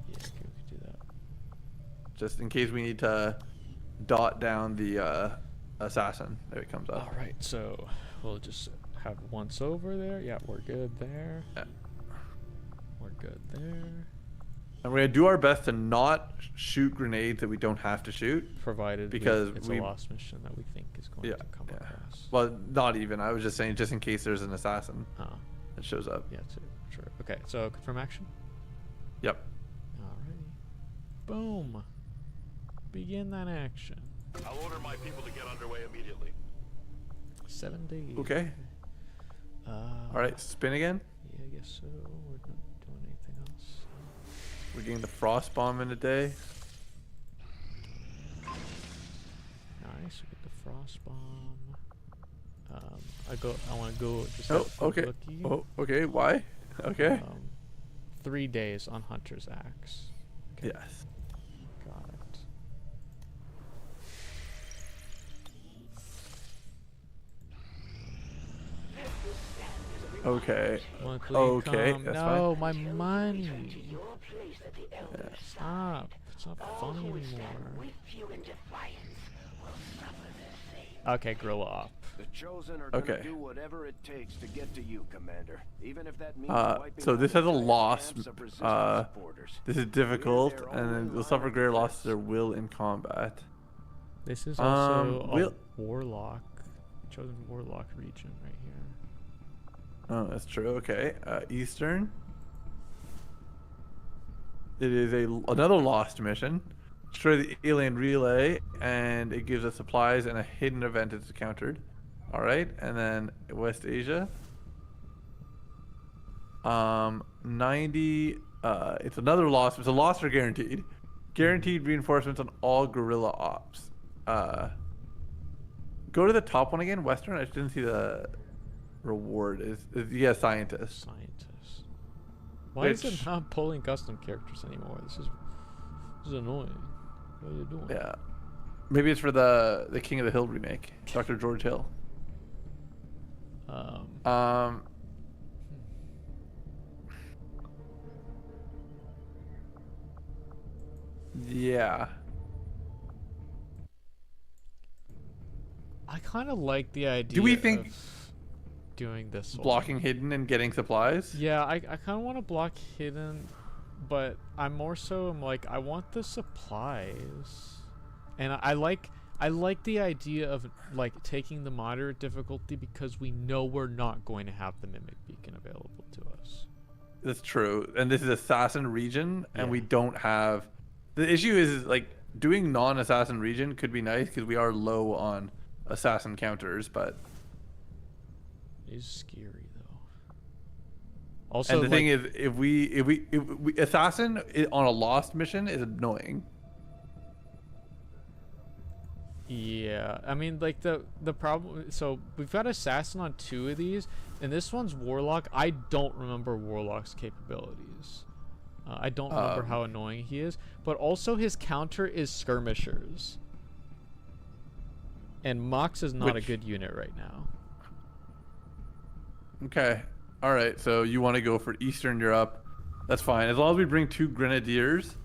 Yeah, okay, we could do that. Just in case we need to dot down the assassin if it comes up. All right, so we'll just have once over there. Yeah, we're good there. Yeah. We're good there. And we're gonna do our best to not shoot grenades that we don't have to shoot. Provided Because it's a lost mission that we think is going to come across. Well, not even. I was just saying, just in case there's an assassin that shows up. Yeah, sure. Okay, so confirm action. Yep. Alrighty. Boom. Begin that action. I'll order my people to get underway immediately. 7 days. Okay. All right, spin again. Yeah, I guess so. We're not doing anything else. We're getting the frost bomb in a day. Nice. We get the frost bomb. I want to go. Just Oh, get okay. Cookie. Oh, okay. Why? Okay. 3 days on Hunter's Axe. Okay. Yes. Got it. Okay. Monthly Okay, income. that's No, fine. my money. Stop. It's not funny anymore. Okay, Guerrilla Op. The Chosen are gonna Okay. do whatever it takes to get to you, Commander. Even if that means wiping So out this the has a entire loss. camps of resistance supporters. This is difficult, We're their and then only they'll line suffer of greater loss defense. to their will in combat. This is also a we'll- warlock, chosen warlock region right here. Oh, that's true. Okay. Eastern. It is another lost mission. Destroy the alien relay, and it gives us supplies and a hidden event it's encountered. All right, and then West Asia. 90. It's another loss. It's a loss or guaranteed. Guaranteed reinforcements on all guerrilla ops. Go to the top one again. Western. I didn't see the reward. Is yeah, scientist. Scientist. Why is it Which- not pulling custom characters anymore? This is annoying. What are you doing? Yeah. Maybe it's for the King of the Hill remake, Dr. George Hill. Yeah. I kind of like the idea. Do we think of doing this one. blocking hidden and getting supplies? Yeah, I kind of want to block hidden, but I'm like I want the supplies, and I like the idea of like taking the moderate difficulty because we know we're not going to have the mimic beacon available to us. That's true. And this is assassin region, and Yeah. we don't have. The issue is like doing non-assassin region could be nice because we are low on assassin counters, but. It is scary though. Also, And the thing like, is, if we assassin on a lost mission is annoying. yeah, I mean, like the problem. So we've got assassin on 2 of these, and this one's warlock. I don't remember warlock's capabilities. I don't remember how annoying he is, but also his counter is skirmishers. And Mox is not a good unit right now. Okay. All right. So you want to go for Eastern Europe? That's fine. As long as we bring 2 grenadiers,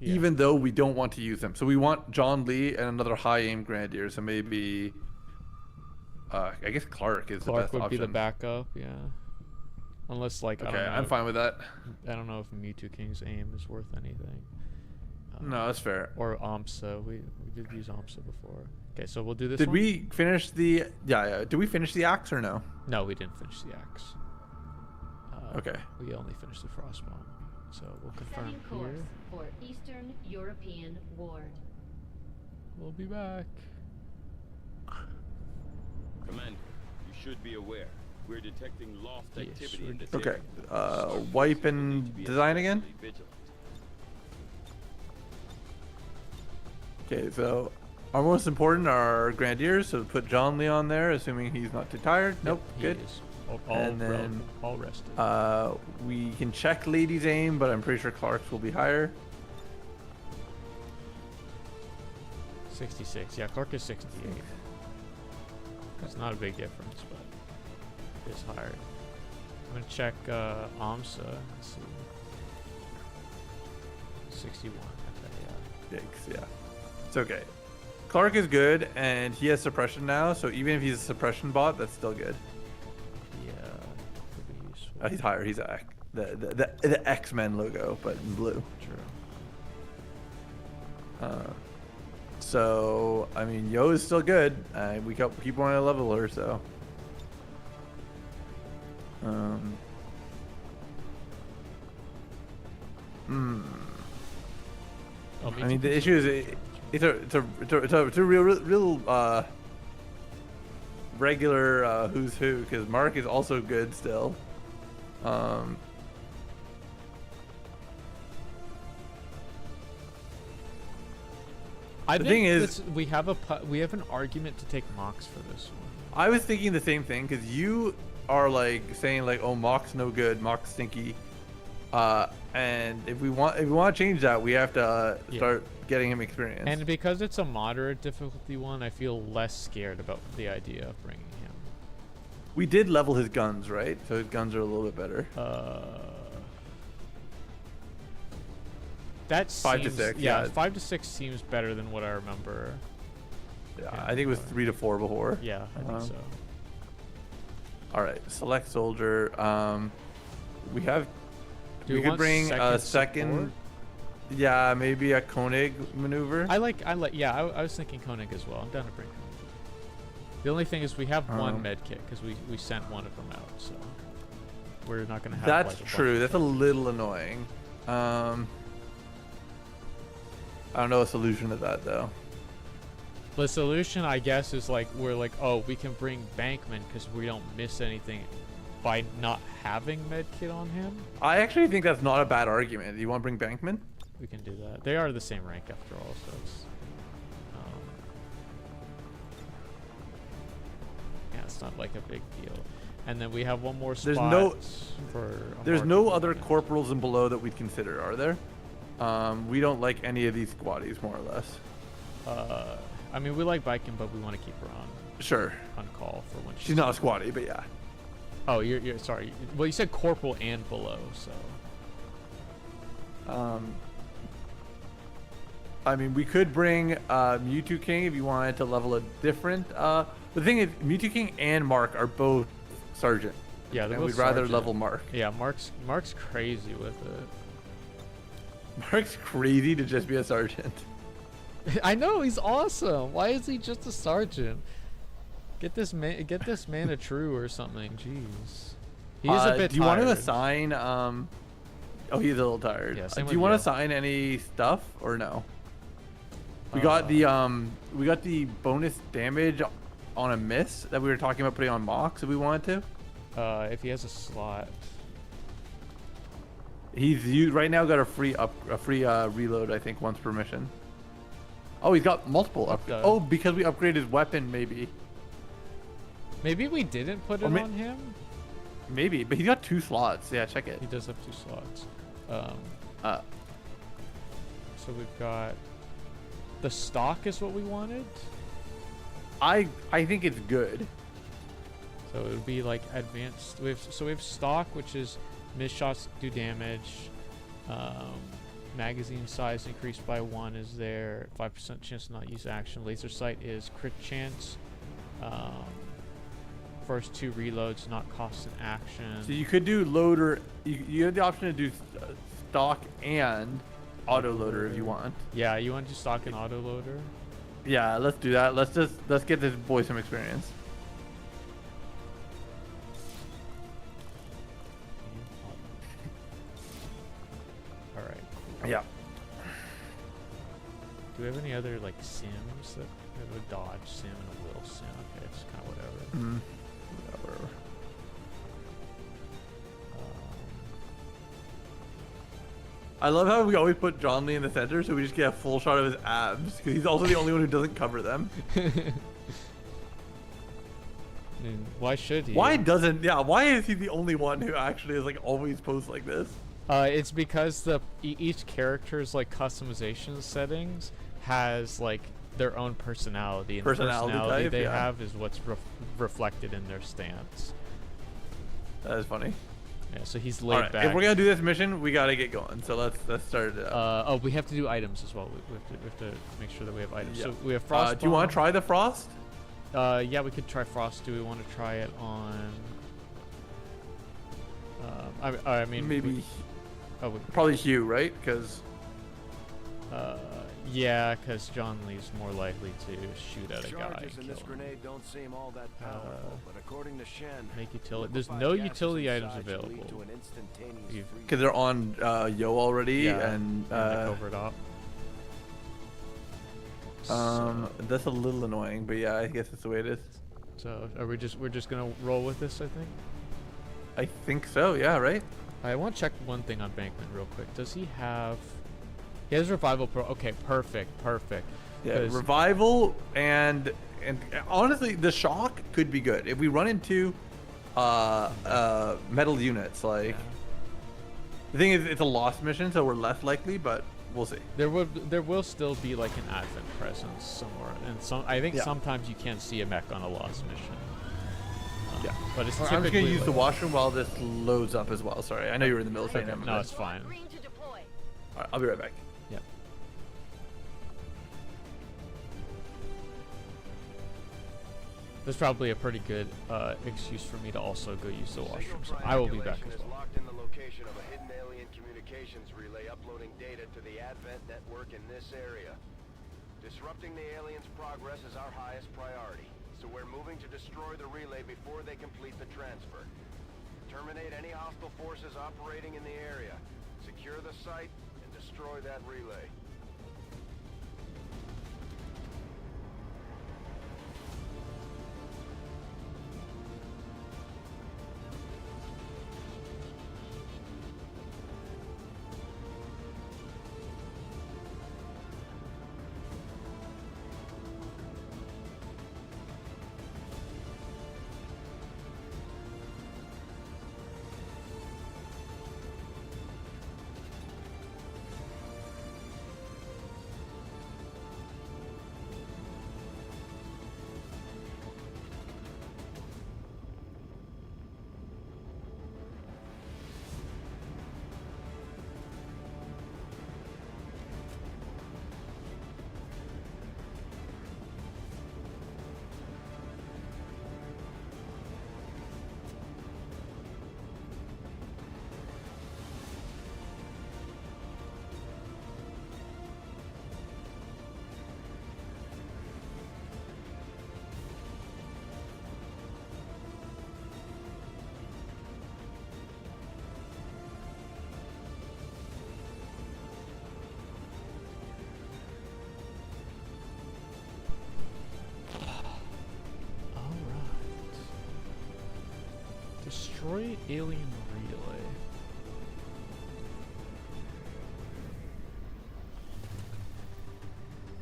Yeah. even though we don't want to use them. So we want John Lee and another high aim grenadier. So maybe, I guess Clark is the Clark best would option. be the backup, yeah. Unless like I Okay, don't know I'm if- fine with that. I don't know if Mewtwo King's aim is worth anything. No, that's fair. Or Amsa. We did use Amsa before. Okay, so we'll do this Did one? we finish the? Yeah. Did we finish the axe or no? No, we didn't finish the axe. Okay. We only finished the Frostbomb. So we'll confirm Setting course here. for Eastern European Ward. We'll be back. Commander, you should be aware. We're detecting loft Yes, activity we're in this Okay. area. Wipe and design again. Vigilant. Okay, so our most important are Grenadiers, so put John Lee on there, assuming he's not too tired. Nope, He good. is all And then, all rested. We can check Lady's aim, but I'm pretty sure Clark's will be higher. 66. Yeah, Clark is 68. That's not a big difference, but it's higher. I'm gonna check AMSA. Let's see. 61. Okay, Yikes, yeah. It's okay. Clark is good, and he has suppression now, so even if he's a suppression bot, that's still good. yeah. Could be useful. He's higher. He's the X-Men logo, but in blue. True. So I mean, Yo is still good. We keep wanting to level her, so. I mean, the issue is it's a real regular who's who, because Mark is also good still. I The think thing is- we have an argument to take Mox for this one. I was thinking the same thing, because you are like saying like, oh, Mock's no good, Mock's stinky, and if we want to change that, we have to start getting him experience. And because it's a moderate difficulty one, I feel less scared about the idea of bringing him. We did level his guns, right? So his guns are a little bit better. That's 5 to 6, yeah. 5 to 6 seems better than what I remember. Yeah, I think it was 3 to 4 before. Yeah, I think so. All right, select soldier. We have. Do we we could want bring a second second. support? Yeah, maybe a Koenig maneuver. I was thinking Koenig as well. I'm down to bring Koenig. The only thing is we have one med kit because we sent one of them out, so we're not gonna have. That's like, a bunch true. of That's a little annoying. I don't know a solution to that though. The solution, I guess, is like we're like, oh, we can bring Bankman because we don't miss anything by not having medkit on him. I actually think that's not a bad argument. Do you want to bring Bankman? We can do that. They are the same rank after all, so it's yeah, it's not like a big deal. And then we have one more spot. There's no other corporals and below that we'd consider, are there? We don't like any of these squaddies, more or less. I mean, we like Biking, but we want to keep her on. Sure. On call for when she's not a squaddie, but yeah. Oh, you're sorry. Well, you said corporal and below, so. I mean, we could bring Mewtwo King if you wanted to level a different. The thing is, Mewtwo King and Mark are both sergeant. Yeah, they're and both we'd rather sergeant. level Mark. Yeah, Mark's crazy with it. Mark's crazy to just be a sergeant. I know, he's awesome. Why is he just a sergeant? Get this man a true or something. Jeez. He is a bit Do you want to tired. assign? Oh, he's a little tired. Yeah, Do you want to assign any stuff or no? We got the bonus damage on a miss that we were talking about putting on Mox if we wanted to. If he has a slot. He's right now got a free reload, I think, once per mission. Oh, he's got multiple upgrades. Oh, because we upgraded his weapon, maybe. Maybe we didn't put it on him? Maybe, but he's got 2 slots. Yeah, check it. He does have 2 slots. So we've got the stock is what we wanted. I think it's good. So it would be like advanced. We have stock, which is missed shots do damage. Magazine size increased by 1 is there. 5% chance to not use action. Laser sight is crit chance. First 2 reloads not cost an action. So you could do loader. You have the option to do stock and auto loader if you want. Yeah, you want to do stock and auto loader? Yeah, let's do that. Let's get this boy some experience. All right. Yeah. Do we have any other like sims that we have a dodge sim and a will sim? Okay, it's kind of whatever. Whatever. I love how we always put John Lee in the center, so we just get a full shot of his abs, because he's also the only one who doesn't cover them. And why should he? Why is he the only one who actually is like always posts like this? It's because each character's like customization settings has like their own personality, and the personality type, they have is what's reflected in their stance. That is funny. Yeah, so he's laid back. If we're gonna do this mission, we gotta get going. So let's start it. Oh, we have to do items as well. We have to make sure that we have items. Yeah. So we have frost. Do you want to try the frost? Yeah, we could try frost. Do we want to try it on? I mean, maybe. Probably Hugh, right? Because. Yeah, because John Lee's more likely to shoot at a guy. Charges in this grenade don't seem all that powerful, but according to Shen, make utility. There's no utility items available. Because they're on Yo already, and the covert op. That's a little annoying, but yeah, I guess that's the way it is. So we're just gonna roll with this, I think. I think so. Yeah. Right. I want to check one thing on Bankman real quick. Does he have? He has revival pro. Okay, perfect. Yeah, revival and honestly, the shock could be good if we run into metal units. Like the thing is, it's a lost mission, so we're less likely, but we'll see. There will still be like an advent presence somewhere, and I think sometimes you can't see a mech on a lost mission. Yeah, but it's. I'm just gonna use the washroom while this loads up as well. Sorry, I know you were in the military. Okay, no, it's fine. All right, I'll be right back. Yep. There's probably a pretty good excuse for me to also go use the washroom, so I will be back as well. Locked in the location of a hidden alien communications relay uploading data to the Advent network in this area. Disrupting the aliens' progress is our highest priority, so we're moving to destroy the relay before they complete the transfer. Terminate any hostile forces operating in the area. Secure the site and destroy that relay. Destroy alien relay.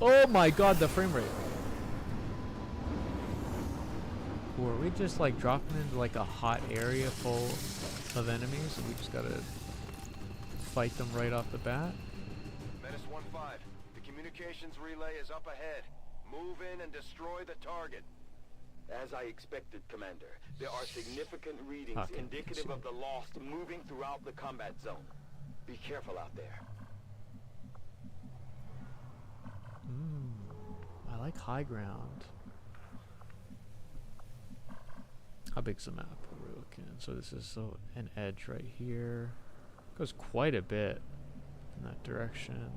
Oh my god, the frame rate. Were we just like dropping into like a hot area full of enemies and we just gotta fight them right off the bat? Menace 1-5, the communications relay is up ahead. Move in and destroy the target. As I expected, Commander, there are significant readings indicative of the Lost moving throughout the combat zone. Be careful out there. I like high ground. How big's the map we're looking at? So this is an edge right here. Goes quite a bit in that direction.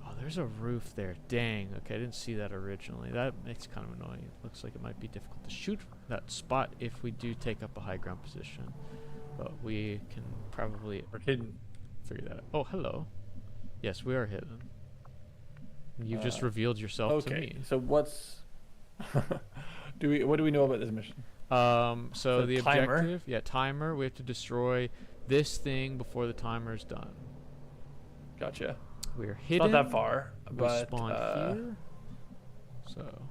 Oh, there's a roof there. Dang. Okay, I didn't see that originally. That makes kind of annoying. It looks like it might be difficult to shoot that spot if we do take up a high ground position. But we can probably figure that out. Oh, hello. Yes, we are hidden. You've just revealed yourself to me. So what's what do we know about this mission? So The the timer? objective, yeah, timer. We have to destroy this thing before the timer's done. Gotcha. We're It's hidden. not that far, We but spawn here. So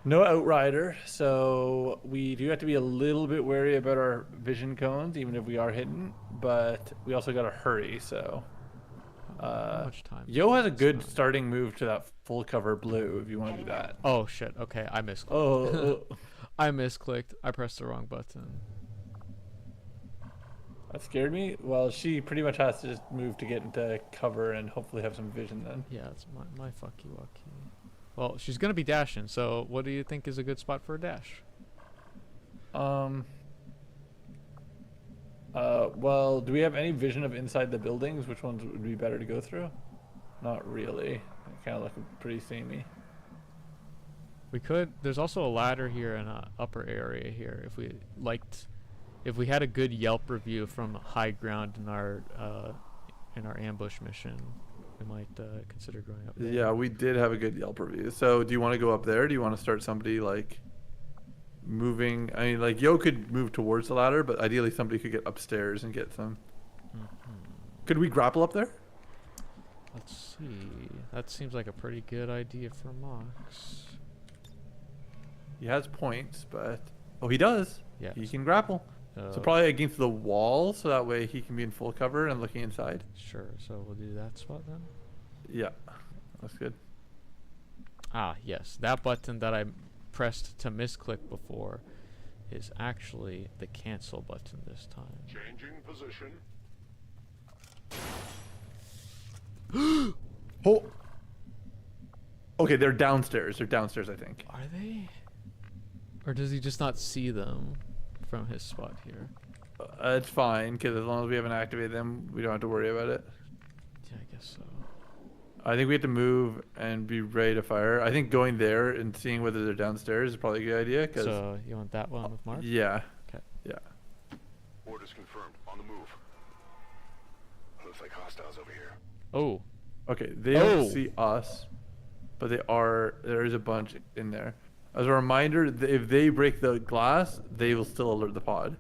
no outrider, so we do have to be a little bit wary about our vision cones, even if we are hidden. But we also gotta hurry. So, how much time? Yo has a It's good not- starting move to that full cover blue. If you want to do that. Oh shit. Okay, I misclicked. Oh, I misclicked. I pressed the wrong button. that scared me. Well, she pretty much has to just move to get into cover and hopefully have some vision then. Yeah, it's my fucky wucky. Well, she's gonna be dashing. So, what do you think is a good spot for a dash? Well, do we have any vision of inside the buildings? Which ones would be better to go through? Not really. They kind of look pretty samey. We could. There's also a ladder here and a upper area here. If we had a good Yelp review from high ground in our ambush mission, we might consider going up there. Yeah, we did have a good Yelp review. So do you want to go up there? Do you want to start somebody like moving? I mean, like Yo could move towards the ladder, but ideally somebody could get upstairs and get some. Could we grapple up there? Let's see. That seems like a pretty good idea for Mox. He has points, but he does. Yeah. He can grapple. So probably against the wall, so that way he can be in full cover and looking inside. Sure. So we'll do that spot then. Yeah, that's good. Ah, yes. That button that I pressed to misclick before is actually the cancel button this time. Changing position. Oh. Okay, they're downstairs. They're downstairs, I think. Are they? Or does he just not see them from his spot here? It's fine, because as long as we haven't activated them, we don't have to worry about it. Yeah, I guess so. I think we have to move and be ready to fire. I think going there and seeing whether they're downstairs is probably a good idea. Cause So you want that one with Marf? yeah. Okay. Yeah. Orders confirmed. On the move. Looks like hostiles over here. Oh. Okay, they don't see us, but there is a bunch in there. As a reminder, if they break the glass, they will still alert the pod.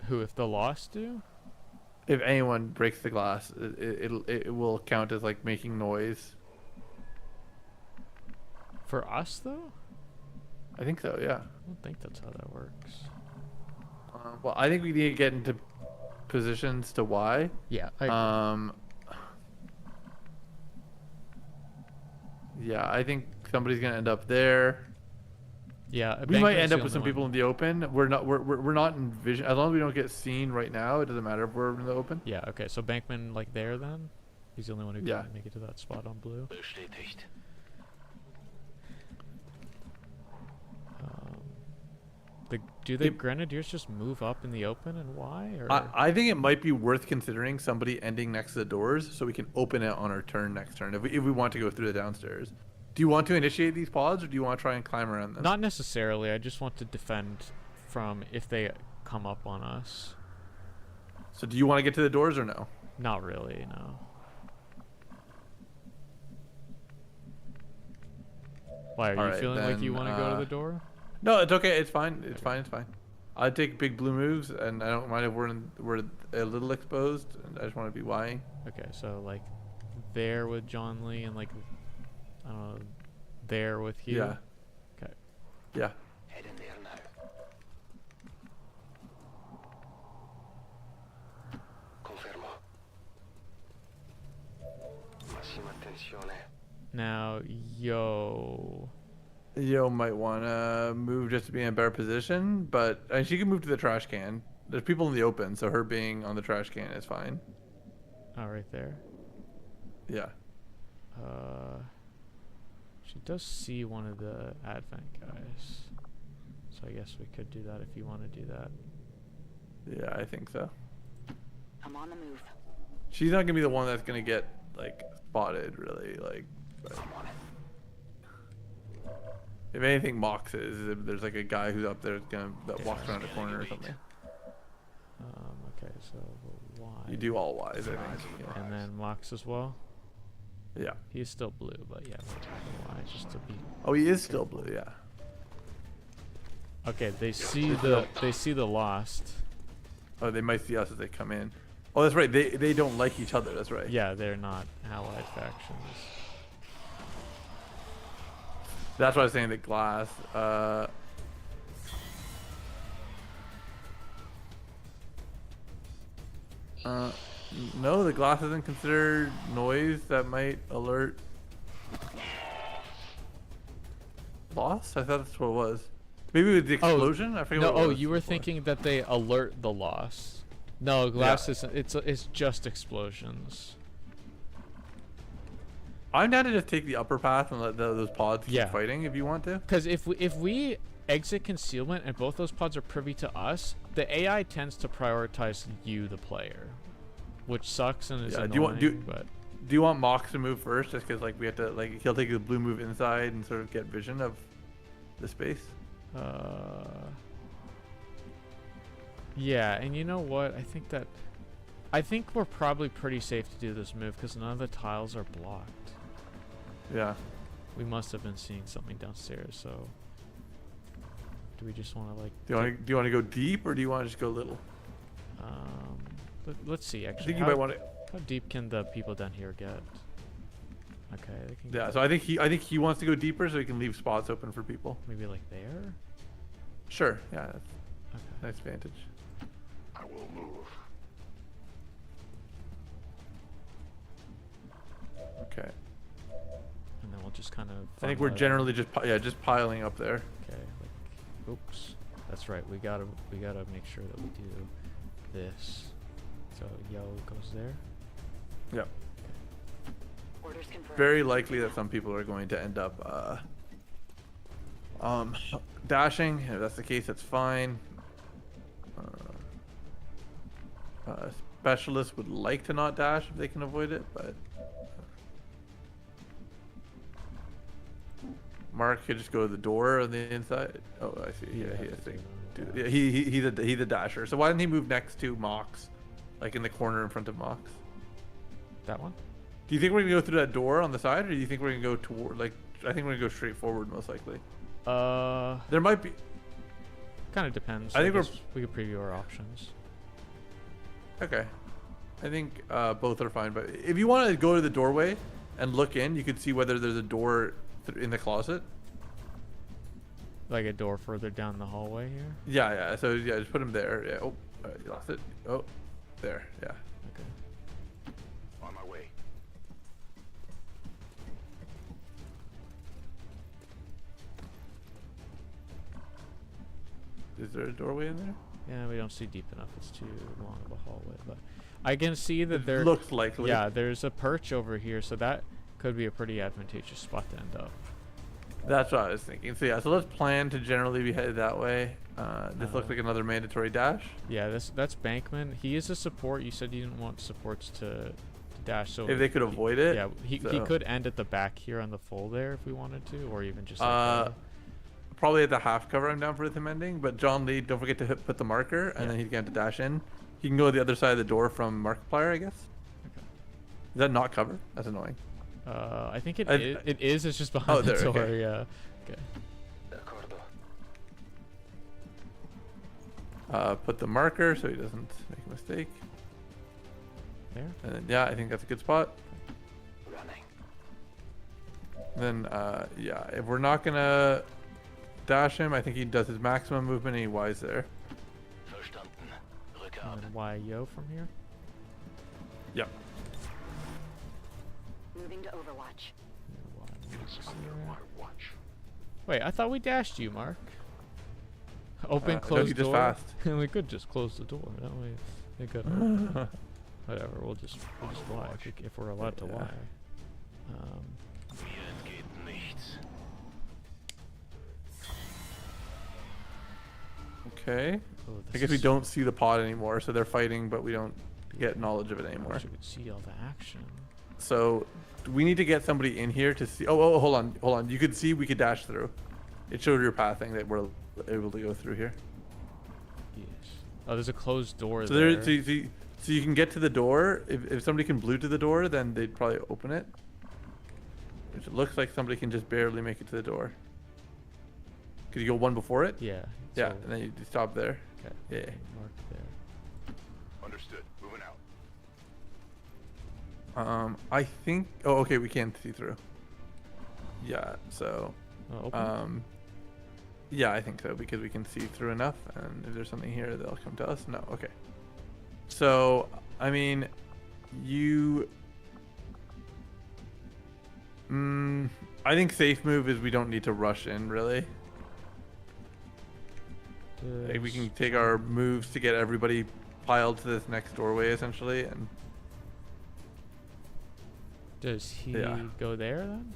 Who, if the Lost do? If anyone breaks the glass, it will count as like making noise. For us, though? I think so, yeah. I don't think that's how that works. Well, I think we need to get into positions to Y. Yeah. Yeah, I think somebody's gonna end up there. Yeah. We might Bankman's end the up with some only people one. in the open. We're not in vision. As long as we don't get seen right now, it doesn't matter if we're in the open. Yeah. Okay. So Bankman, like there, then he's the only one who Yeah. can make it to that spot on blue. Bestätigt. Do the Grenadiers just move up in the open and why? Or I think it might be worth considering somebody ending next to the doors so we can open it on our turn next turn if we want to go through the downstairs. Do you want to initiate these pods or do you want to try and climb around them? not necessarily. I just want to defend from if they come up on us. So do you want to get to the doors or no? Not really. No. Why are you Alright, feeling like you then, want to go to the door? No, it's okay. It's fine. It's fine. It's fine. I take big blue moves, and I don't mind if we're a little exposed. And I just want to be Ying. Okay, so like there with John Lee and like I don't know, there with you. Yeah. Okay. Yeah. Heading there now. Confermo. Massima attenzione. Now, yo. Yo might want to move just to be in a better position, but she can move to the trash can. There's people in the open, so her being on the trash can is fine. Oh, right there. Yeah. She does see one of the Advent guys. So I guess we could do that if you want to do that. Yeah, I think so. I'm on the move. She's not gonna be the one that's gonna get like spotted, really. Like, but if anything, Mox is. If there's like a guy who's up there that walks around the corner or something. Okay, so Y. You do all Ys, I think. Yeah. And then Mox as well. Yeah. He's still blue, but yeah. Why? Just to be. Oh, he is still blue. Yeah. Okay, they see the lost. Oh, they might see us as they come in. Oh, that's right. They don't like each other. That's right. Yeah, they're not allied factions. That's why I was saying the glass. No, the glass isn't considered noise that might alert. Lost? I thought that's what it was. Maybe with the explosion. I forget. No, what it was you were before. thinking that they alert the loss. No, glass isn't. It's just explosions. I'm down to just take the upper path and let those pods keep Yeah. fighting if you want to. Because if we exit concealment and both those pods are privy to us, the AI tends to prioritize you, the player, which sucks and is Yeah, annoying. But do you want Mox to move first, just because like we have to like he'll take the blue move inside and sort of get vision of the space? Yeah, and you know what? I think we're probably pretty safe to do this move because none of the tiles are blocked. Yeah. We must have been seeing something downstairs. So, do we just want to like? Do you want to go deep or do you want to just go little? Let's see. Actually, I think you might want to. How deep can the people down here get? Okay, they can. Yeah. Get So I think he wants to go deeper so he can leave spots open for people. maybe like there. Sure. Yeah. That's Okay. nice vantage. I will move. Okay. And then we'll just kind of. I think we're generally just just piling up there. Okay. Like, oops. That's right. We gotta make sure that we do this. So yellow goes there. Yep. Orders confirmed. Very likely that some people are going to end up dashing. If that's the case, that's fine. Specialists would like to not dash if they can avoid it, but Mark could just go to the door on the inside. Oh, I see. Yeah, he has to do. Yeah, he's a dasher. So why didn't he move next to Mox, like in the corner in front of Mox? That one. Do you think we're gonna go through that door on the side, or do you think we're gonna go toward like? I think we're gonna go straight forward most likely. There might be. Kind of depends. I think we could preview our options. Okay. I think both are fine, but if you want to go to the doorway and look in, you could see whether there's a door in the closet. Like a door further down the hallway here. Yeah, yeah. So yeah, just put him there. Yeah. Oh, you lost it. Oh, there. Yeah. Okay. On my way. Is there a doorway in there? Yeah, we don't see deep enough. It's too long of a hallway, but I can see that there looks likely. Yeah, there's a perch over here, so that could be a pretty advantageous spot to end up. That's what I was thinking. So yeah, so let's plan to generally be headed that way. This looks like another mandatory dash. Yeah, that's Bankman. He is a support. You said you didn't want supports to dash, so If they could avoid it. yeah, he could end at the back here on the full there if we wanted to, or even just like Probably at the half cover I'm down for him ending, but John Lee, don't forget to put the marker, and Yeah. then he's going to dash in. He can go to the other side of the door from Markiplier, I guess. Okay. Is that not cover? That's annoying. I think it is. It's just behind there, the door. okay. Yeah. Okay. Put the marker so he doesn't make a mistake. There. And then, yeah, I think that's a good spot. Running. Then, yeah, if we're not going to dash him, I think he does his maximum movement and he Y's there. Verstanden. And Rückert. then why yo from here? Yep. Moving to Overwatch. And Y moves It's under there. my watch. Wait, I thought we dashed you, Mark. Open, no, close you just door. fast. We could just close the door. That way, they could. Whatever. We'll just lie if we're allowed to Yeah. lie. Mir entgeht nichts. Okay. Oh, I this guess we is- don't see the pod anymore, so they're fighting, but we don't get knowledge of it I anymore. wish we could see all the action. So we need to get somebody in here to see. Oh, hold on. You could see we could dash through. It showed your pathing that we're able to go through here. Yes. Oh, there's a closed door So there. so you can get to the door. If somebody can blue to the door, then they'd probably open it. Which it looks like somebody can just barely make it to the door. Could you go one before it? Yeah. Yeah, so- and then you stop there. Okay. Yeah. Mark there. Understood. Moving out. I think. Oh, okay. We can't see through. Yeah. So. Open? Yeah, I think so because we can see through enough, and if there's something here, they'll come to us. No. Okay. So, I mean, you. I think safe move is we don't need to rush in really. Like we can take our moves to get everybody piled to this next doorway essentially, and Does he Yeah. go there then?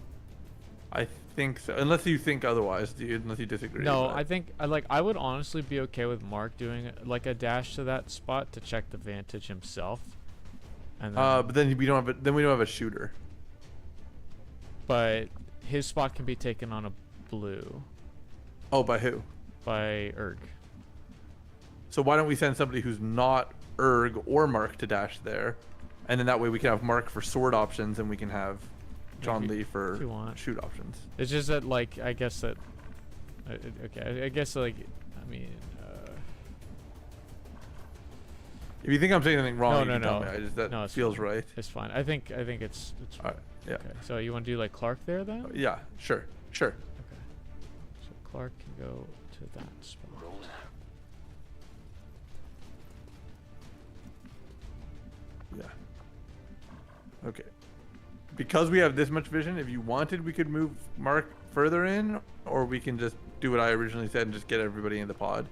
I think so. Unless you think otherwise, dude. Unless you disagree. No, but- I think I would honestly be okay with Mark doing like a dash to that spot to check the vantage himself. And then, but then we don't have a shooter. but his spot can be taken on a blue Oh, by who? by Erg. So why don't we send somebody who's not Erg or Mark to dash there, and then that way we can have Mark for sword options, and we can have John If you- Lee for if you want. shoot options. It's just that like I guess that okay, I guess like I mean If you think I'm saying anything wrong, No, you no, can tell no. me. I just that No, it's feels fine. right. it's fine. I think it's All right. Yeah. okay. So you want to do like Clark there then? Yeah. Sure. Sure. Okay. So Clark can go to that spot. Yeah. Okay. Because we have this much vision, if you wanted, we could move Mark further in, or we can just do what I originally said and just get everybody in the pod.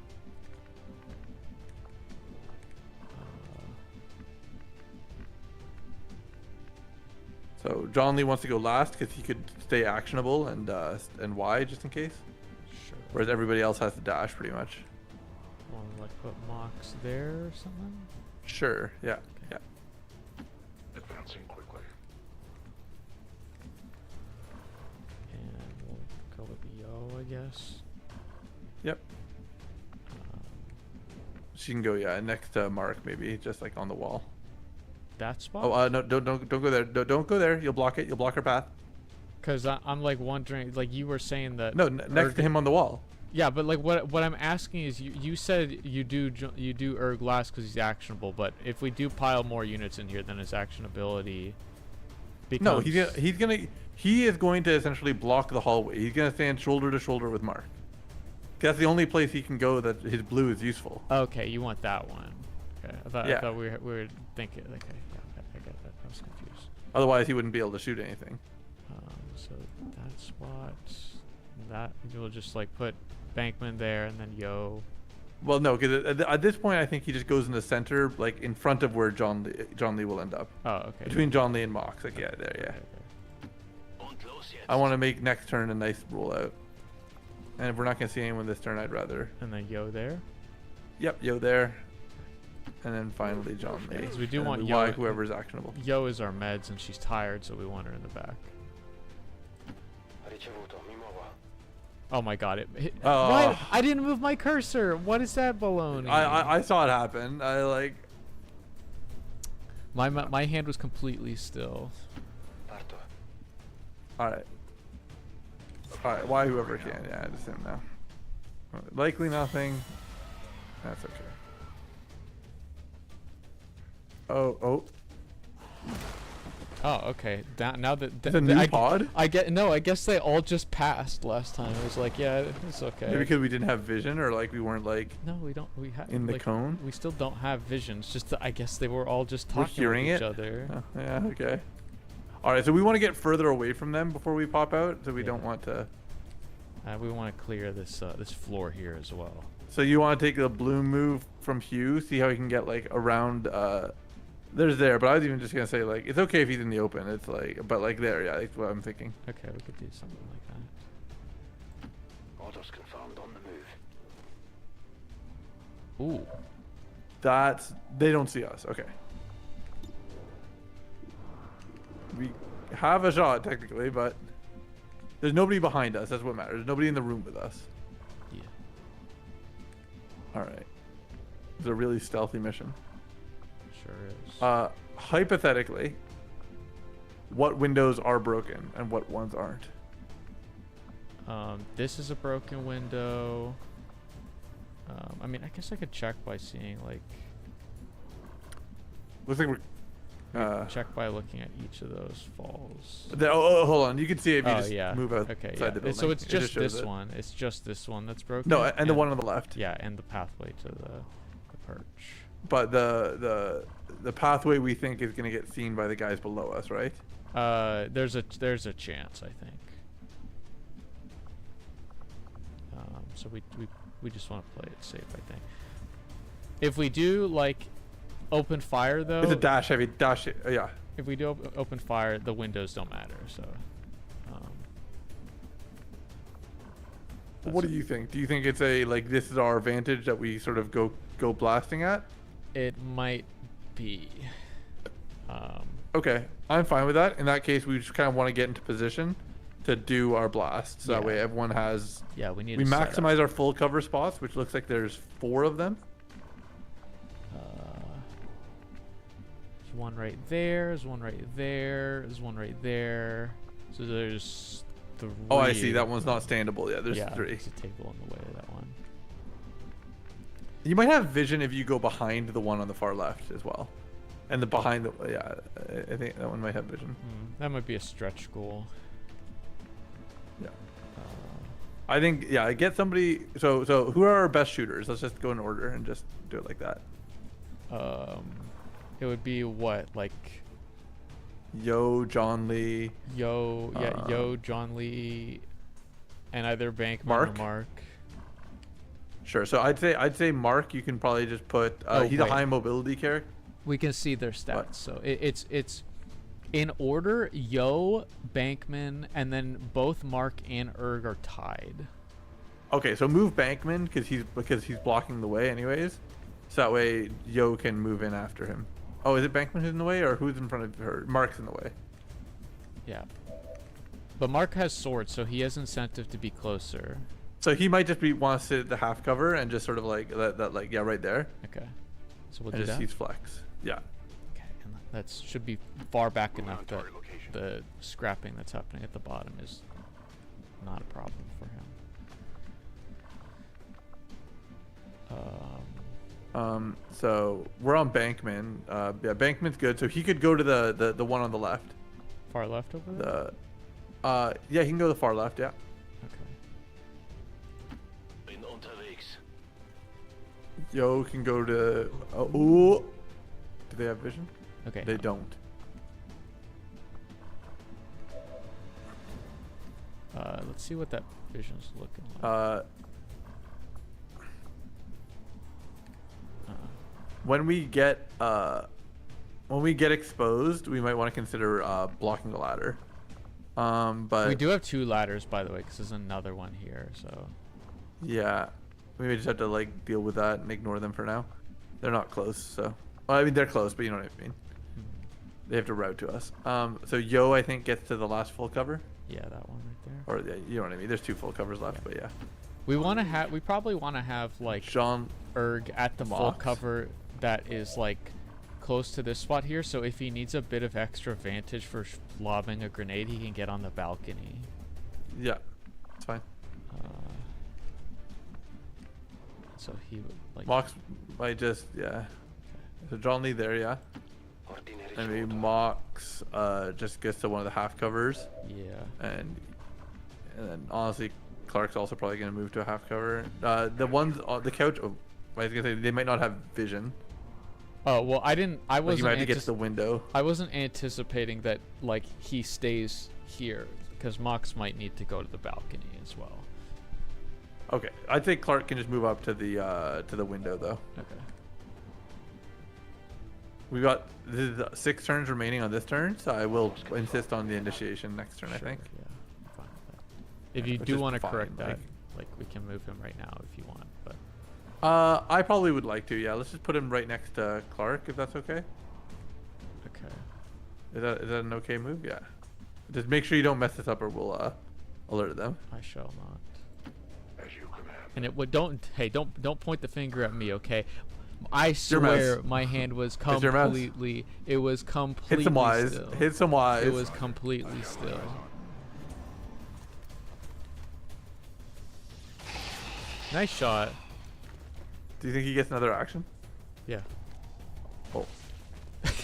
So John Lee wants to go last because he could stay actionable and wide just in case, Sure. whereas everybody else has to dash pretty much. Want to like put Mox there or something? Sure. Yeah. Yeah. Advancing quickly. And we'll go with Yo, I guess. Yep. She can go, yeah, next to Mark, maybe, just like on the wall. That spot? Oh, no, don't go there. Don't go there. You'll block it. You'll block her path. Because I'm like wondering, like you were saying that. No, next to him on the wall. Yeah, but like what I'm asking is, you said you do Erg last because he's actionable, but if we do pile more units in here, then his actionability becomes. No, he is going to essentially block the hallway. He's gonna stand shoulder to shoulder with Mark. That's the only place he can go that his blue is useful. Okay, you want that one. Okay, I Yeah. thought we were thinking. Okay, yeah, I get that. I was confused. Otherwise, he wouldn't be able to shoot anything. So that spot, that we'll just like put Bankman there, and then Yo. Well, no, because at this point, I think he just goes in the center, like in front of where John Lee will end up. Oh, okay. Between John Lee and Mox, like yeah, there, yeah. I want to make next turn a nice rollout. And if we're not gonna see anyone this turn, I'd rather. And then Yo there. Yep, Yo there. And then finally John Lee. Because we do And want we Yo. why whoever's actionable. Yo is our meds, and she's tired, so we want her in the back. Oh my god! Oh. What? I didn't move my cursor. What is that baloney? I saw it happen. I like. My hand was completely still. All right. All right. Why whoever can? Yeah, just him now. Likely nothing. That's okay. Oh. Oh, okay. Now that It's a new pod? I guess they all just passed last time. It was like, yeah, it's okay. Maybe because we didn't have vision, or like we weren't like. No, we don't. We have In the like, cone? We still don't have visions. Just that I guess they were all just We're talking hearing with each it? other. Oh, yeah. Okay. All right. So we want to get further away from them before we pop out. So we don't want to. We want to clear this this floor here as well. So you want to take the blue move from Hugh, see how he can get like around. There's there, but I was even just gonna say like it's okay if he's in the open. It's like, but like there, yeah, that's what I'm thinking. Okay, we could do something like that. Orders confirmed on the move. Ooh. They don't see us. Okay. We have a shot technically, but there's nobody behind us. That's what matters. There's nobody in the room with us. Yeah. All right. It's a really stealthy mission. Sure is. Hypothetically, what windows are broken and what ones aren't. This is a broken window. I mean, I guess I could check by seeing like. Looks like we're. Check by looking at each of those falls. Hold on. You can see it if you just move outside okay, the building. So it's just this it. one. It's just this one that's broken. No, and the one on the left. Yeah, and the pathway to the perch. But the pathway we think is going to get seen by the guys below us, right? There's a chance, I think. So we just want to play it safe, I think. If we do like open fire though, It's a dash heavy. Yeah. if we do open fire, the windows don't matter. So. What do you think? Do you think it's a like this is our advantage that we sort of go blasting at? It might be. Okay, I'm fine with that. In that case, we just kind of want to get into position to do our blast, so that way everyone has. Yeah, we need. We to set up. maximize our full cover spots, which looks like there's 4 of them. There's one right there. There's one right there. There's one right there. So there's 3. Oh, I see. That one's not standable. Yeah, there's 3. There's a table in the way of that one. You might have vision if you go behind the one on the far left as well, and the behind the I think that one might have vision. That might be a stretch goal. Yeah. I think get somebody. So who are our best shooters? Let's just go in order and just do it like that. It would be what, like Yo, John Lee. Yo, John Lee, and either Bankman Mark? or Mark. Sure. So I'd say Mark. You can probably just put. He's a high mobility character. We can see their stats. What? So it's in order. Yo, Bankman, and then both Mark and Erg are tied. Okay, so move Bankman because he's blocking the way anyways. So that way Yo can move in after him. Oh, is it Bankman who's in the way, or who's in front of her? Mark's in the way. Yeah. But Mark has swords, so he has incentive to be closer. So he might just want to sit at the half cover and just sort of like that like right there. Okay. So we'll And do just that. use flex. Yeah. Okay, and that should be far back enough that the scrapping that's happening at the bottom is not a problem for him. So we're on Bankman. Yeah, Bankman's good. So he could go to the one on the left. Far left over there? Yeah, he can go to the far left. Yeah. Okay. Yo can go to. Ooh. Do they have vision? Okay. They don't. Let's see what that vision's looking like. When we get exposed, we might want to consider blocking the ladder. But we do have 2 ladders, by the way, because there's another one here. So yeah, we may just have to like deal with that and ignore them for now. They're not close, so well, I mean they're close, but you know what I mean. They have to route to us. So Yo, I think, gets to the last full cover. yeah, that one right there. Or yeah, you know what I mean. There's 2 full covers left, but yeah. We want to have. We probably want to have like Jean Erg at the full Mox. cover that is like close to this spot here. So if he needs a bit of extra vantage for lobbing a grenade, he can get on the balcony. Yeah, it's fine. So he would like. Mox might just So John Lee there, yeah. And maybe Mox just gets to one of the half covers. Yeah. And then honestly, Clark's also probably gonna move to a half cover. The ones on the couch. Oh, I was gonna say they might not have vision. Oh well, I didn't. I Like wasn't. you might have to get to the window. I wasn't anticipating that like he stays here because Mox might need to go to the balcony as well. Okay, I think Clark can just move up to the window though. Okay. We got this is 6 turns remaining on this turn, so I will insist on the initiation next turn. I think. Yeah. I'm fine with that. If you Which do is want to fine, correct that, like- like we can move him right now if you want. But I probably would like to. Yeah, let's just put him right next to Clark if that's okay. okay. Is that an okay move? Yeah. Just make sure you don't mess this up, or we'll alert them. I shall not. As you command. And it would don't point the finger at me, okay? I your swear mouse. my hand was It's your mouse. completely. It was completely Hit some Ys. still. Hit some Ys. It was completely still. Nice shot. Do you think he gets another action? Yeah. Oh.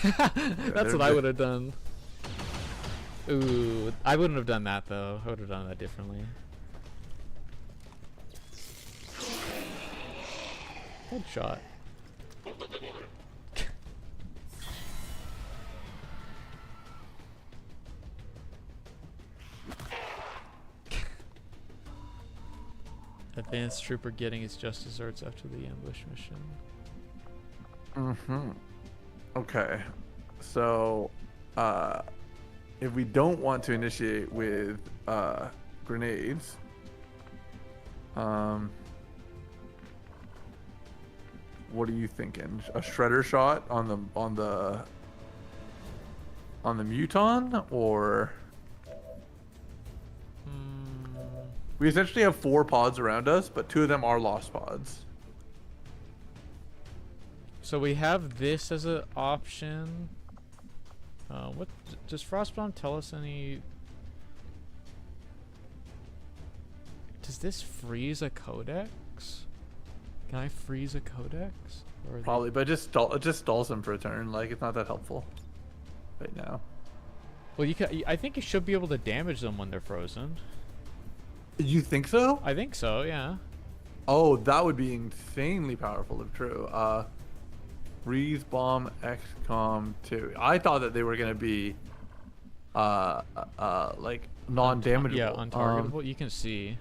That's what I would have done. Ooh, I wouldn't have done that though. I would have done that differently. Good shot. Advanced trooper getting his just desserts after the ambush mission. Mm-hmm. Okay. So, if we don't want to initiate with grenades, what are you thinking? A shredder shot on the muton, or we essentially have 4 pods around us, but 2 of them are lost pods. So we have this as an option. What does Frostbomb tell us any? Does this freeze a codex? Can I freeze a codex? Or Probably, but it just stalls them for a turn. Like, it's not that helpful right now. Well, you can. I think you should be able to damage them when they're frozen. You think so? I think so. Yeah. Oh, that would be insanely powerful if true. Freeze bomb XCOM 2. I thought that they were gonna be like non-damageable. Yeah, untargetable. You can see.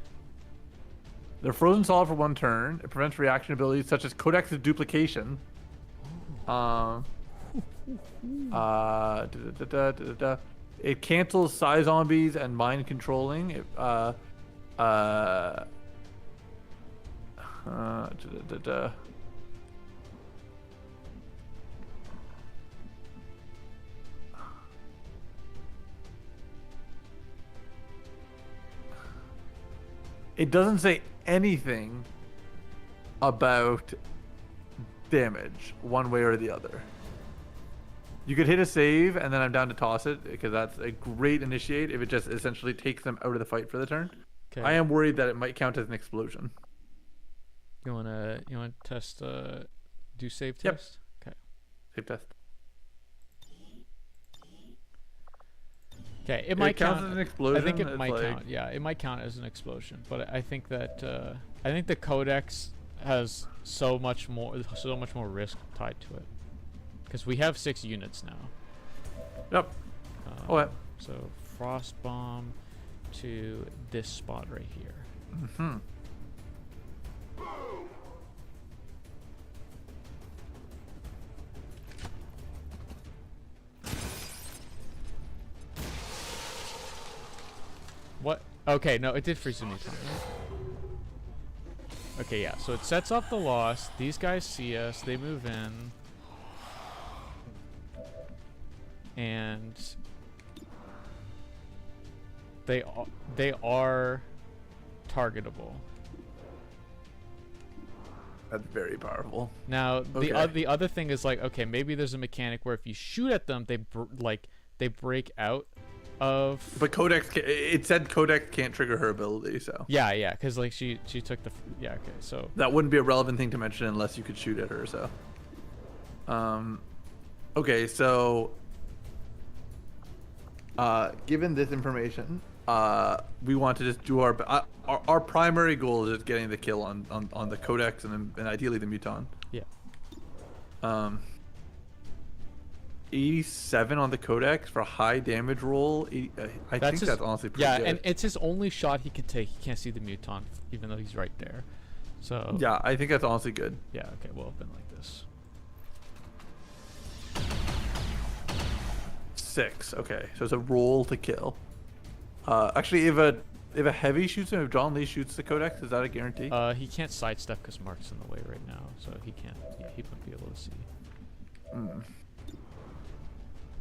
They're frozen solid for 1 turn. It prevents reaction abilities such as Codex's duplication. It cancels Psy zombies and mind controlling. It doesn't say anything about damage one way or the other. You could hit a save and then I'm down to toss it because that's a great initiate if it just essentially takes them out of the fight for the turn. Okay. I am worried that it might count as an explosion. You wanna test do save Yep. test? Okay. Save test. Okay, it might counts count as an explosion. I think it It's might like- count. Yeah, it might count as an explosion. But I think that I think the codex has so much more risk tied to it because we have 6 units now. Yep. Okay. So frost bomb to this spot right here. Mm-hmm. What? Okay, no, it did freeze the mutant. Okay, yeah, so it sets off the loss. These guys see us. They move in. And they are targetable. That's very powerful. Now, Okay. the other thing is like, okay, maybe there's a mechanic where if you shoot at them, they break out of. But Codex, it said Codex can't trigger her ability, so. Yeah, because like she took the. Yeah, okay, so. That wouldn't be a relevant thing to mention unless you could shoot at her, so. Okay, so. Given this information, we want to just do our primary goal is just getting the kill on the Codex and ideally the Muton. Yeah. 87 on the Codex for a high damage roll. I think that's honestly pretty good. Yeah, and it's his only shot he can take. He can't see the Muton, even though he's right there. So. Yeah, I think that's honestly good. Yeah. Okay. We'll open like this. 6. Okay, so it's a roll to kill. Actually, if a heavy shoots him, if John Lee shoots the Codex, is that a guarantee? He can't sidestep because Mark's in the way right now, so he can't. Yeah, he wouldn't be able to see.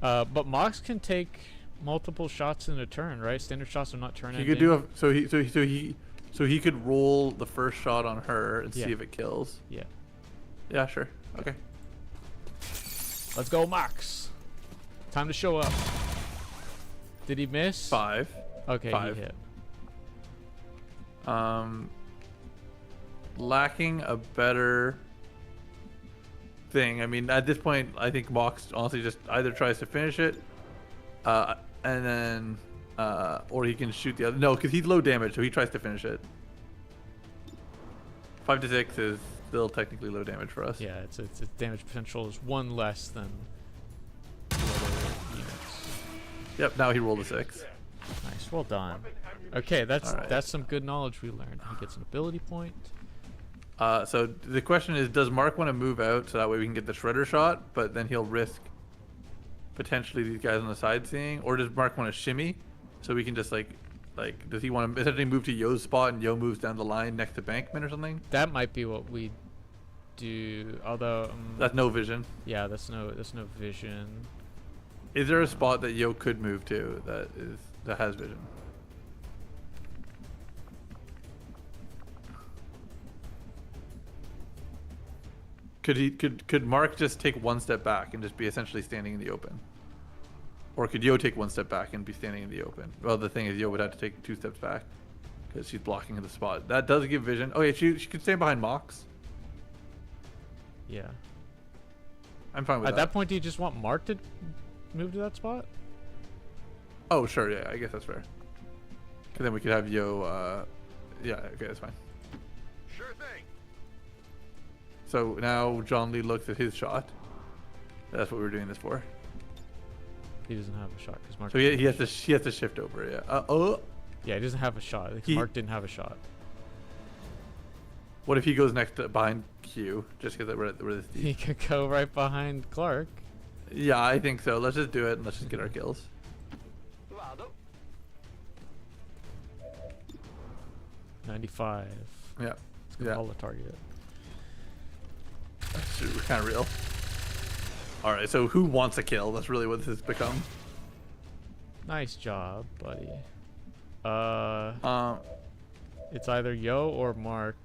But Mox can take multiple shots in a turn, right? Standard shots are not turn He ending. could do so he could roll the first shot on her and see Yeah. if it kills. Yeah. Yeah, sure. Okay. Let's go, Max. Time to show up. Did he miss? 5. Okay, 5. he hit. Lacking a better thing. I mean, at this point, I think Mox honestly just either tries to finish it, and then, or he can shoot the other. No, because he's low damage, so he tries to finish it. 5 to 6 is still technically low damage for us. Yeah, its damage potential is 1 less than the other units. Yep. Now he rolled a 6. Nice, well done. Okay, that's All right. that's some good knowledge we learned. He gets an ability point. So the question is, does Mark want to move out so that way we can get the shredder shot, but then he'll risk potentially these guys on the side seeing, or does Mark want to shimmy so we can just like does he want to essentially move to Yo's spot and Yo moves down the line next to Bankman or something? That might be what we do. Although That's no vision. yeah, that's no vision. Is there a spot that Yo could move to that has vision? Could Mark just take 1 step back and just be essentially standing in the open? Or could Yo take 1 step back and be standing in the open? Well, the thing is, Yo would have to take 2 steps back because she's blocking the spot. That does give vision. Oh yeah, she could stand behind Mox. Yeah. I'm fine with At that point, do you just want Mark to move to that spot? Oh sure, yeah, I guess that's fair. Because then we could have Yo. Yeah, okay, that's fine. Sure thing. So now John Lee looks at his shot. That's what we were doing this for. He doesn't have a shot because Mark. So he has to shift over. Yeah. Yeah, he doesn't have a shot. Mark didn't have a shot. What if he goes next to behind Q? Just because we're this deep. He could go right behind Clark. Yeah, I think so. Let's just do it and let's just get our kills. Vado. 95. Yeah. Let's go call the target. That's kind of real. All right. So who wants a kill? That's really what this has become. Nice job, buddy. Um. It's either Yo or Mark.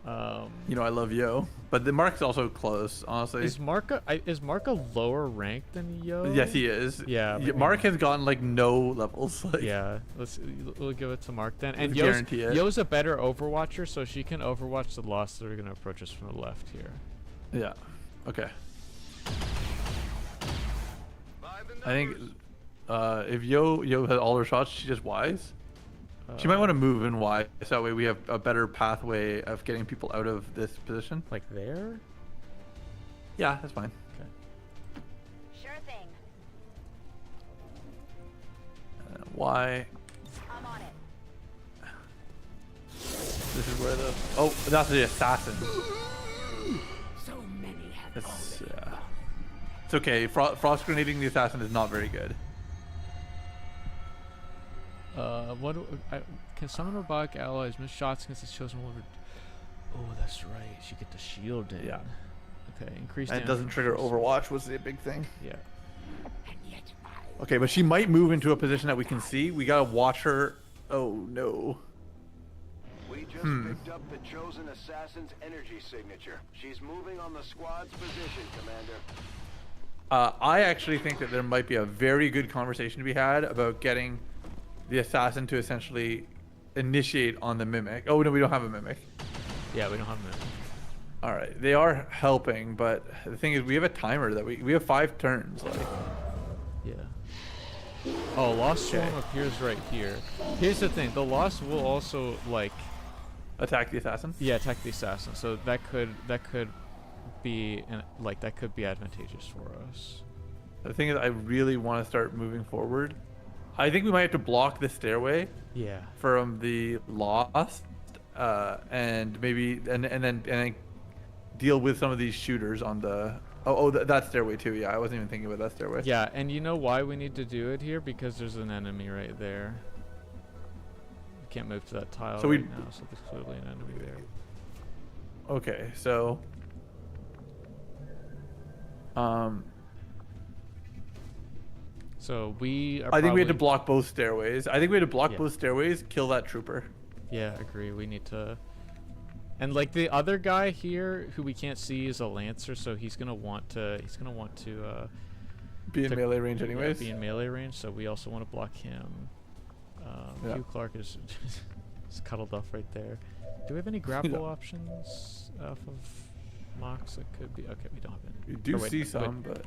You know I love Yo, but the Mark's also close. Honestly. Is Mark a lower rank than Yo? Yes, he is. Yeah. Mark has gotten like no levels. Like, Yeah, we'll give it to Mark then. And guarantee it. Yo's a better Overwatcher, so she can Overwatch the Lost that are gonna approach us from the left here. Yeah. Okay. I think if Yo has all her shots, she just Ys. She might want to move in Y, so that way we have a better pathway of getting people out of this position. Like there? Yeah, that's fine. Okay. Sure thing. Y. I'm on it. This is where the that's the assassin. So many have It's it's okay. Frost grenading the assassin is not very good. Can summon robotic allies miss shots against its chosen one? Oh, that's right. She get the shield in. Yeah. Okay, increase. And it doesn't trigger Overwatch was the big thing. Yeah. Okay, but she might move into a position that we can see. We gotta watch her. Oh no. We just picked up the chosen assassin's energy signature. She's moving on the squad's position, Commander. I actually think that there might be a very good conversation to be had about getting the assassin to essentially initiate on the mimic. Oh no, we don't have a mimic. Yeah, we don't have them. All right, they are helping, but the thing is, we have a timer that we have 5 turns. Like, Yeah. Oh, Lost Swarm appears right here. Here's the thing: the Lost will also like attack the assassin. Yeah, attack the assassin. So that could be that could be advantageous for us. The thing is, I really want to start moving forward. I think we might have to block the stairway. Yeah. From the Lost, and maybe and then deal with some of these shooters on the that stairway too. Yeah, I wasn't even thinking about that stairway. Yeah, and you know why we need to do it here? Because there's an enemy right there. We can't move to that tile so right now, so there's clearly an enemy there. Okay, so So we are I think we had to block both stairways. Kill that trooper. Yeah, agree. We need to And like the other guy here, who we can't see, is a lancer, so he's gonna want to Be in melee range yeah, anyways. be in melee range. So we also want to block him. Yeah. Hugh Clark is just cuddled off right there. Do we have any grapple options off of Mox? It could be okay. We don't have any. We do Or wait, see wait. some, but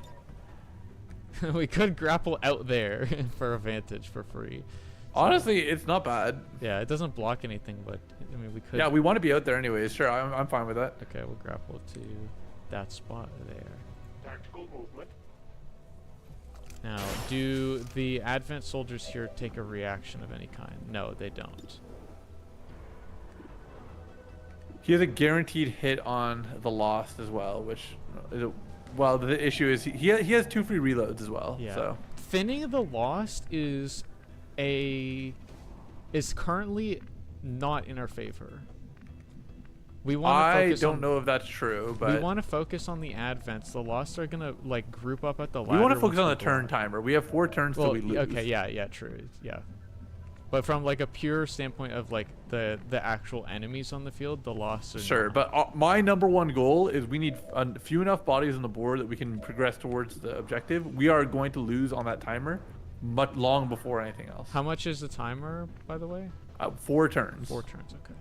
We could grapple out there for advantage for free. So, honestly, it's not bad. yeah, it doesn't block anything, but I mean we could. Yeah, we want to be out there anyways. Sure, I'm fine with that. Okay, we'll grapple to that spot there. Tactical movement. Now, do the Advent soldiers here take a reaction of any kind? No, they don't. He has a guaranteed hit on the Lost as well, which, well, the issue is he has 2 free reloads as well. Yeah. So Thinning the Lost is currently not in our favor. We want to I focus don't on, know if that's true, but we want to focus on the Advents. The Lost are gonna like group up at the ladder. we want to focus once on the we turn block. timer. We have 4 turns till we lose. Okay, yeah, true, yeah. But from like a pure standpoint of like the actual enemies on the field, the Lost are Sure, not. but my number one goal is we need a few enough bodies on the board that we can progress towards the objective. We are going to lose on that timer much long before anything else. How much is the timer, by the way? 4 turns. 4 turns, okay.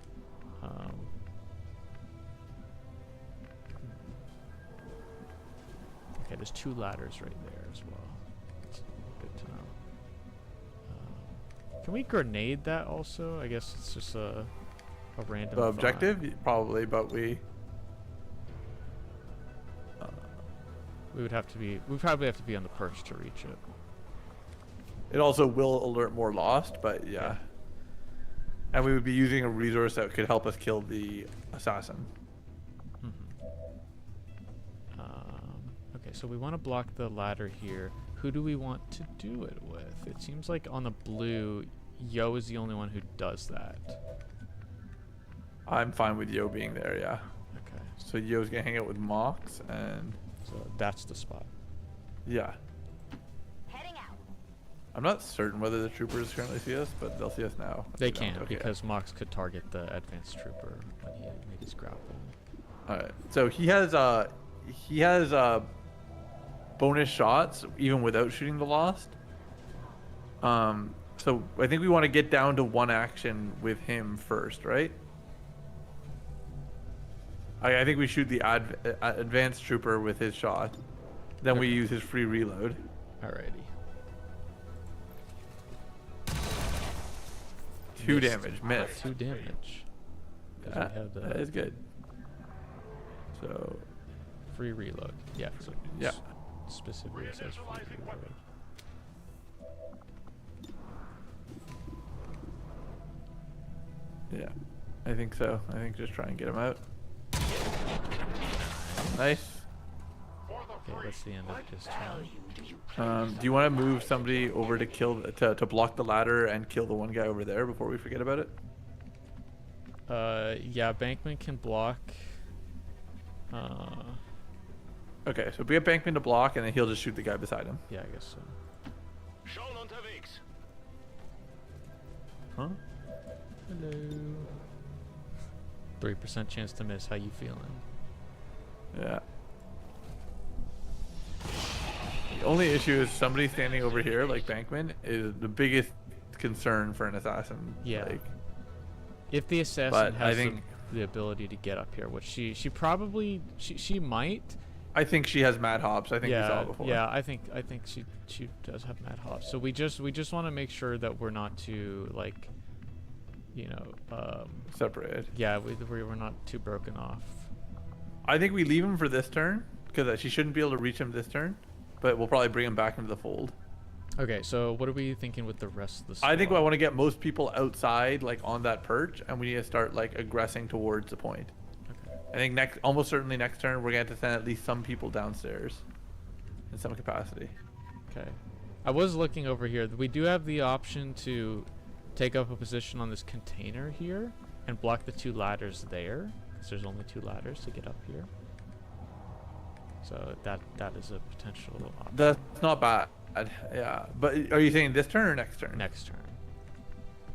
Okay, there's 2 ladders right there as well. That's good to know. Can we grenade that also? I guess it's just a random The thought. objective? Probably, but we We probably have to be on the perch to reach it. it also will alert more Lost, but yeah. And we would be using a resource that could help us kill the assassin. Okay, so we want to block the ladder here. Who do we want to do it with? It seems like on the blue, Yo is the only one who does that. I'm fine with Yo being there, yeah. Okay, So Yo's gonna hang out with Mox, and so that's the spot. yeah. Heading out. I'm not certain whether the troopers currently see us, but they'll see us now. They don't. can, Okay. because Mox could target the advanced trooper when he made his grapple. All right. So he has bonus shots even without shooting the Lost. So I think we want to get down to 1 action with him first, right? I think we shoot the advanced trooper with his shot, then we use his free reload. Alrighty. 2 damage, miss. 2 damage. 'Cause we have That the is good. So free reload. Yeah. So yeah. Specifically it says free reload. Yeah, I think so. I think just try and get him out. Nice. Okay, that's the end of this turn. Do you want to move somebody over to kill to block the ladder and kill the one guy over there before we forget about it? Yeah, Bankman can block. Okay, so we get Bankman to block, and then he'll just shoot the guy beside him. Yeah, I guess so. Schon unterwegs. Huh? Hello. 3% chance to miss. How you feeling? Yeah. The only issue is somebody standing over here, like Bankman, is the biggest concern for an assassin. Yeah. Like, If the assassin But I has think- the ability to get up here, which she probably she might. I think she has mad hops. I think we saw it before. Yeah, I think she does have mad hops. So we just want to make sure that we're not too like, Separated. yeah, we're not too broken off. I think we leave him for this turn because she shouldn't be able to reach him this turn, but we'll probably bring him back into the fold. Okay, so what are we thinking with the rest of the squad? I think I want to get most people outside, like on that perch, and we need to start like aggressing towards the point. Okay. I think almost certainly next turn, we're going to have to send at least some people downstairs in some capacity. Okay. I was looking over here. We do have the option to take up a position on this container here and block the 2 ladders there, because there's only 2 ladders to get up here. So that is a potential option. That's not bad. Yeah, but are you saying this turn or next turn? Next turn.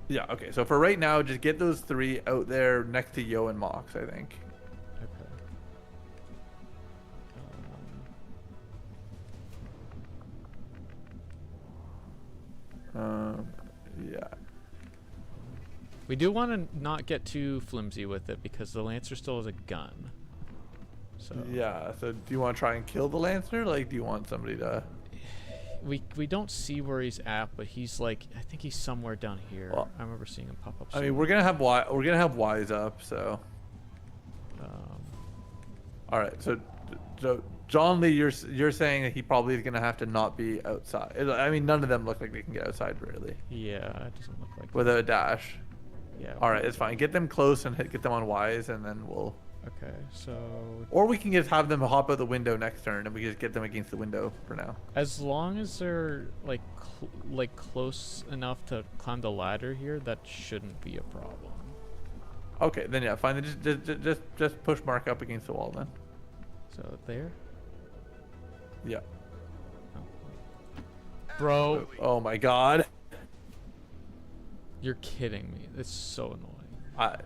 Yeah. Okay. So for right now, just get those 3 out there next to Yo and Mox, I think. Okay. Yeah. We do want to not get too flimsy with it because the Lancer still has a gun. So Yeah. So do you want to try and kill the Lancer? Like, do you want somebody to? we don't see where he's at, but he's like, I think he's somewhere down here. Well, I remember seeing him pop up. I mean, we're gonna have Wise up. So. All right. So John Lee, you're saying that he probably is gonna have to not be outside. I mean, none of them look like they can get outside really. Yeah, it doesn't look like Without a dash. Yeah. All right, it's fine. Get them close and get them on Wise, and then we'll. Okay, so Or we can just have them hop out the window next turn, and we just get them against the window for now. as long as they're like close enough to climb the ladder here, that shouldn't be a problem. Okay, then yeah, fine. Then just push Mark up against the wall then. So there, Yeah. bro, Oh my God. you're kidding me. It's so annoying.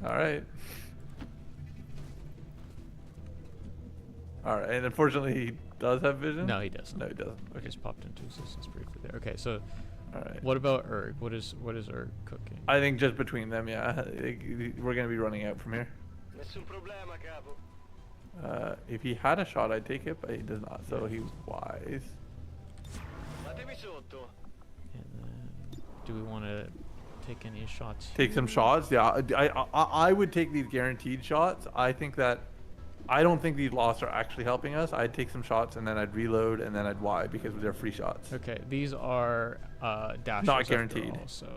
All right. All right, and unfortunately he does have vision. No, he doesn't. No, he doesn't. He Okay. just popped into existence briefly there. Okay, so All right. what about Erg? What is Erg cooking? I think just between them, yeah. We're gonna be running out from here. Nessun problema, capo. If he had a shot, I'd take it, but he does not. So he's Wise. Datemi sotto. And then, do we want to take any shots? Take some shots. Yeah, I would take these guaranteed shots. I don't think these loss are actually helping us. I'd take some shots and then I'd reload and then I'd Y because they're free shots. Okay, these are dashes. Not after guaranteed. all, so,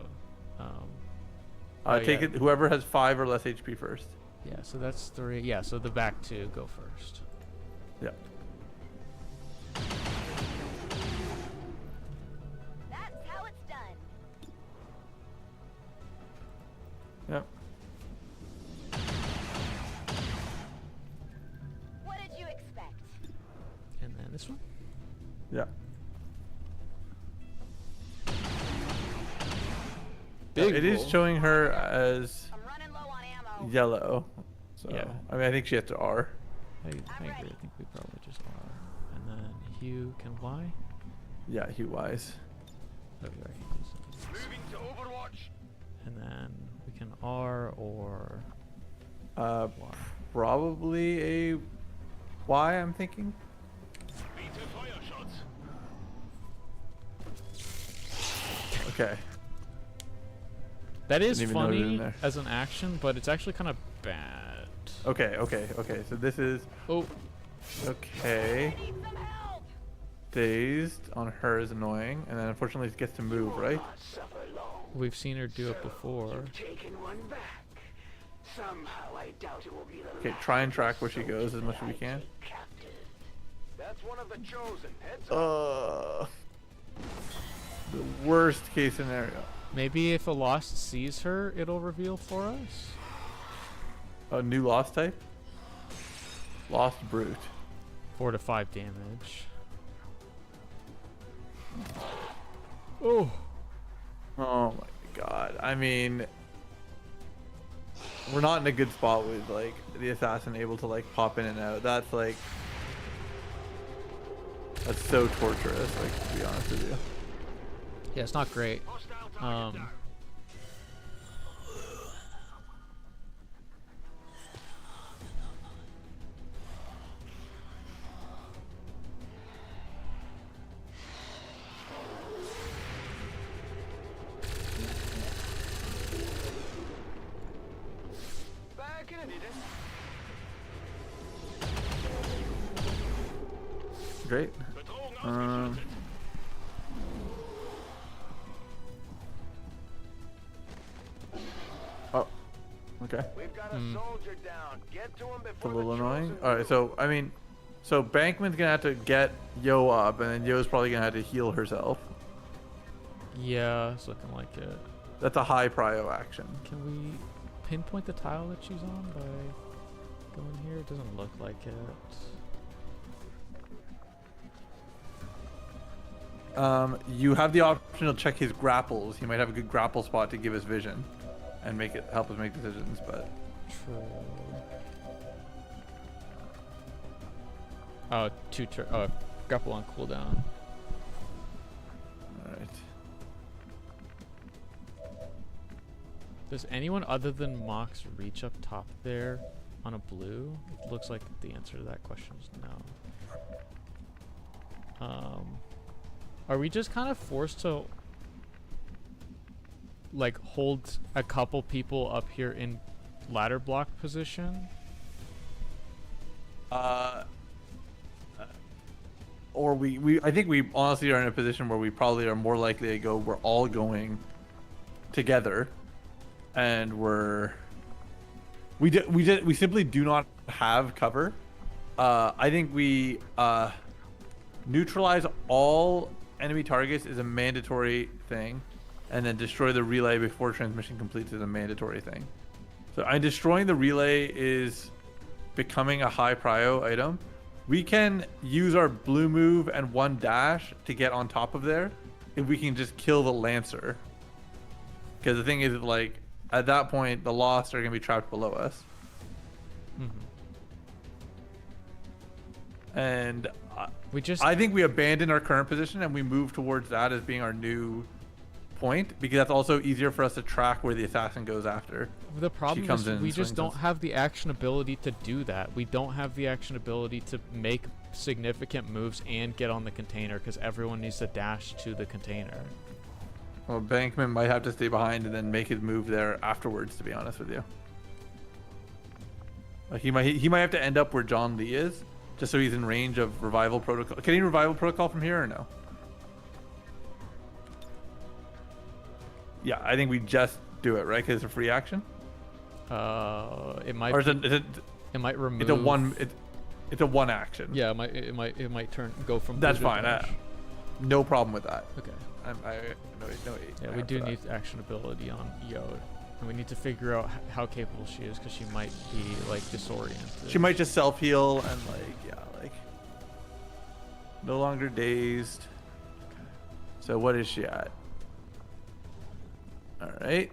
oh, Take yeah. it. Whoever has 5 or less HP first. Yeah, so that's 3. Yeah, so the back 2 go first. Yeah. That's how it's done. Yep. What did you expect? And then this one. Yeah. Big It is roll. showing her as I'm running low on ammo. yellow. So Yeah. I mean, I think she has to R. I agree. I think we probably just are. And then Hugh can Y. Yeah, he Wise. Oh, we are. Moving to Overwatch. And then we can R or Probably a Y. I'm thinking. Bitte Feuershots. Okay. that is Didn't even know it was in funny there. as an action, but it's actually kind of bad. Okay. So this is Oh, okay. Need some help. Dazed on her is annoying, and then unfortunately it gets to move, right? Suffer long. we've seen her do it before. Taken one back. Somehow I doubt it will be the Okay, last try and track where she goes as much as we can. captive. That's one of the chosen. Heads up. The worst case scenario. Maybe if a Lost sees her, it'll reveal for us. A new Lost type? Lost Brute. 4 to 5 damage. Oh, Oh my God. I mean, we're not in a good spot with like the assassin able to like pop in and out. That's so torturous, like, to be honest with you. yeah, it's not great. Hostile target down. Back in a minute. Great. Bedrohung Um, ausgeschaltet. oh, okay. We've got a soldier down. Get to him It's a before little the annoying. chosen All right, move. so I mean, so Bankman's gonna have to get Yo up, and then Yo's probably gonna have to heal herself. Yeah, it's looking like it. That's a high prio action. Can we pinpoint the tile that she's on by going here? It doesn't look like it. You have the option to check his grapples. He might have a good grapple spot to give us vision, and help us make decisions. But True. Oh, grapple on cooldown. all right. Does anyone other than Mox reach up top there on a blue? It looks like the answer to that question is no. Are we just kind of forced to like hold a couple people up here in ladder block position? Or I think we honestly are in a position where we probably are more likely to go. We're all going together, and we simply do not have cover. I think we neutralize all enemy targets is a mandatory thing, and then destroy the relay before transmission completes is a mandatory thing. So destroying the relay is becoming a high prio item. We can use our blue move and 1 dash to get on top of there if we can just kill the Lancer. Because the thing is, like, at that point, the Lost are going to be trapped below us. Mm-hmm. And I think we abandon our current position and we move towards that as being our new point, because that's also easier for us to track where the assassin goes after. The problem is we just don't have the action ability to do that. We don't have the action ability to make significant moves and get on the container because everyone needs to dash to the container. Well, Bankman might have to stay behind and then make his move there afterwards, to be honest with you. Like he might have to end up where John Lee is, just so he's in range of revival protocol. Can he revival protocol from here or no? Yeah, I think we just do it, right? Because it's a free action. It might. Or is it might remove. It's a one action. Yeah, it might go from. That's fine. No problem with that. Okay. No. Yeah, we do need action ability on Yod, and we need to figure out how capable she is because she might be like disoriented. She might just self heal and no longer dazed. Okay. So what is she at? All right.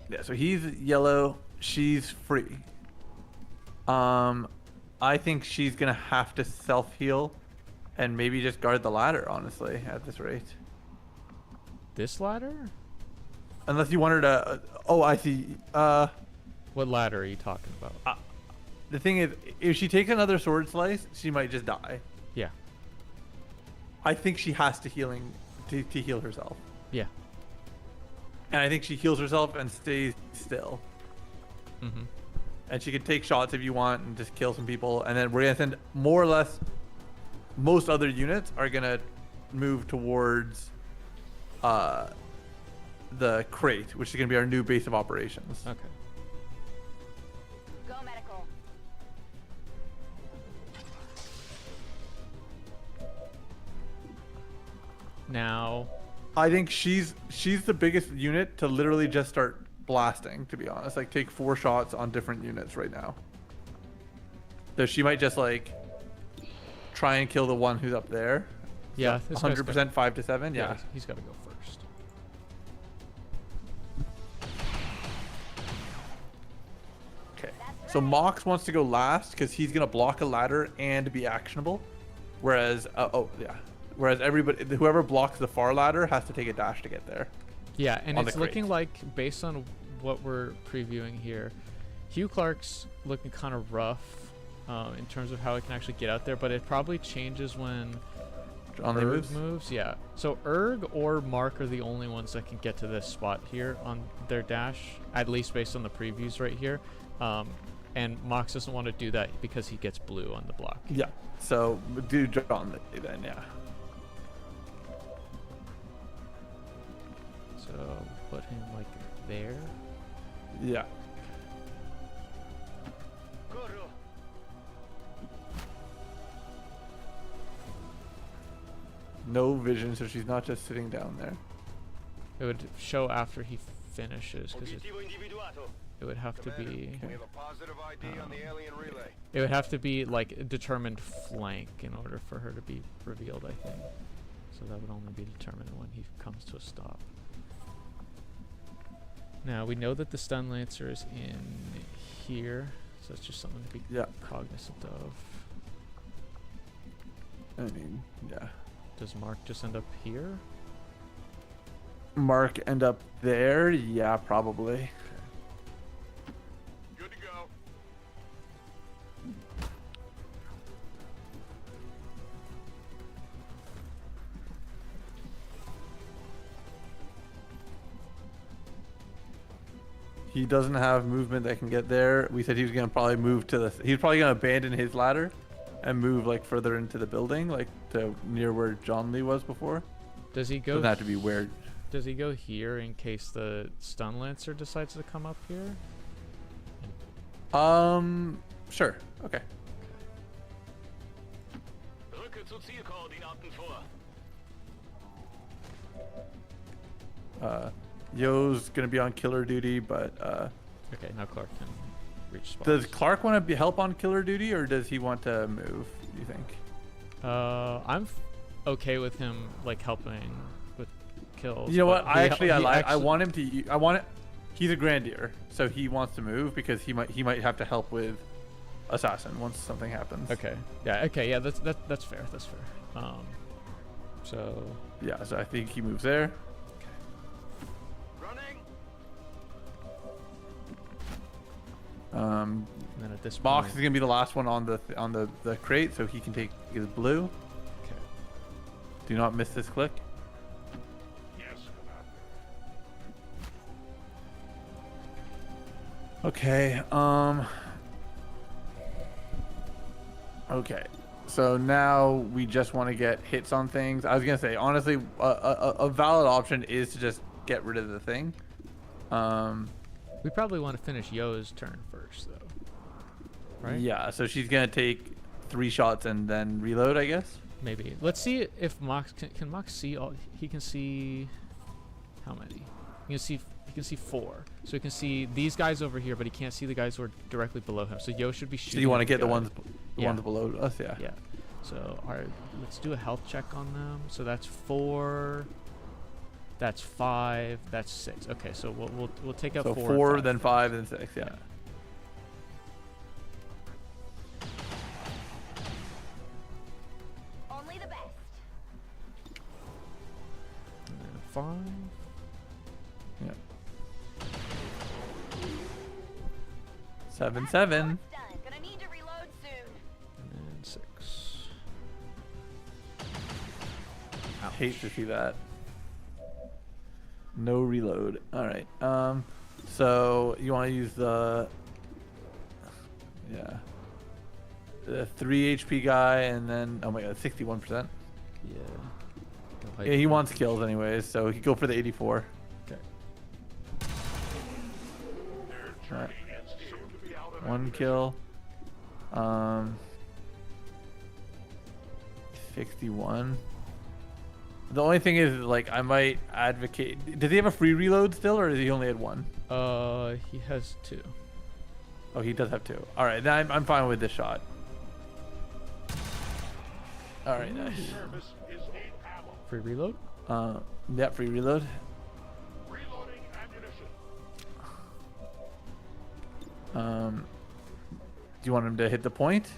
Yeah, so he's yellow. She's free. I think she's gonna have to self heal, and maybe just guard the ladder. Honestly, at this rate. This ladder? Unless you want her to. Oh, I see. What ladder are you talking about? The thing is, if she takes another sword slice, she might just die. Yeah. I think she has to heal herself. Yeah. And I think she heals herself and stays still. Mm-hmm. And she can take shots if you want and just kill some people. And then we're going to send more or less most other units are going to move towards the crate, which is going to be our new base of operations. Okay. Go medical. Now, I think she's the biggest unit to literally just start blasting, to be honest. Like, take 4 shots on different units right now. So she might just, try and kill the one who's up there. Yeah. 100% 5 to 7? Yeah. He's got to go first. Okay. So Mox wants to go last because he's going to block a ladder and be actionable. Whereas, Whereas whoever blocks the far ladder has to take a dash to get there. Yeah, and it's looking like, based on what we're previewing here, Hugh Clark's looking kind of rough in terms of how he can actually get out there, but it probably changes when Erg moves. Yeah, so Erg or Mark are the only ones that can get to this spot here on their dash, at least based on the previews right here. And Mox doesn't want to do that because he gets blue on the block. Yeah, so do John Lee then, yeah. So put him there. Yeah. No vision, so she's not just sitting down there. It would show after he finishes because it would have to be. We have a positive ID on the alien relay. It would have to be determined flank in order for her to be revealed, I think. So that would only be determined when he comes to a stop. Now we know that the stun lancer is in here, so that's just something to be cognizant of. I mean, yeah. Does Mark just end up here? Mark end up there? Yeah, probably. Good to go. He doesn't have movement that can get there. We said he was gonna probably move to the. He's probably gonna abandon his ladder, and move like further into the building, like to near where John Lee was before. Does he go? Doesn't have to be where. Does he go here in case the stun lancer decides to come up here? Sure. Okay. Rücke zu Zielkoordinaten vor. Yo's gonna be on killer duty, but Okay, now Clark can reach spawns. does Clark want to be help on killer duty, or does he want to move? Do you think? I'm okay with him like helping with kills. You know what? but I want him to. I want it. He's a grandier, so he wants to move because he might have to help with assassin once something happens. Okay. Yeah. Okay. Yeah. That's fair. That's fair. So. Yeah. So I think he moves there. Running. And then at this Box point, is gonna be the last one on the crate, so he can take his blue. Okay. Do not miss this click. Yes, Okay. Okay. So now we just want to get hits on things. I was gonna say, honestly, a valid option is to just get rid of the thing. We probably want to finish Yo's turn first, though. Right? Yeah. So she's gonna take 3 shots and then reload, I guess. Maybe. Let's see if Mox can Mox see all. He can see how many? He can see 4. So he can see these guys over here, but he can't see the guys who are directly below him. So Yo should be shooting. So you want to at get the guy. ones below us, yeah. Yeah. So all right, let's do a health check on them. So that's 4. That's 5. That's 6. Okay, so we'll take out So 4. 4, and 5. then 5, then 6. Yeah. Only the best. And then 5. Yeah. 7, 7. Done. Gonna need to reload soon. And then 6. Ouch. Hate to see that. No reload. All right. So you want to use the 3 HP guy, and then oh my god, 61%. Yeah. Yeah, he wants kills anyways, so he could go for the 84. Okay. All right. 1 kill. 61. The only thing is, like, I might advocate. Does he have a free reload still, or does he only had 1? He has 2. Oh, he does have 2. All right, then I'm fine with this shot. All right, nice. Service is in ammo. Free reload. Yeah, free reload. Reloading Do ammunition. you want him to hit the point,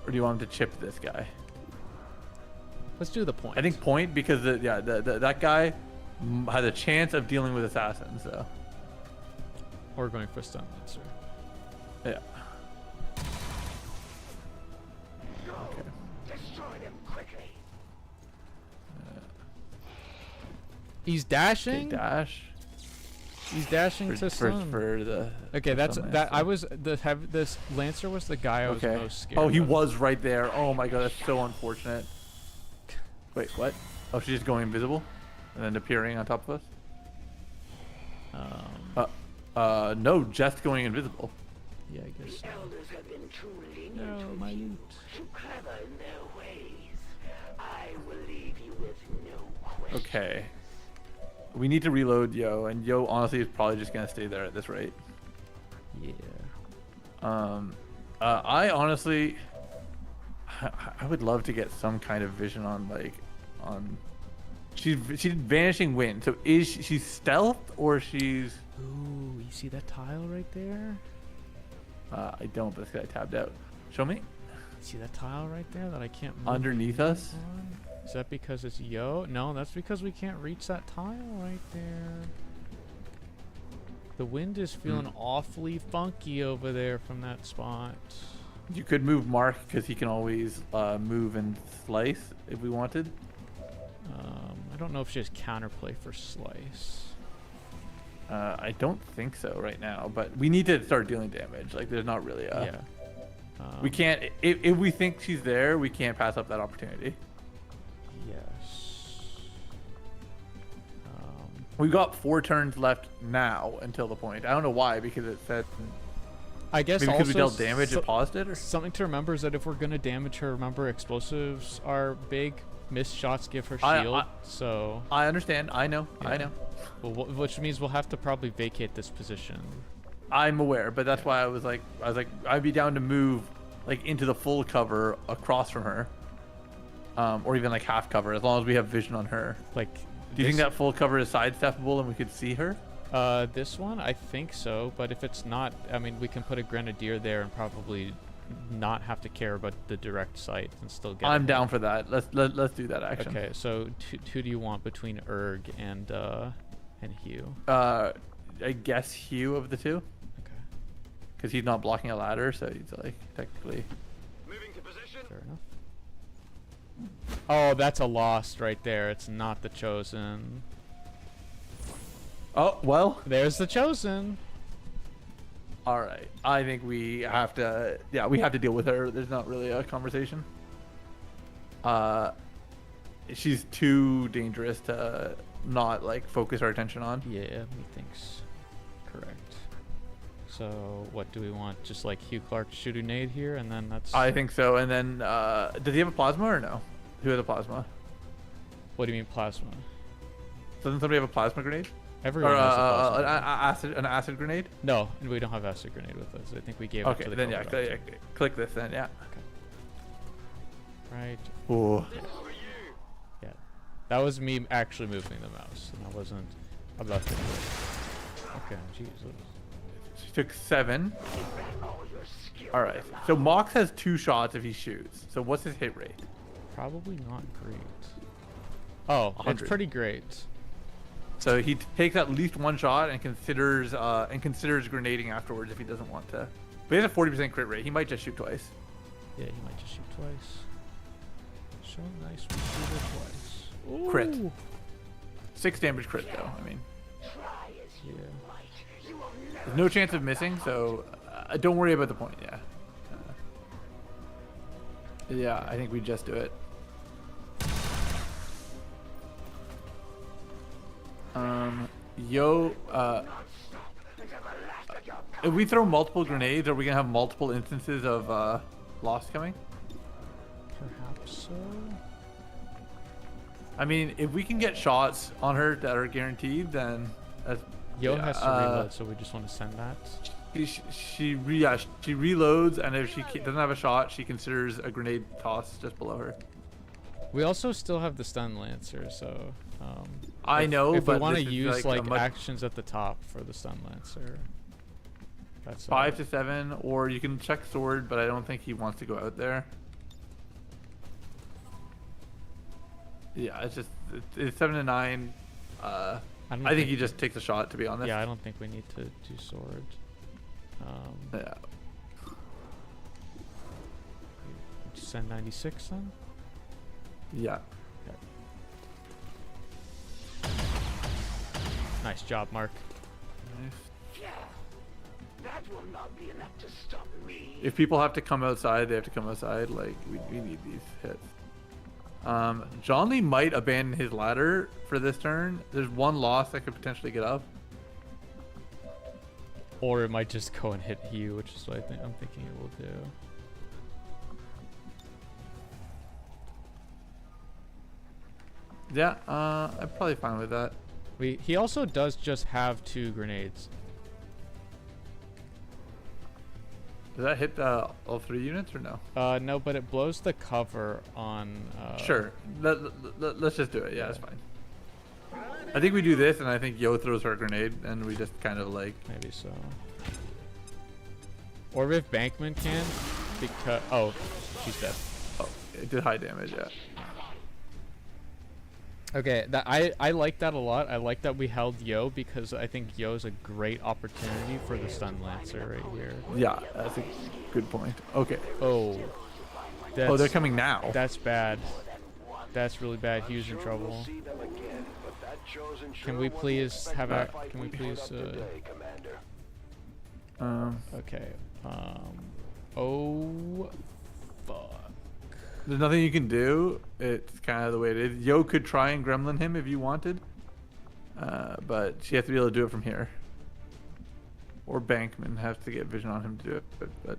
or do you want him to chip this guy? Let's do the point. I think point because that guy has a chance of dealing with assassins. So Or going for stun lancer. yeah. Go. Okay. Destroy them quickly. He's dashing. Okay, dash. He's dashing to stun. for the. Okay, that's stun that. lancer. This lancer was the guy I was Okay. most scared. Oh, he of. was right there. Oh my god, that's so unfortunate. Wait, what? Oh, she's just going invisible, and then appearing on top of us. No, just going invisible. Yeah, I guess. So. Elders have been too lenient No, my loot. too clever in their ways. I will leave you with no question. Okay. We need to reload Yo, and Yo honestly is probably just gonna stay there at this rate. Yeah. I honestly, I would love to get some kind of vision on like on. She's vanishing wind. So is she's stealth or she's? Ooh, you see that tile right there? I don't, but this guy tabbed out. Show me. See that tile right there that I can't move Underneath us? on? Is that because it's Yo? No, that's because we can't reach that tile right there. The wind is feeling awfully funky over there from that spot. You could move Mark because he can always move and slice if we wanted. I don't know if she has counterplay for slice. I don't think so right now, but we need to start dealing damage. Like, there's not really a... Yeah. We can't... If we think she's there, we can't pass up that opportunity. Yes. We got 4 turns left now until the point. I don't know why, because it said... I guess maybe because we also dealt damage, it paused it? Or? Something to remember is that if we're going to damage her, remember explosives are big. Missed shots give her shield, so... I understand. I know. Yeah. I know. Well, which means we'll have to probably vacate this position. I'm aware, but that's why I was like, I'd be down to move like into the full cover across from her, or even like half cover, as long as we have vision on her. Like, do you think that full cover is sidesteppable and we could see her? This one, I think so, but if it's not, I mean, we can put a grenadier there and probably not have to care about the direct sight and still get. I'm down for that. Let's do that action. Okay, so who do you want between Erg and Hugh? I guess Hugh of the two. Okay. Because he's not blocking a ladder, so he's like technically. Moving to position. Fair enough. Oh, that's a lost right there. It's not the Chosen. Oh well. There's the Chosen. All right. I think we have to. Yeah, we have to deal with her. There's not really a conversation. She's too dangerous to not like focus our attention on. Yeah, methinks correct. So what do we want? Just like Hugh Clark shoot a nade here, and then that's. I think so. And then does he have a plasma or no? Who has a plasma? What do you mean plasma? Doesn't somebody have a plasma grenade? Everyone Or has a plasma. an acid grenade? No, we don't have acid grenade with us. I think we gave it Okay, to the then yeah, covert click this then, yeah. Right. Ooh. Yeah. That was me actually moving the mouse, and I wasn't about to do it. Okay, Jesus. She took 7. All right. So Mox has 2 shots if he shoots. So what's his hit rate? Probably not great. Oh, 100. it's pretty great. So he takes at least 1 shot and considers grenading afterwards if he doesn't want to. But he has a 40% crit rate. He might just shoot twice. Yeah, he might just shoot twice. So nice, we shoot it twice. Ooh. Crit. 6 damage crit though. I mean, Yeah. there's no chance of missing, so don't worry about the point. Yeah. Yeah, I think we just do it. If we throw multiple grenades, are we gonna have multiple instances of loss coming? Perhaps so. I mean, if we can get shots on her that are guaranteed, then that's, Yo yeah, has to reload, so we just want to send that. she reloads, and if she doesn't have a shot, she considers a grenade toss just below her. We also still have the stun lancer, so I know, if but we want to this is use like a like much- actions at the top for the stun lancer. That's 5 to 7, or you can check sword, but I don't think he wants to go out there. Yeah, it's just it's 7 to 9. I think he just takes a shot, to be honest. Yeah, I don't think we need to do sword. Yeah. Send 96 then. Yeah. Nice job, Mark. That will not be enough to stop me. If people have to come outside, they have to come outside. Like, we need these hits. John Lee might abandon his ladder for this turn. There's 1 loss that could potentially get up. Or it might just go and hit Hugh, which is what I'm thinking it will do. Yeah, I'm probably fine with that. He also does just have 2 grenades. Does that hit all 3 units or no? No, but it blows the cover on. Sure. Let's just do it. Yeah, that's fine. I think we do this, and I think Yo throws her grenade, and we just kind of like. Maybe so. Or if Bankman can, because she's dead. Oh, it did high damage. Yeah. Okay, that I like that a lot. I like that we held Yo because I think Yo is a great opportunity for the stun lancer right here. Yeah, that's a good point. Okay. Oh. They're coming now. That's bad. That's really bad. Hugh's in trouble. Can we please have a? Can we please? Okay. Oh. Fuck. There's nothing you can do. It's kind of the way it is. Yo could try and gremlin him if you wanted, but she has to be able to do it from here. Or Bankman has to get vision on him to do it. But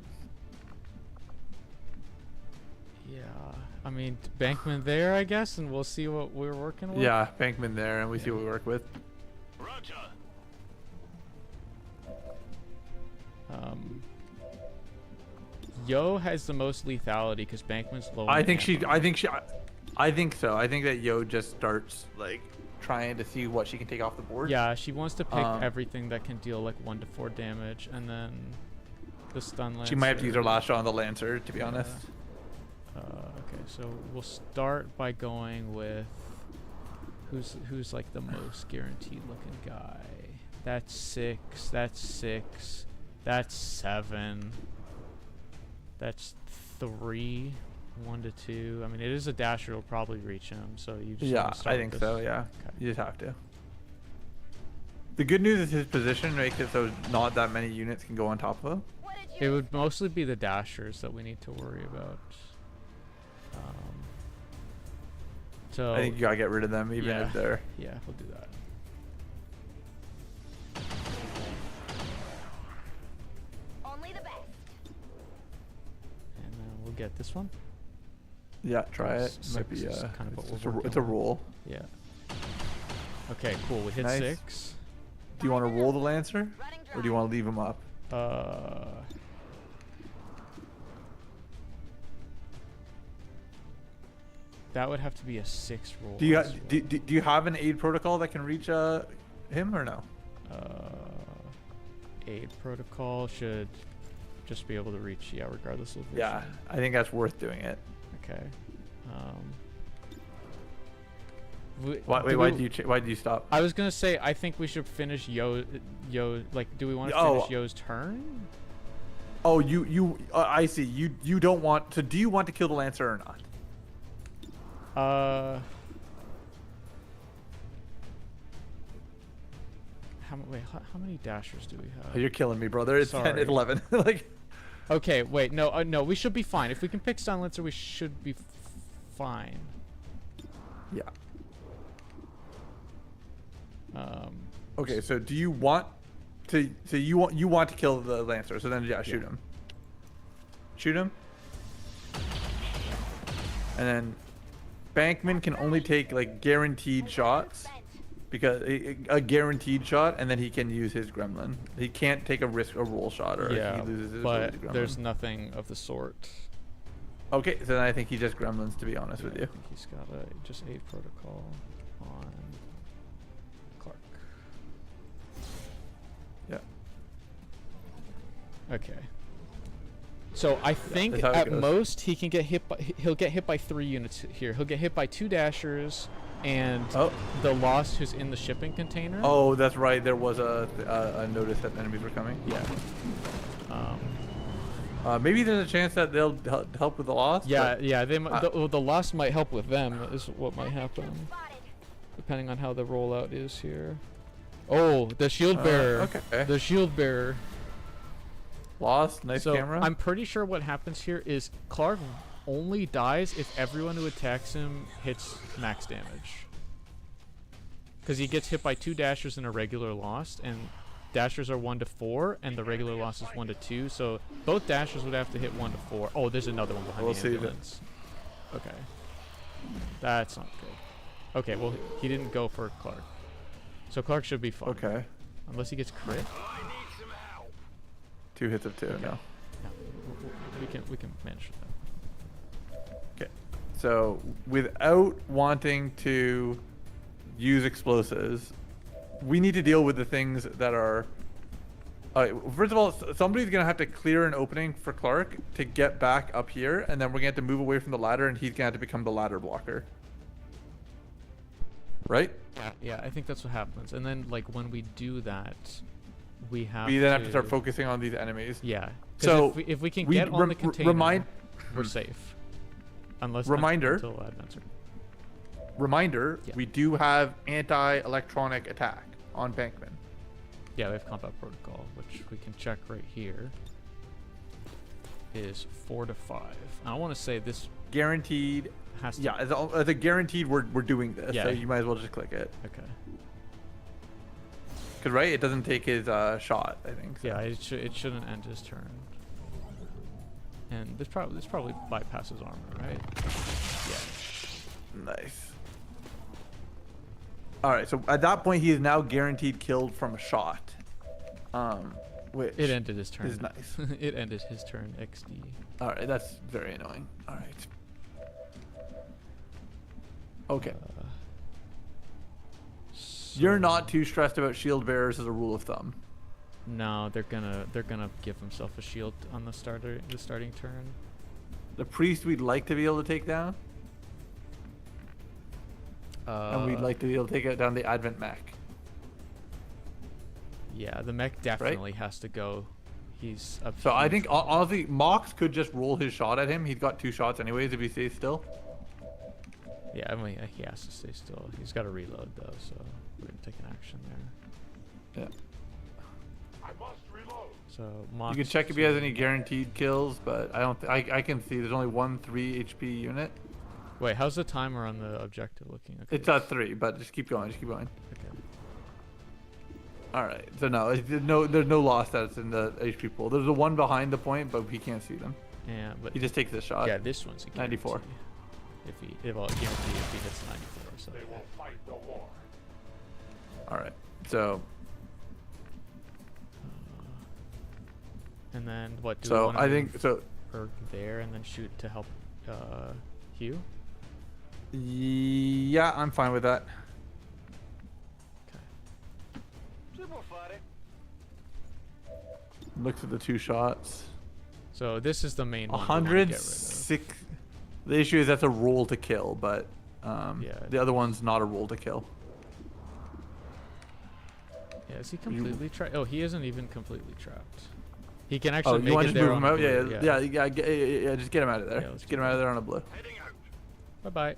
yeah, I mean Bankman there, I guess, and we'll see what we're working with. Yeah, Bankman there, and we see what we work with. Roger. Yo has the most lethality because Bankman's low. I think so. I think that Yo just starts like trying to see what she can take off the board. Yeah, she wants to pick everything that can deal like 1 to 4 damage, and then the stun lancer. She might have to use her last shot on the lancer, to be honest. Okay, so we'll start by going with who's like the most guaranteed looking guy. That's 6. That's 6. That's 7. That's 3. 1 to 2. I mean, it is a dasher. It'll probably reach him. So you just Yeah, wanna start I think with so. this. Yeah, Okay. you just have to. The good news is his position makes it so not that many units can go on top of him. It would mostly be the dashers that we need to worry about. So I think you gotta get rid of them, even if they're. Yeah, we'll do that. Only the best. And then we'll get this one. Yeah, try it. Six Might be is kind of what it's, we're a, working it's a on. roll. Yeah. Okay, cool. We hit Nice. 6. Do you want to roll the lancer, or do you want to leave him up? That would have to be a 6 roll. Do you have an aid protocol that can reach him or no? Aid protocol should just be able to reach, regardless of vision. Yeah, I think that's worth doing it. Okay. Why did you stop? I was gonna say I think we should finish Yo. Like, do we want to finish Yo's turn? Oh, I see. You don't want to. Do you want to kill the lancer or not? How many dashers do we have? Oh, you're killing me, brother. It's 10, Sorry. it's 11. Like. Okay, wait. No, no. We should be fine. If we can pick stun lancer, we should be fine. Yeah. Okay, so do you want to? So you want to kill the lancer? So then shoot him. Shoot him. And then Bankman can only take like guaranteed shots, because a guaranteed shot, and then he can use his gremlin. He can't take a roll shot, or he loses his but gremlin. there's nothing of the sort. Okay, so then I think he just gremlins, to be honest with you. I think he's got a just aid protocol on Clark. Yeah. Okay. So I think at most he can get hit by, he'll get hit by 3 units here. He'll get hit by 2 dashers and the Lost who's in the shipping container. Oh, that's right. There was a notice that enemies were coming. Yeah. Maybe there's a chance that they'll help with the Lost. Yeah, yeah. They the Lost might help with them. Is what might happen, depending on how the rollout is here. Oh, the shield bearer. Okay. The shield bearer. Lost, nice camera. I'm pretty sure what happens here is Clark only dies if everyone who attacks him hits max damage. Because he gets hit by 2 dashers and a regular Lost, and dashers are 1 to 4, and the regular Lost is 1 to 2. So both dashers would have to hit 1 to 4. Oh, there's another one behind the ambulance. Okay, that's not good. Okay, well he didn't go for Clark, so Clark should be fine. Okay. Unless he gets crit. 2 hits of 2. Okay. No. we can manage that. Okay. So without wanting to use explosives, we need to deal with the things that are. First of all, somebody's gonna have to clear an opening for Clark to get back up here, and then we're gonna have to move away from the ladder, and he's gonna have to become the ladder blocker. Right? Yeah, I think that's what happens. And then like when we do that, we then have to start focusing on these enemies. Yeah. So if we can get on the container, we're safe. Unless until advance. Reminder: Yeah. we do have anti-electronic attack on Bankman. Yeah, we have combat protocol, which we can check right here. Is 4 to 5. I want to say this Guaranteed. has to. Yeah, as a guaranteed, we're doing this. Yeah. So you might as well just click it. Okay. Cause right, it doesn't take his shot. I think. So. Yeah, it shouldn't end his turn. And this probably bypasses armor, right? Yeah. Nice. All right, so at that point, he is now guaranteed killed from a shot. Which It ended his turn. is nice. It ended his turn. XD. All right, that's very annoying. All right. Okay. You're not too stressed about shield bearers as a rule of thumb. No, they're gonna give himself a shield on the starting turn. The priest we'd like to be able to take down, and we'd like to be able to take down the Advent mech. Yeah, the mech definitely has to go. He's up. So I think honestly, Mox could just roll his shot at him. He's got 2 shots anyways if he stays still. Yeah, I mean he has to stay still. He's got to reload though, so we're gonna take an action there. Yeah. I must reload. So Mox You can check if he has any guaranteed kills, but I don't. I can see there's only one 3 HP unit. Wait, how's the timer on the objective looking? Okay. It's at 3, but just keep going. Just keep going. Okay. All right. So no, there's no loss that's in the HP pool. There's the one behind the point, but he can't see them. Yeah, but He just takes this shot. yeah, this one's a 94. guarantee. Well, guarantee if he hits 94. So. They will fight no more. All right. So And then what? Do we so wanna I move think so. Erg there and then shoot to help Hugh. Yeah, I'm fine with that. Okay. Looks at the 2 shots. So this is the main one we wanna get rid of. 106. The issue is that's a roll to kill, but Yeah. the other one's not a roll to kill. Yeah, is he completely trapped? Oh, he isn't even completely trapped. He can Oh, actually you make want it to there move on him out? blue, Yeah. Just get him out of there. Yeah, let's just get him out of there on a blue. Bye bye.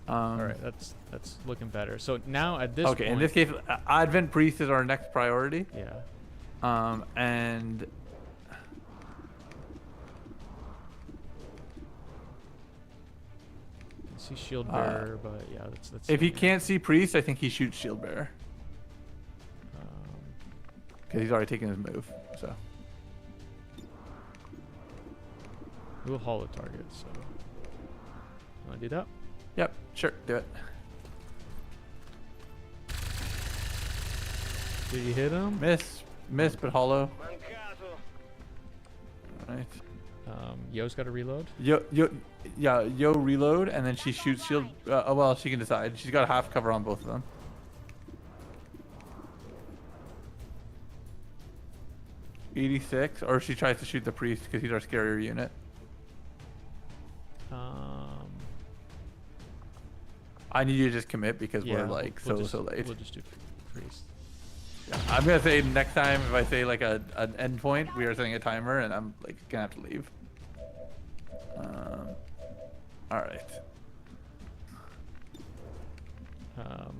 All right, that's looking better. So now at this Okay, point, in this case, Advent Priest is our next priority. yeah. And I see shield bearer, but yeah, that's. if he can't see Priest, I think he shoots Shield Bearer because he's already taken his move. So We'll haul a target. So, wanna do that? yep, sure, do it. Did you hit him? Miss, but hollow. All right. Yo's got to reload. Yo reload, and then she shoots shield. Well, she can decide. She's got a half cover on both of them. $86, or she tries to shoot the priest because he's our scarier unit. I need you to just commit because Yeah, we're like we'll so late. We'll just do priest. Yeah, I'm gonna say next time if I say like an end point, we are setting a timer, and I'm like gonna have to leave. All right.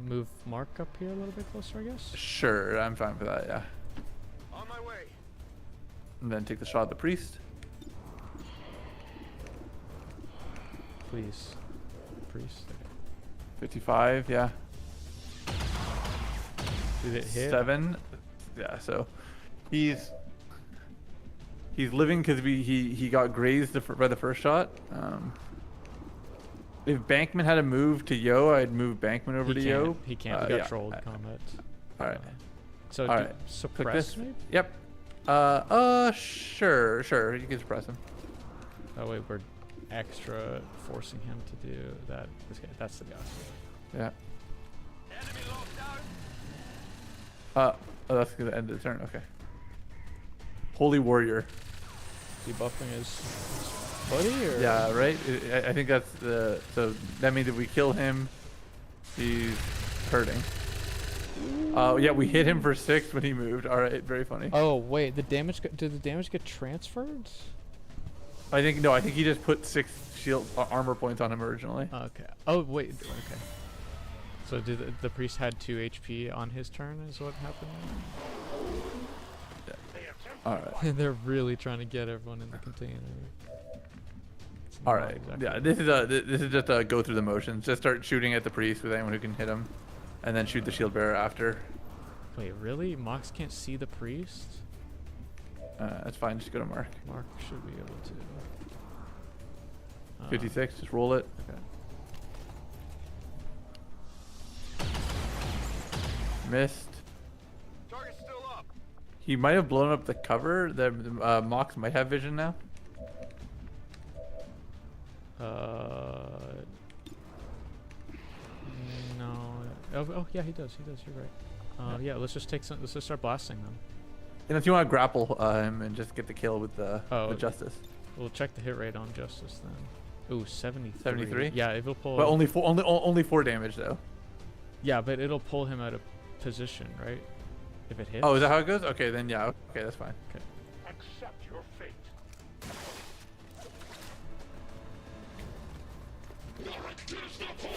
Move Mark up here a little bit closer, I guess. Sure, I'm fine with that. Yeah. On my way. And then take the shot at the priest. Please, priest. 55. Yeah. Did it hit? 7. Yeah. So he's living because he got grazed by the first shot. If Bankman had a move to Yo, I'd move Bankman over to Yo. He can't. We got yeah. trolled combat. All right. So All do right. suppress this. maybe? Yep. Sure. You can suppress him. That way we're extra forcing him to do that. This guy, that's the guy. Yeah. Oh, that's gonna end the turn. Okay. Holy warrior. Debuffing his buddy, or Yeah, right. I think that's the. So that means if we kill him, he's hurting. Oh yeah, we hit him for 6 when he moved. All right, very funny. Oh wait, the damage. Did the damage get transferred? I think no. I think he just put 6 shield armor points on him originally. Okay. Oh wait. Okay. So did the priest had 2 HP on his turn? Is what happened? All right. They're really trying to get everyone in the container. It's All not right. exactly Yeah. This is just a go through the motions. Just start shooting at the priest with anyone who can hit him, and then shoot the shield bearer after. Wait, really? Mox can't see the priest? That's fine. Just go to Mark. Mark should be able to. 56. Just roll it. Okay. Missed. Target's still up. He might have blown up the cover. The Mox might have vision now. No. Oh yeah, he does. He does. You're right. Yeah. Let's just take some. Let's just start blasting them. And if you want to grapple him and just get the kill with the Justice. We'll check the hit rate on Justice then. Ooh, 73. 73? Yeah, it'll pull. But only 4 damage though. Yeah, but it'll pull him out of position, right? If it hits. Oh, is that how it goes? Okay, then yeah. Okay, that's fine. Okay. Accept your fate.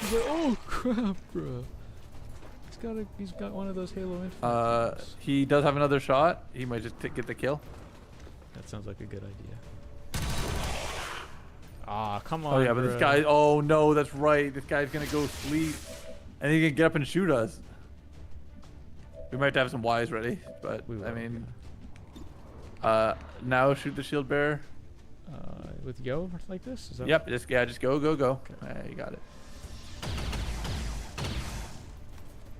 He's like, oh crap, bro. He's got one of those Halo Infinite. He does have another shot. He might just get the kill. That sounds like a good idea. Ah, come on. Oh yeah, but this bro. guy. Oh no, that's right. This guy's gonna go sleep, and he can get up and shoot us. We might have some Ys ready, but We will, I mean, now shoot the shield bearer. With Yo like this? Is that Yep, just go. Okay. You got it.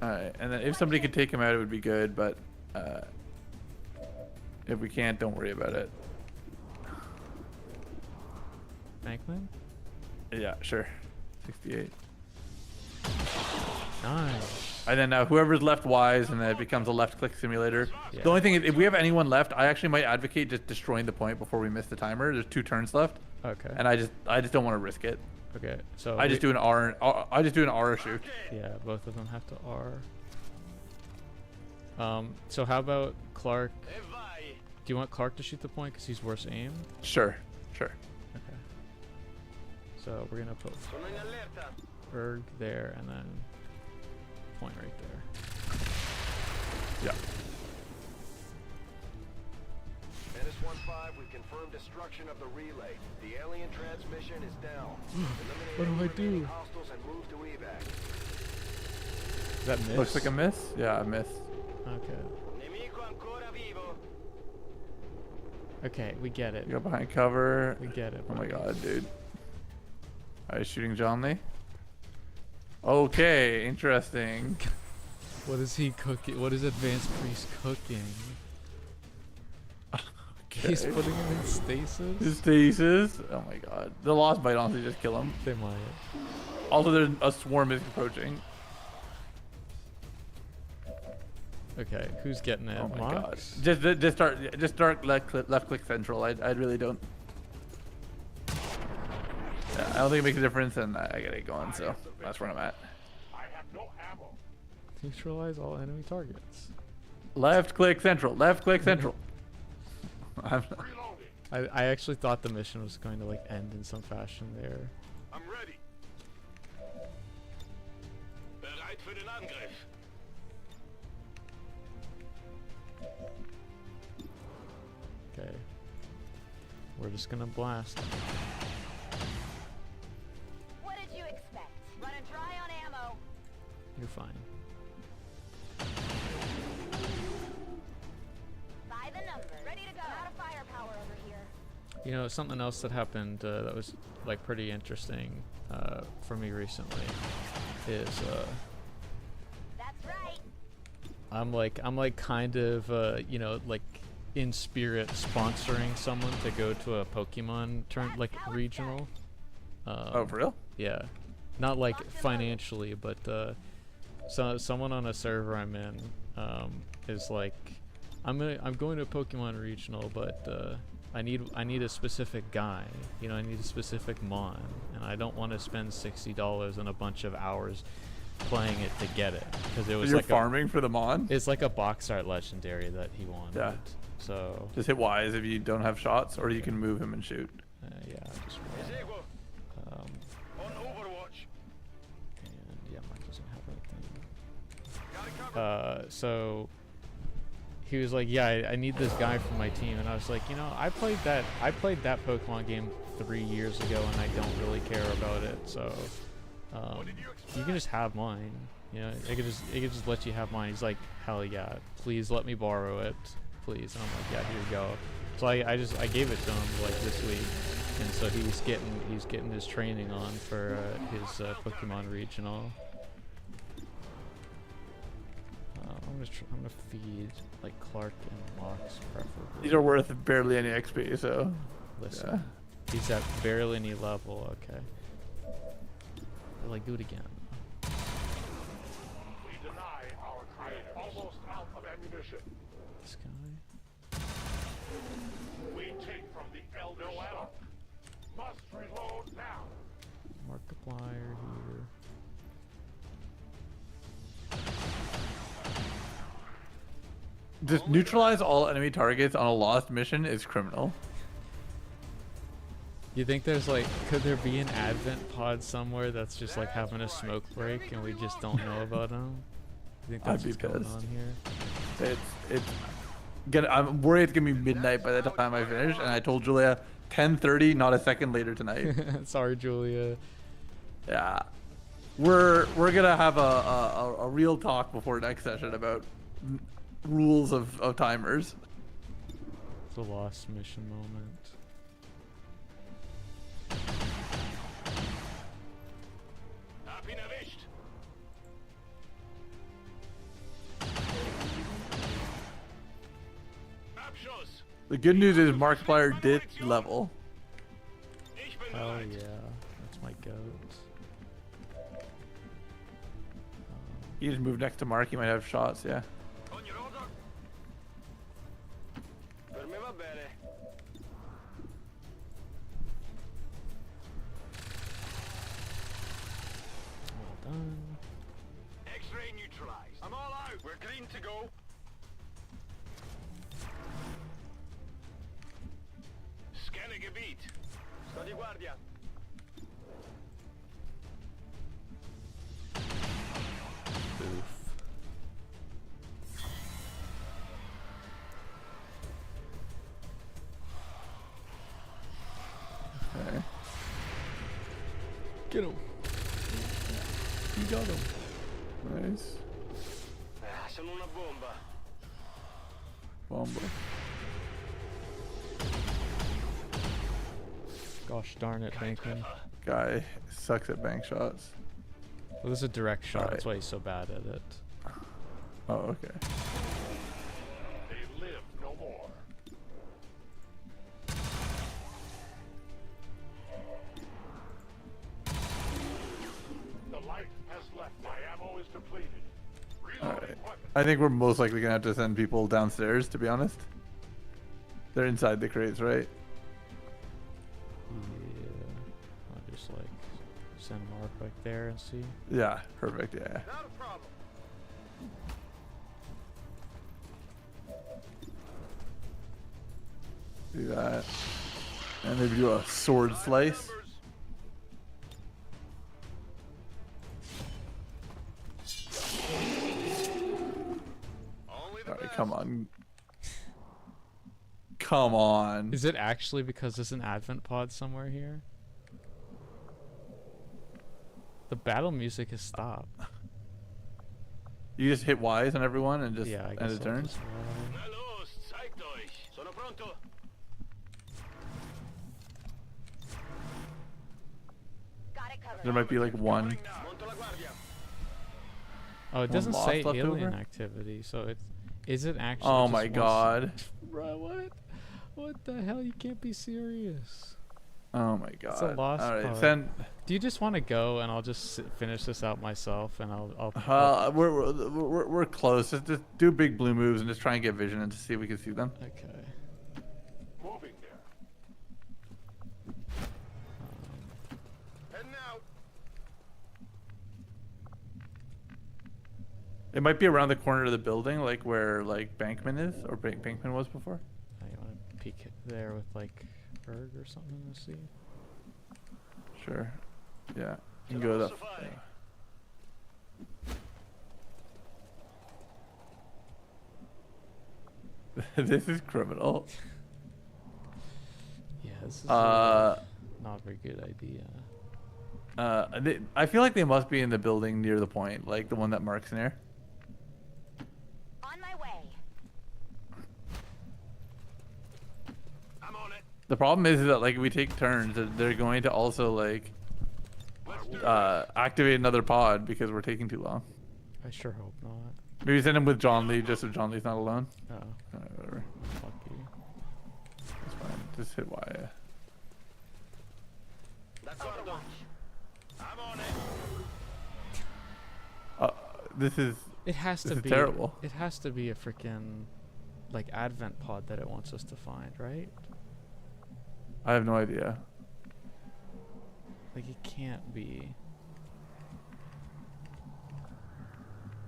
Alright, and then if somebody could take him out, it would be good, but if we can't, don't worry about it. Bankman? Yeah, sure. 68. Nice. And then whoever's left wise, and then it becomes a left-click simulator. Yeah. The only thing is, if we have anyone left, I actually might advocate just destroying the point before we miss the timer. There's 2 turns left, Okay. and I just don't want to risk it. Okay. So I just do an R. I just do an R shoot. Yeah, both of them have to R. So how about Clark? Do you want Clark to shoot the point because he's worse aim? Sure. Okay. So we're gonna put Berg there and then point right there. Yeah. Menace 1-5, we confirmed destruction of the relay. The alien transmission is down. What do I Eliminate do? remaining hostiles and move to evac. Is that miss? Looks like a miss. Yeah, a miss. Okay. Nemico ancora vivo. Okay, we get it. You go behind cover. We get it. Oh my god, dude. Alright, shooting John Lee. Okay, interesting. What is he cooking? What is Advanced Priest cooking? Okay. He's putting him in stasis? His stasis. Oh my god. The Lost might honestly just kill him. They might. Also, there's a swarm is approaching. Okay, who's getting it? Oh my god. Mox? Just start left click central. I really don't. Yeah, I don't think it makes a difference, and I get it going. So that's where I'm at. I have no ammo. Neutralize all enemy targets. Left click central. Left click central. Reloading. I actually thought the mission was going to like end in some fashion there. I'm ready. Bereit für den Angriff. Okay. We're just gonna blast. What did you expect? Running dry on ammo. You're fine. By the numbers. Ready to go. Out of firepower over here. You know, something else that happened that was like pretty interesting for me recently is That's right. I'm like kind of you know, like in spirit sponsoring someone to go to a Pokemon like regional. Oh, for real? Yeah, not like financially, but so someone on a server I'm in is like, I'm going to a Pokemon regional, but I need a specific guy. You know, I need a specific mon, and I don't want to spend $60 and a bunch of hours playing it to get it, because it was You're like farming for the mon. it's like a box art legendary that he wanted. Yeah. So Just hit Y's if you don't have shots, or you can move him and shoot. yeah, I just On Overwatch. and yeah, mine doesn't have anything. Got it covered. So he was like, yeah, I need this guy for my team, and I was like, you know, I played that Pokemon game 3 years ago, and I don't really care about it, so you can just have mine. You know, it could just let you have mine. He's like, hell yeah, please let me borrow it, please. And I'm like, yeah, here you go. So I gave it to him like this week, and so he's getting his training on for his Pokemon regional. I'm gonna feed like Clark and Mox preferably. These are worth barely any XP, so. Listen, Yeah. he's at barely any level. Okay. Like, do it again. We deny our creator. Almost out of ammunition. This guy. We take from the elder ammo. Must reload now. Markiplier here. Just neutralize all enemy targets on a lost mission is criminal. You think there's like, could there be an advent pod somewhere that's just like having a smoke break and we just don't know about him? You think that's I'd be what's going pissed. on here? I'm worried it's gonna be midnight by the time I finish, and I told Julia 10:30, not a second later tonight. Sorry, Julia. Yeah, we're gonna have a real talk before next session about rules of timers. It's a lost mission moment. Hab ihn erwischt. Abschuss. The good news is Markiplier did level. Ich bin Oh bereit. yeah, that's my goat. You just move next to Mark, he might have shots, yeah. On your order. Per me va bene. Well done. X-ray neutralized. I'm all out. We're green to go. Scanning Gebiet. Sto di guardia. Oof. Okay. Get him. You got him. Nice. Sono una bomba. Bomba. Gosh darn it, Bankman. Guy sucks at bank shots. Well, this is a direct shot. That's Alright. why he's so bad at it. Oh, okay. They live no more. The light has left. My ammo is depleted. Reloading Alright. weapon. I think we're most likely gonna have to send people downstairs, to be honest. They're inside the crates, right? Yeah. I'll just like send Mark back there and see. Yeah, perfect, yeah. Not a problem. Do that. And maybe do a sword slice. Only the Alright, best. come on. Come on. Is it actually because there's an advent pod somewhere here? The battle music has stopped. You just hit Y's on everyone and just Yeah, I end guess it I'll turns? just, Na los, zeigt euch. Sono pronto. Got it covered. There might be like one. Monto la guardia. oh, it One doesn't lost say left alien over? activity, so Is it actually? Oh just my one god. Bro, what? What the hell? You can't be serious. Oh my god. It's a lost All right, pod. send. Do you just want to go and I'll just finish this out myself and I'll We're close. Just do big blue moves and just try and get vision and to see if we can see them. okay. Moving there. Heading out. It might be around the corner of the building, like where like Bankman is, or Bankman was before. You want to peek there with like Berg or something to see? Sure. Yeah. You can go to that. This is criminal. Yeah, this is Uh, not a very good idea. I feel like they must be in the building near the point, like the one that Mark's near. On my way. I'm on it. The problem is that like if we take turns, they're going to also like activate another pod because we're taking too long. I sure hope not. Maybe send him with John Lee just so John Lee's not alone. Oh, Whatever. fuck you. That's fine. Just hit Y. That's all. I'm on it. This is. It has to This is be terrible. It has to be a freaking like advent pod that it wants us to find, right? I have no idea. Like it can't be.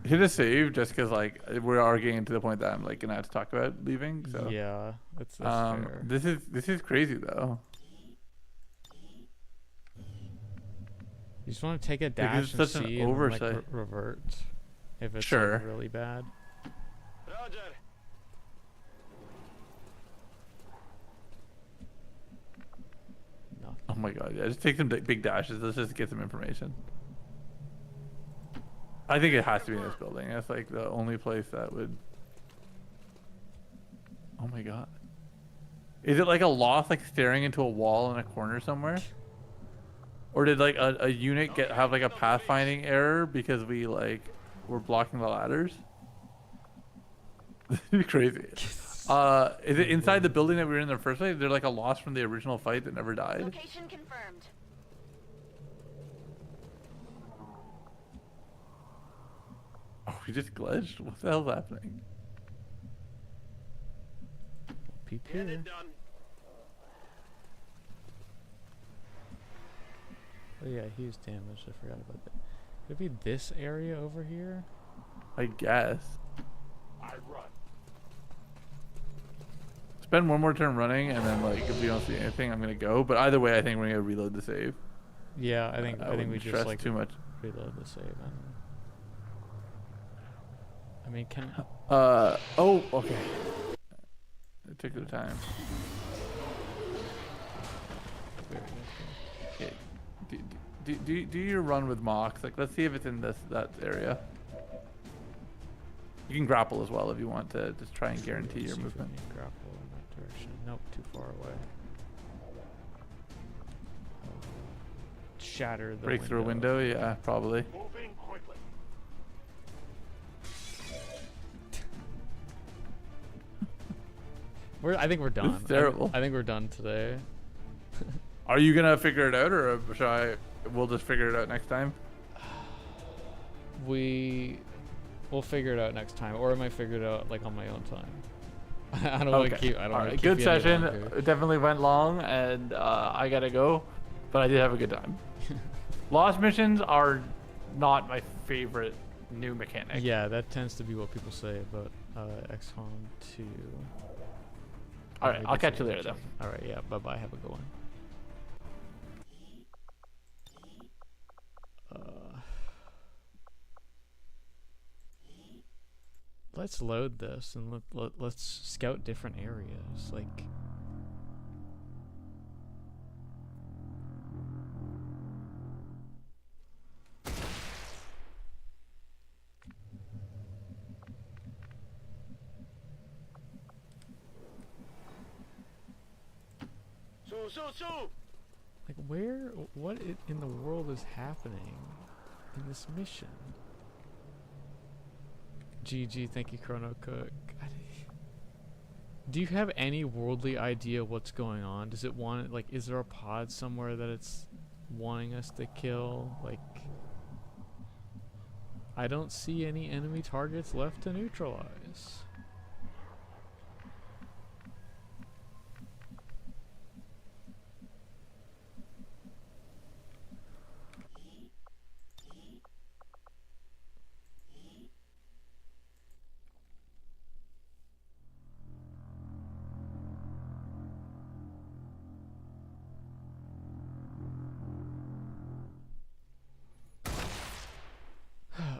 Hit a save just because like we are getting to the point that I'm like gonna have to talk about leaving. So Yeah, that's fair. this is crazy though. You just want to take a it's dash and such an see and then, like, oversight. revert if it's Sure. like, really bad. Roger. Nothing. Oh my god, yeah, just take some big dashes. Let's just get some information. I think it has to be in this building. That's like the only place that would. Oh my god. Is it like a loft like staring into a wall in a corner somewhere? Or did like a unit have like a pathfinding error because we like were blocking the ladders? This is crazy. Is it inside the building that we were in the first place? Is there like a loss from the original fight that never died? Location confirmed. Oh, we just glitched? What the hell's happening? Peep Get here. it done. Oh yeah, huge damage. I forgot about that. Could it be this area over here? I guess. I run. Spend one more turn running, and then like if we don't see anything, I'm gonna go. But either way, I think we're gonna reload the save. Yeah, I think we wouldn't just stress like too much. reload the save. I mean, can Oh, okay. It took their time. Okay. Do your run with Mox. Like, let's see if it's in that area. You can grapple as well if you want to just try and guarantee your see if we movement. can grapple in that direction. Nope, too far away. Shatter the Break through a window, yeah, probably. Moving quickly. I think we're done. This is terrible. I think we're done today. Are you gonna figure it out, or we'll just figure it out next time? We'll figure it out next time, or I might figure it out like on my own time. I don't want to keep. I don't want to keep Good you any session. longer. It definitely went long, and I gotta go, but I did have a good time. Lost missions are not my favorite new mechanic. Yeah, that tends to be what people say about XCOM 2. All right, I'll catch you later, though. All right, yeah, bye bye. Have a good one. Let's load this and let's scout different areas. Like, what in the world is happening in this mission? GG, thank you, Chrono Cook. Do you have any worldly idea what's going on? Does it want, like, is there a pod somewhere that it's wanting us to kill? Like, I don't see any enemy targets left to neutralize.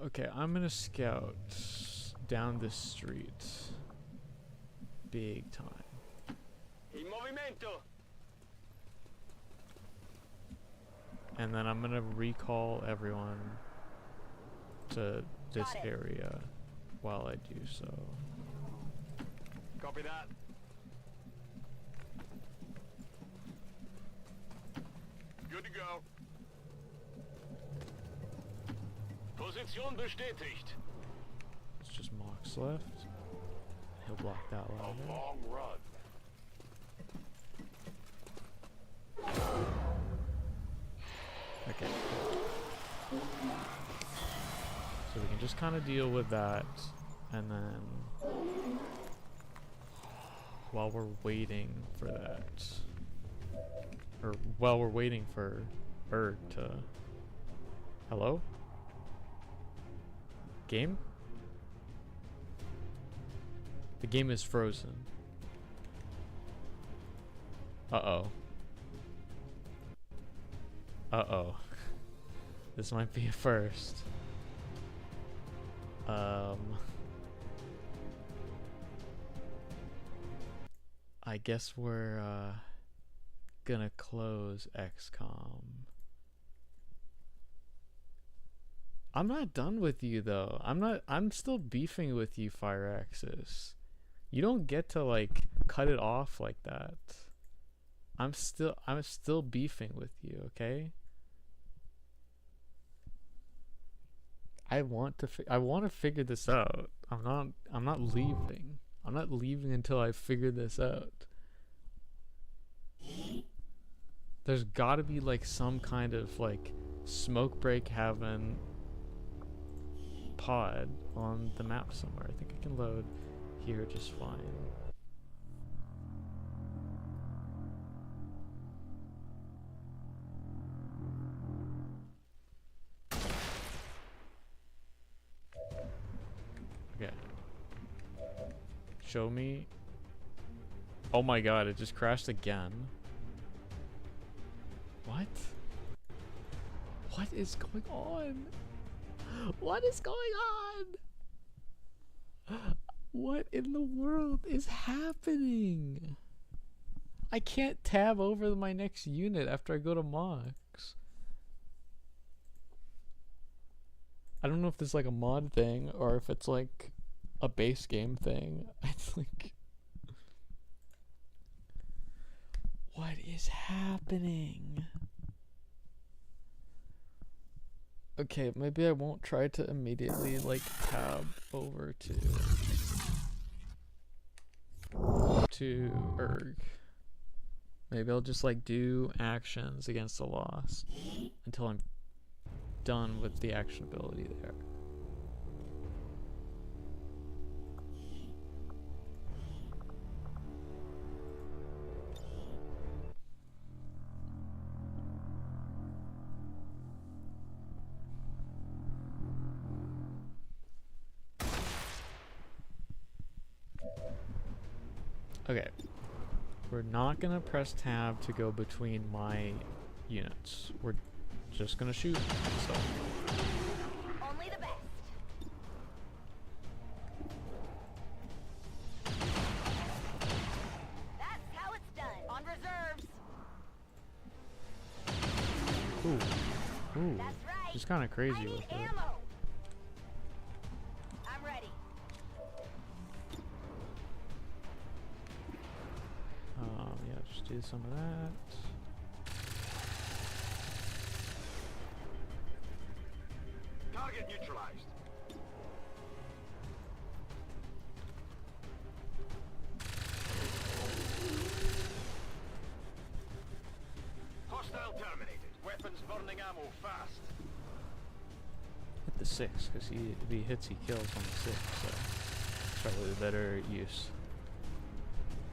Okay, I'm gonna scout down this street. Big time. In movimento. And then I'm gonna recall everyone to this Got it. area while I do so. Copy that. Good to go. Position bestätigt. It's just Mox left. He'll block that A ladder. long run. Okay. So we can just kind of deal with that, and then while we're waiting for that, or while we're waiting for Erg to. Hello? Game? The game is frozen. Uh-oh. Uh-oh. This might be a first. I guess we're gonna close XCOM. I'm not done with you though. I'm still beefing with you, Fire Axis. You don't get to like cut it off like that. I'm still beefing with you, okay? I want to figure this out. I'm not leaving. I'm not leaving until I figure this out. There's got to be like some kind of like smoke break having pod on the map somewhere. I think I can load here just fine. Okay. Show me. Oh my god, it just crashed again. What? What is going on? What is going on? What in the world is happening? I can't tab over my next unit after I go to Mox. I don't know if this is like a mod thing or if it's like a base game thing. It's like, what is happening? Okay, maybe I won't try to immediately like tab over to Erg. Maybe I'll just like do actions against the lost until I'm done with the action ability there. Okay, we're not gonna press tab to go between my units. We're just gonna shoot. So. Only the best. That's how it's done. On reserves. Ooh, That's right. just kind of crazy I need with it. ammo. I'm ready. Yeah, just do some of that. Target neutralized. ammo fast. Hit the 6, because if he hits, he kills on the 6, so it's probably the better use.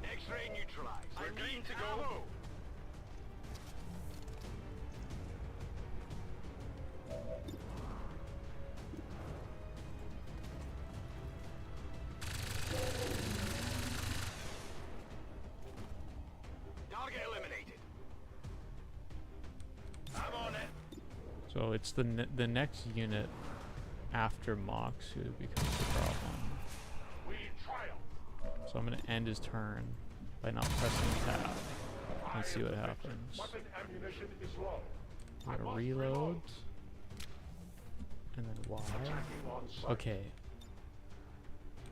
X-ray neutralized. We're green to go. Target eliminated. I'm on it. So it's the next unit after Mox who becomes the problem. We triumph. So I'm going to end his turn by not pressing tab and see what happens. Weapon ammunition is low. I'm going to reload. And then Y. Attacking on sight. Okay.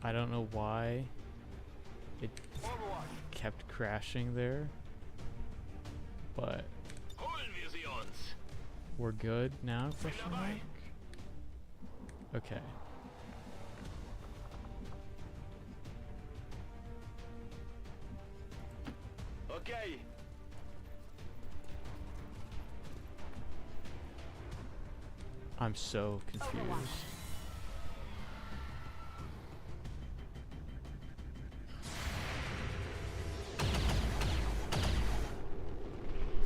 I don't know why it kept crashing there. But we're good now, question mark? Okay. Okay. I'm so confused.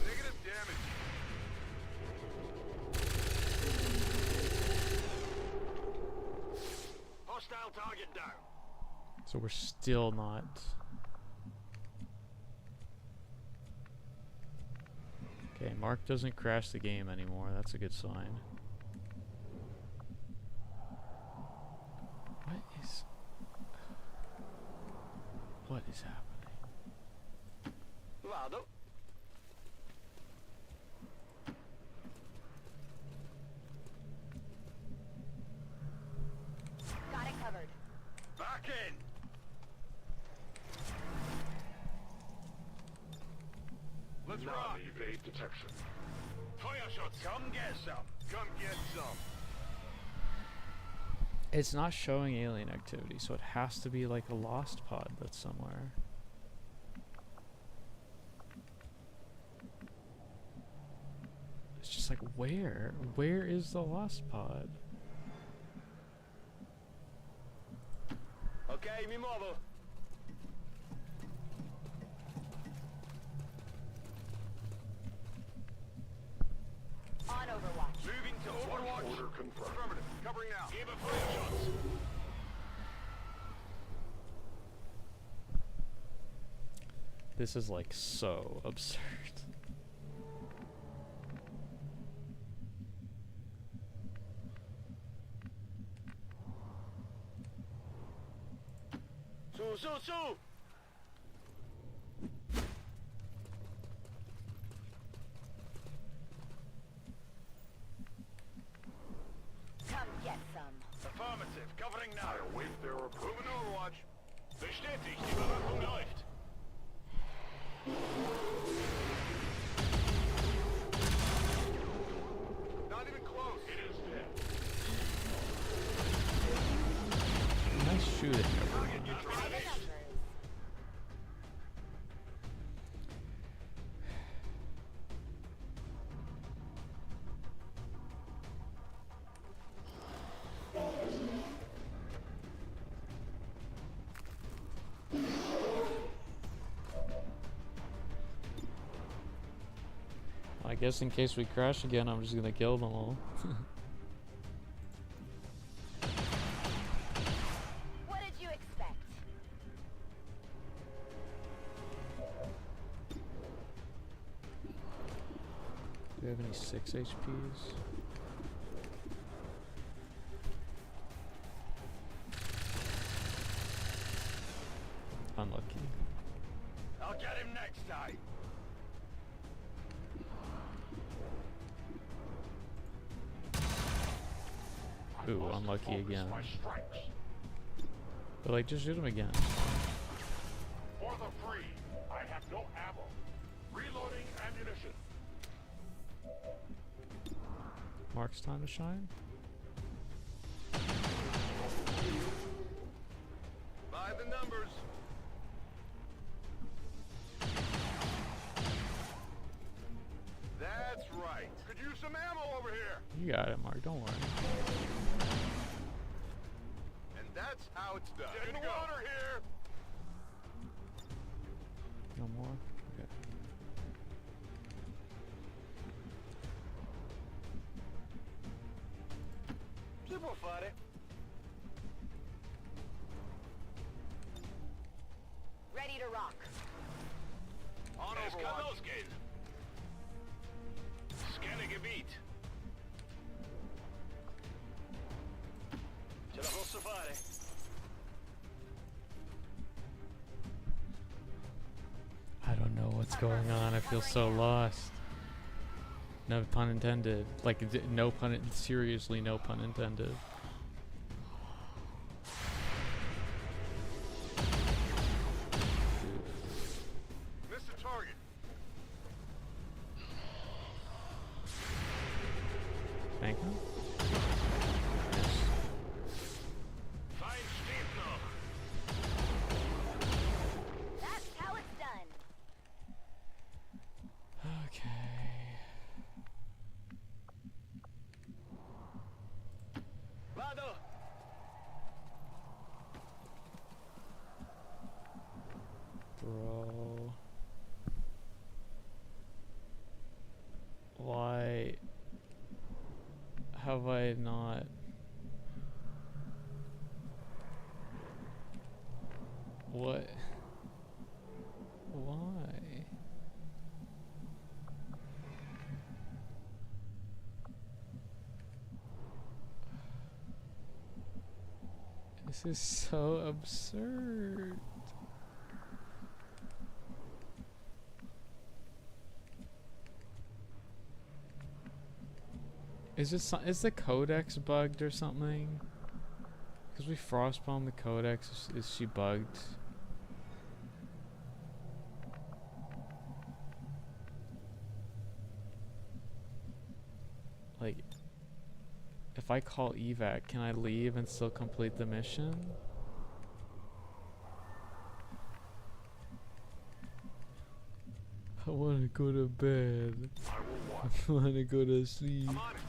Negative damage. Hostile target down. So we're still not. Okay, Mark doesn't crash the game anymore. That's a good sign. What is happening? Vado. Got it covered. Back in. Let's rock. Non-evade detection. Fire shots. Come get some. Come get some. It's not showing alien activity, so it has to be like a lost pod that's somewhere. It's just like, where? Where is the lost pod? Okay, mi muovo. On Overwatch. Moving to Overwatch. Order confirmed. Affirmative. Covering now. Give it fire shots. This is like so absurd. Su. Come get some. Affirmative. Covering now. I await their approval. Moving Overwatch. Bestätigt. Die Überwachung läuft. Not even close. It is dead. Nice shooting, everyone. By the numbers. I guess in case we crash again, I'm just gonna kill them all. What did you expect? Do we have any 6 HPs? Unlucky. I'll get him next time. Ooh, unlucky again. My strikes. But like, just shoot him again. For the free. I have no ammo. Reloading ammunition. Mark's time to shine. By the numbers. That's right. Could use some ammo You got it, Mark. Don't worry. And that's how it's done. Get in the water here. No more. Okay. Si può fare. Ready to rock. On Es kann Overwatch. losgehen. Scanne Gebiet. Ce la posso fare. I don't know what's going on. I feel so lost. No pun intended. Like, no pun. Seriously, no pun intended. Missed the target. Thank you. Feind steht noch. That's how it's done. Okay. Vado. Bro. Why have I not? What? Why? This is so absurd. Is the codex bugged or something? Because we frostbombed the codex. Is she bugged? Like, if I call evac, can I leave and still complete the mission? I want to go to bed. I want to go to sleep. I'm on it.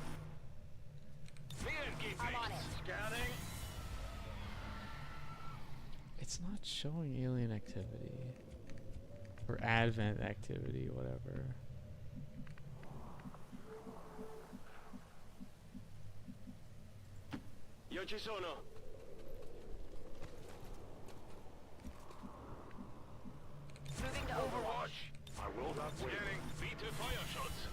Mir entgeht I'm on it. nichts. Scanning. It's not showing alien activity. Or advent activity, whatever. Io ci sono. Moving to Overwatch. I will not wait. Scanning. Biete Feuerschutz.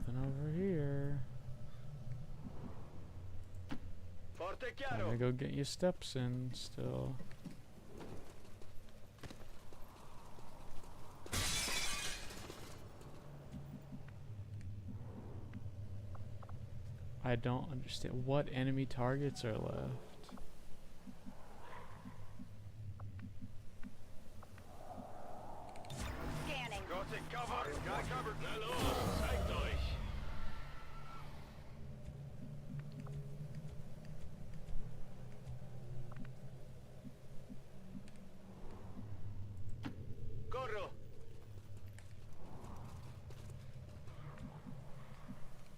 Nothing over here. Forte e Time to chiaro. go get your steps in still. I don't understand what enemy targets are left. Scanning. Go take cover. Got it covered. Na los, zeigt euch. Corro.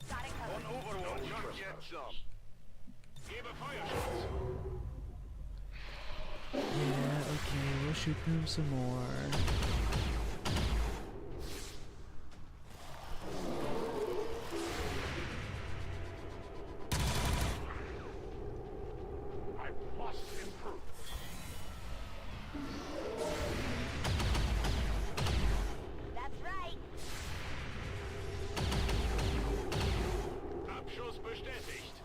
Got it On covered. Overwatch. Not yet some. Gebe Feuerschutz. Yeah, okay, we'll shoot them some more. I must improve. That's right. Abschuss bestätigt.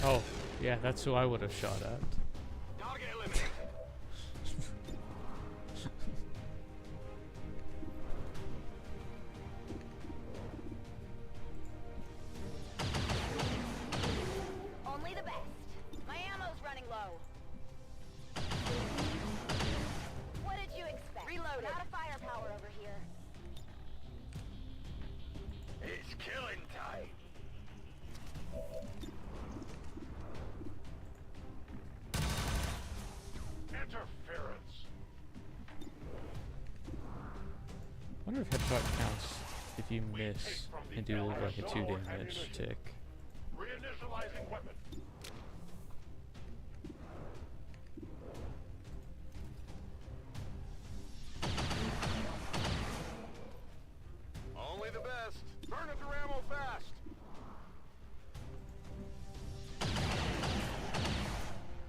Oh, yeah, that's who I would have shot at. Target eliminated. Only the best. My ammo's running low. What did you expect? Reload. Out of firepower over here. if headshot counts if you miss and do like a 2 damage tick. Reinitializing weapon. Only the best. Burn it through ammo fast.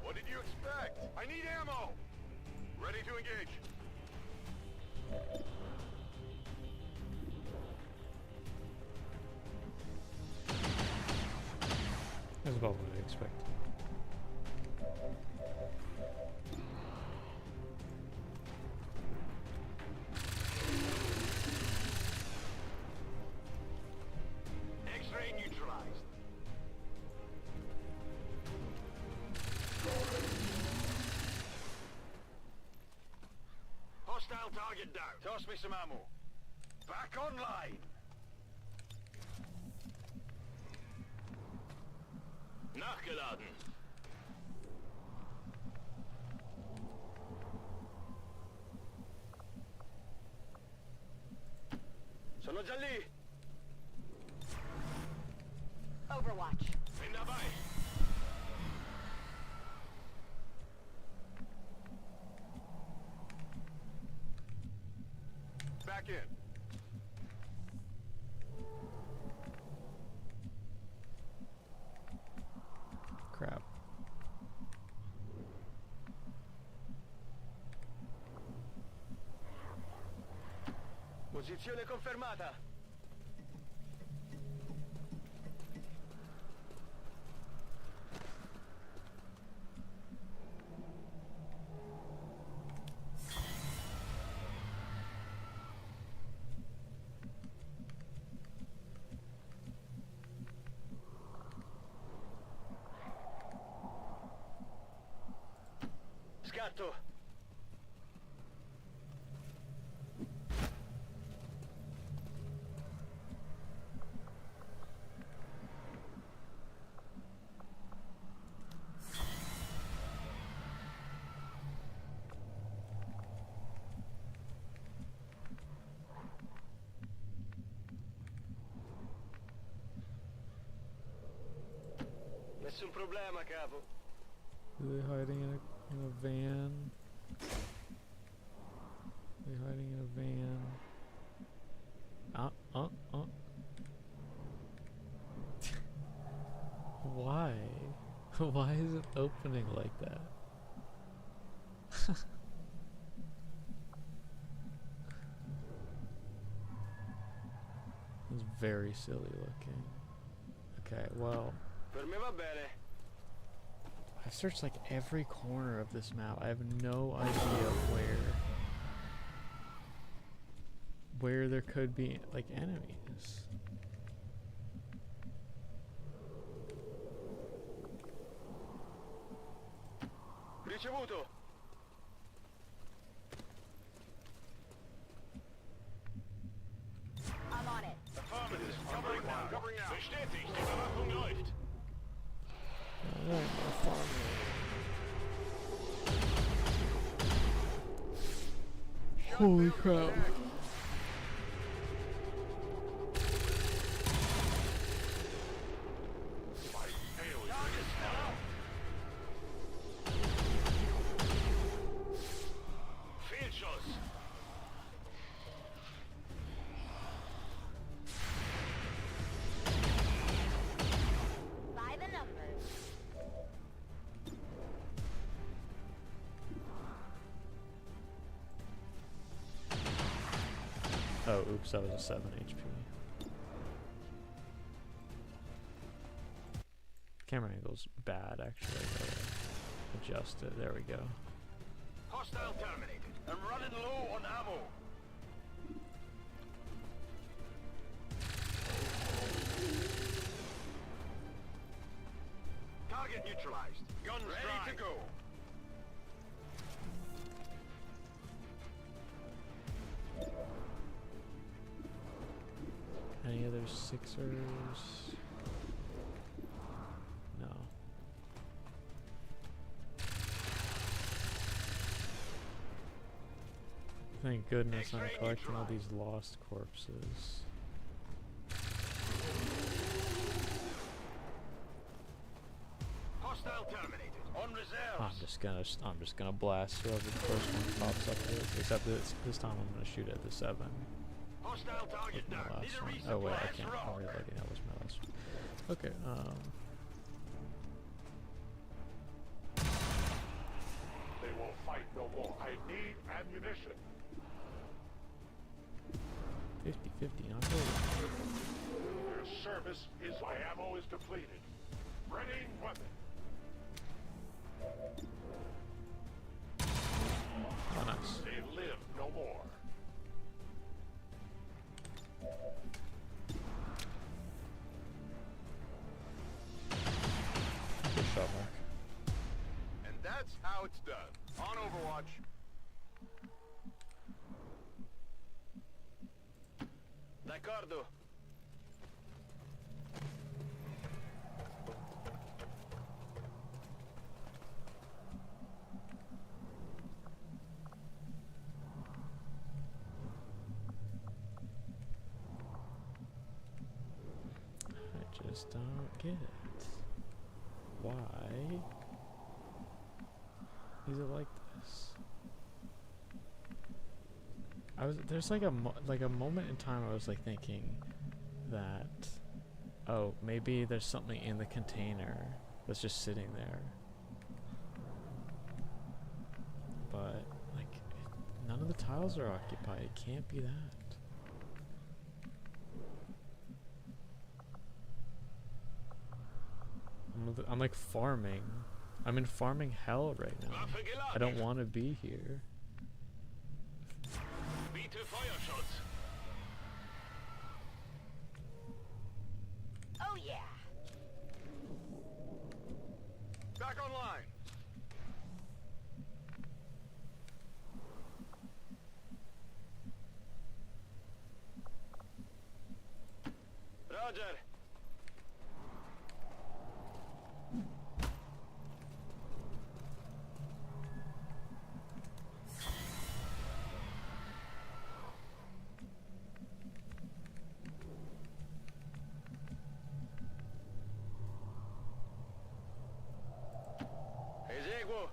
What did you expect? I need ammo. Ready to engage. That's about what I expected. X-ray neutralized. Hostile target down. Toss me some ammo. Back online. Nachgeladen. Sono già lì. Overwatch. Bin dabei. Back in. Crap. Posizione confermata. Scatto. Nessun problema, capo. Are they hiding in a van? Are they hiding in a van? Why? Why is it opening like that? It's very silly looking. Okay, well, Per me va bene. I've searched like every corner of this map. I have no idea where there could be like enemies. Ricevuto. I'm on it. Affirmative. Covering now. Covering now. Bestätigt. Überwachung läuft. Holy crap. Fehlschuss. By the numbers. Oh, oops, that was a 7 HP. Camera angle's bad, actually. I gotta adjust it. There we go. Hostile terminated. I'm running low on ammo. Target neutralized. Guns ready to go. Any other Sixers? No. Thank goodness I'm collecting all these lost corpses. Hostile terminated. On reserves. I'm just gonna blast whoever the first one pops up with. Except this time I'm gonna shoot at the 7. Hostile target My down. last Need a one. resupply. Oh wait, I That's can't. rock. I already that was my last one. Okay. They won't fight no more. I need ammunition. 50-50, not good. Their service is my ammo is depleted. Ready weapon. Oh, nice. They live no more. Good shot, Mark. And that's how it's done. On Overwatch. D'accordo. I just don't get it. Why is it like this? There's like a moment in time I was like thinking that, oh, maybe there's something in the container that's just sitting there. But like none of the tiles are occupied. It can't be that. I'm like farming. I'm in farming hell right now. I don't want to be here. B2 fire shots. Oh yeah. Back online. Roger. Eseguo.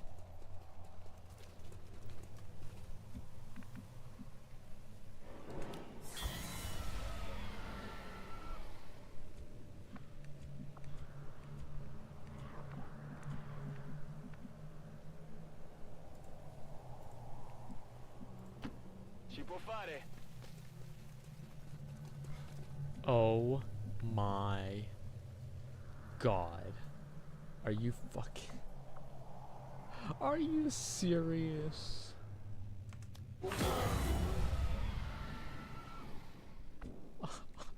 Si può fare. Oh my god. Are you fucking... Are you serious?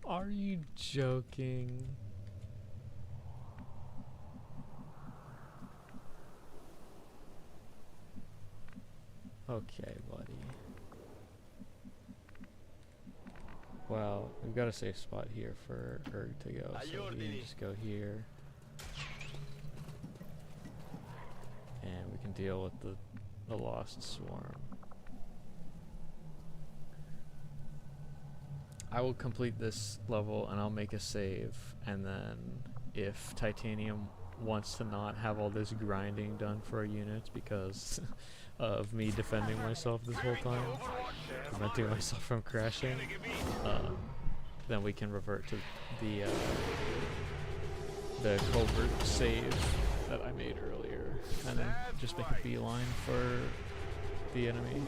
Are you joking? Okay, buddy. Well, we've got a safe spot here for Erg to go, so we can just go here. And we can deal with the lost swarm. I will complete this level and I'll make a save, and then if Titanium wants to not have all this grinding done for our units because of me defending myself this whole time, preventing myself from crashing, then we can revert to the covert save that I made earlier, and then just make a beeline for the enemy.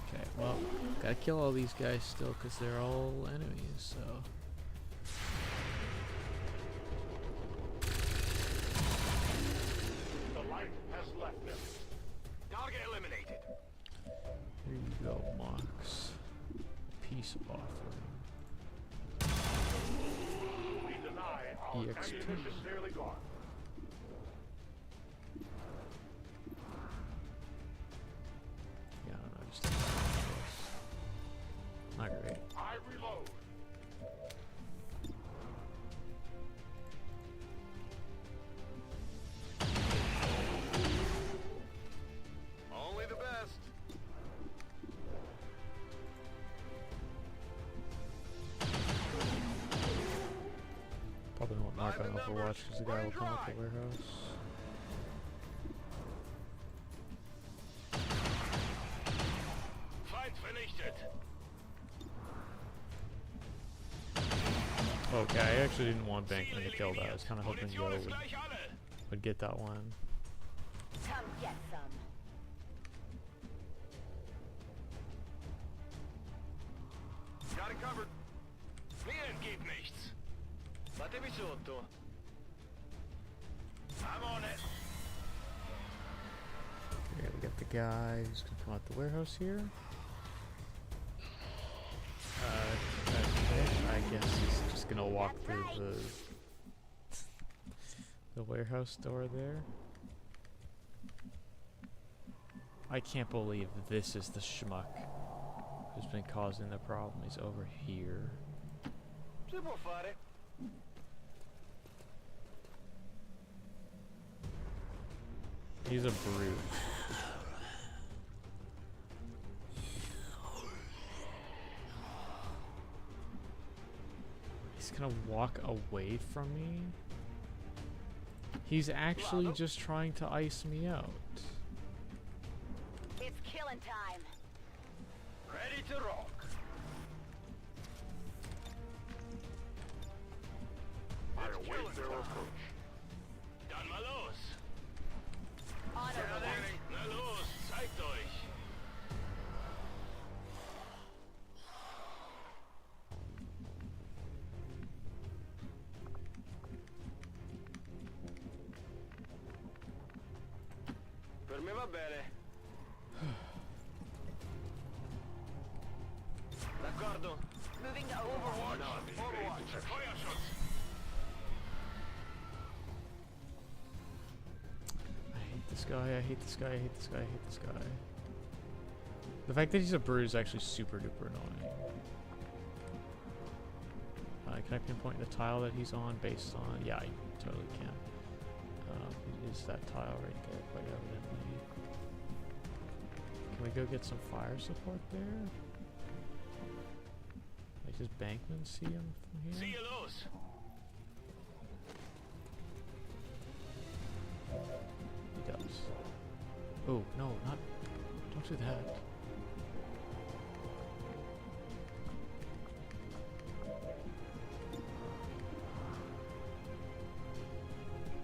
Okay, well, gotta kill all these guys still because they're all enemies, so. The light has left them. Target eliminated. Here you go, Mox. Peace offering. We deny our EXP. ammunition nearly gone. Yeah, I don't know, just not great. I reload. Overwatch because the guy will come out the warehouse. Feind vernichtet. Okay, I actually didn't want Bankman to kill that. I was kind of hoping Yo would get that one. Come get some. Got it covered. Mir entgeht nichts. Battevi sotto. I'm on it. We gotta get the guy who's gonna come out the warehouse here. I guess he's just gonna walk through the warehouse door there. I can't believe this is the schmuck who's been causing the problem. He's over here. Si può fare. He's a brute. He's gonna walk away from me. He's actually just trying to ice me out. It's killing time. Ready to rock. I await their approach. Dann mal los. On over there. Na los, zeigt euch. Per me va bene. D'accordo. Moving to Overwatch. Overwatch. Feuerschutz. I hate this guy, I hate this guy, I hate this guy, I hate this guy. The fact that he's a brute is actually super duper annoying. Can I pinpoint the tile that he's on based on? Yeah, I totally can. It is that tile right there, quite evidently. Can we go get some fire support there? Like, does Bankman see him from here? Ziehe los. He does. Oh, no, not... Don't do that.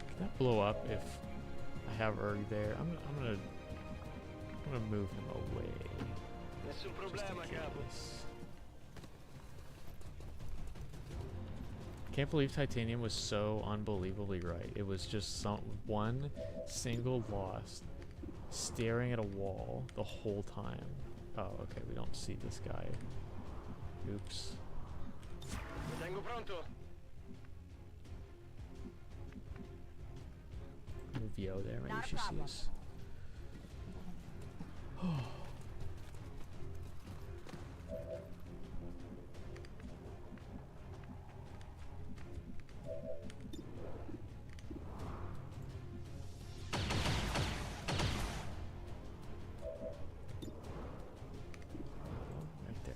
Can that blow up if I have Erg there? I'm gonna move him away. Nessun Just in problema, capo. case. Can't believe Titanium was so unbelievably right. It was just one single loss, staring at a wall the whole time. Oh, okay, we don't see this guy. Oops. Tengo pronto. Move Yo there, maybe Not a she problem. sees. Right there.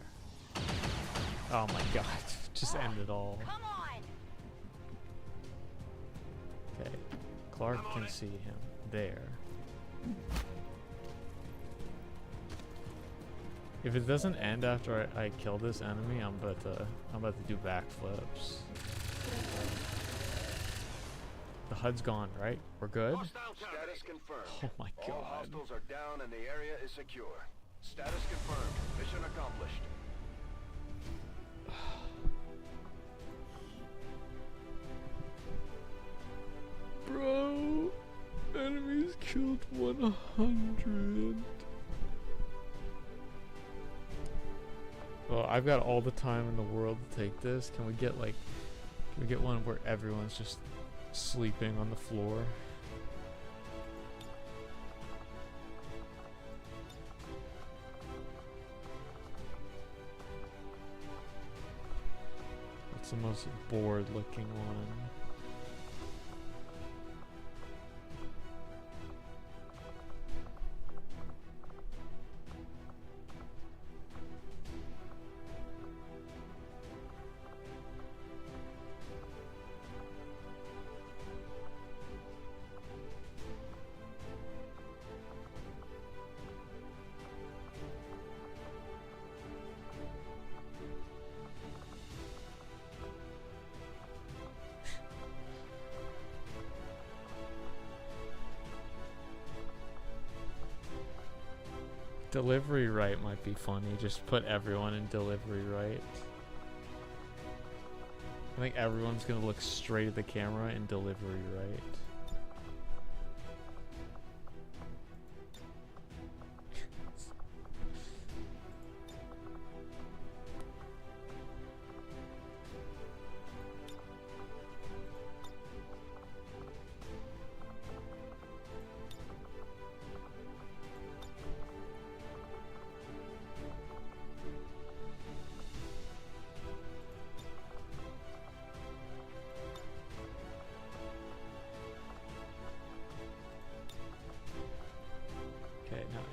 Oh my god, just end it all. Come on. Okay, Clark can see him there. If it doesn't end after I kill this enemy, I'm about to do backflips. The HUD's gone, right? We're good? Status confirmed. Oh my All god. hostiles are down and the area is secure. Status confirmed. Mission accomplished. Bro, enemies killed 100. Well, I've got all the time in the world to take this. Can we get one where everyone's just sleeping on the floor? It's the most bored looking one. Delivery right might be funny. Just put everyone in delivery right. I think everyone's gonna look straight at the camera in delivery right.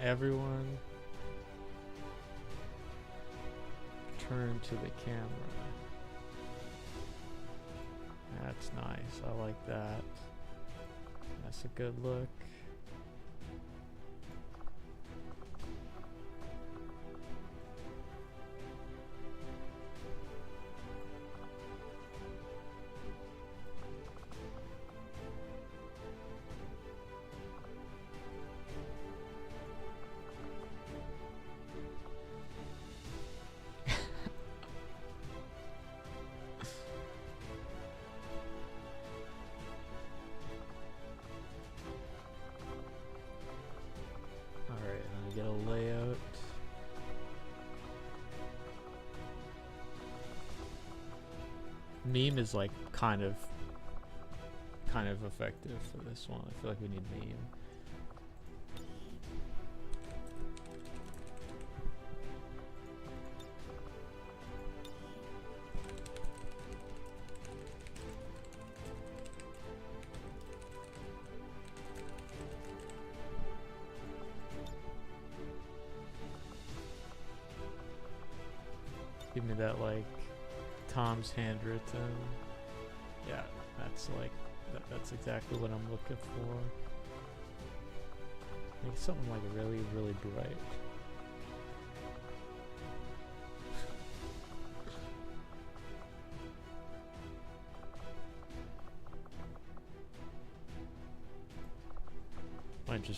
Everyone turn to the camera. That's nice. I like that. That's a good look. Meme is like kind of effective for this one. I feel like we need meme. Give me that like Tom's handwritten. Yeah, that's like that's exactly what I'm looking for. Make something like really, really bright.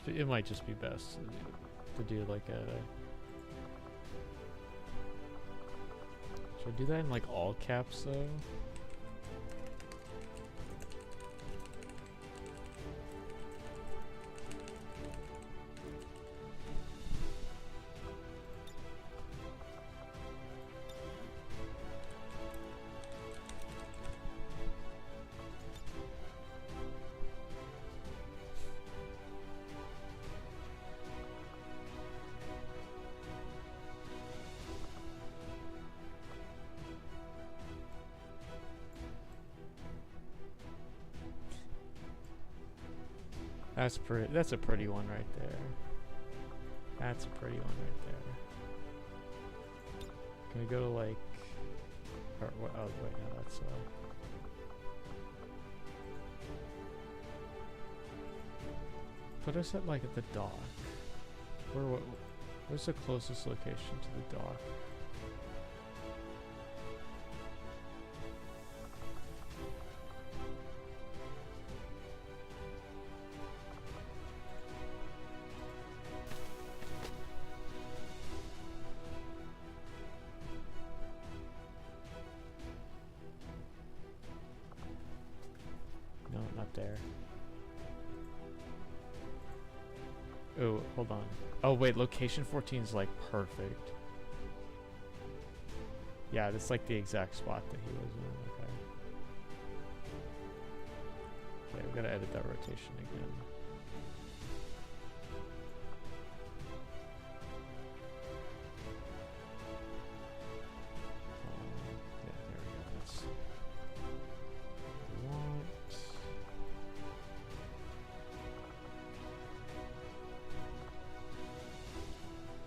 It might just be best to do like a. Should I do that in like all caps though? That's pretty. That's a pretty one right there. That's a pretty one right there. Can we go to like? Or, oh wait, no, that's Put us at like at the dock. Where's the closest location to the dock? Oh, hold on. Oh wait, location 14 is like perfect. Yeah, that's like the exact spot that he was in. Okay. Wait, we gotta edit that rotation again. Yeah, there we go. That's what we want.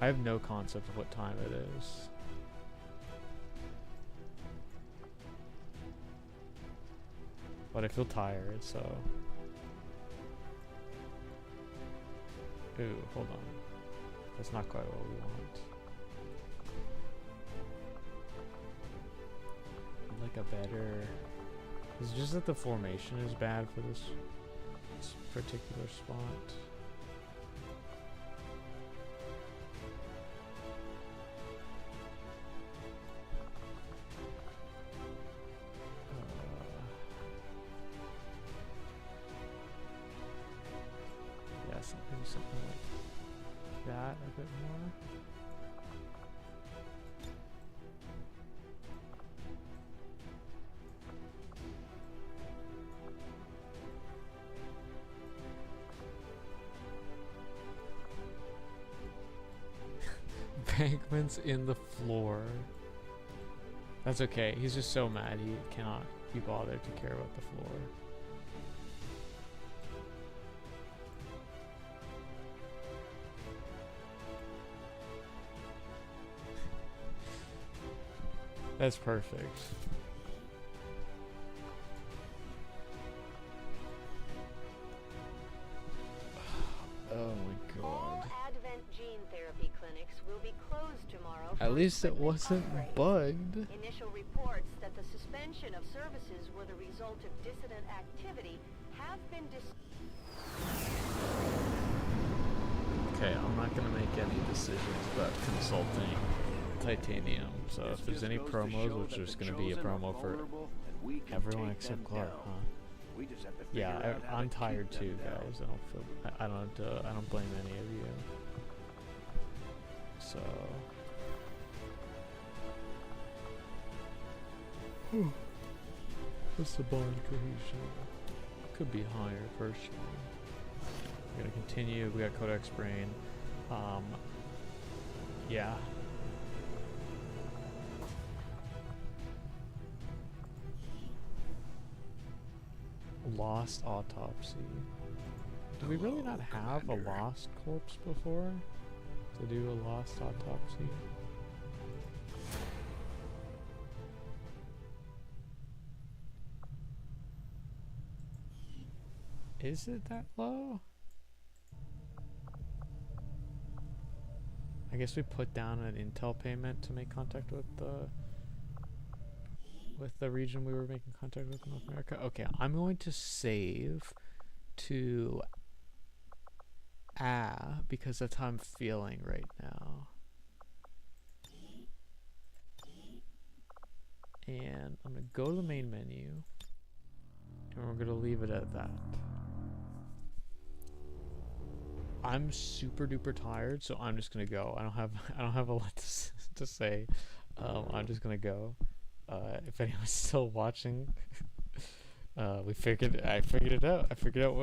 I have no concept of what time it is. But I feel tired, so. Ooh, hold on. That's not quite what we want. I'd like a better. It's just that the formation is bad for this particular spot. like that a bit more. Bankman's in the floor. That's okay. He's just so mad he cannot be bothered to care about the floor. That's perfect. Oh my god. All Advent gene therapy clinics will be closed tomorrow. At for least it equipment wasn't upgrades. bugged. Initial reports that the suspension of services were the result of dissident activity have been Okay, I'm not gonna make any decisions about consulting Titanium. So if there's any promos, which there's gonna be a promo for everyone except Clark, huh? Yeah, I'm tired too, guys. I don't blame any of you. So. What's the bond cohesion? Could be higher, personally. We're gonna continue. We got Codex Brain. Yeah. Lost autopsy. Do we really not have a lost corpse before to do a lost autopsy? Is it that low? I guess we put down an intel payment to make contact with the region we were making contact with in North America. Okay, I'm going to save to because that's how I'm feeling right now. And I'm gonna go to the main menu and we're gonna leave it at that. I'm super duper tired, so I'm just gonna go. I don't have a lot to say. I'm just gonna go. If anyone's still watching, I figured it out. I figured out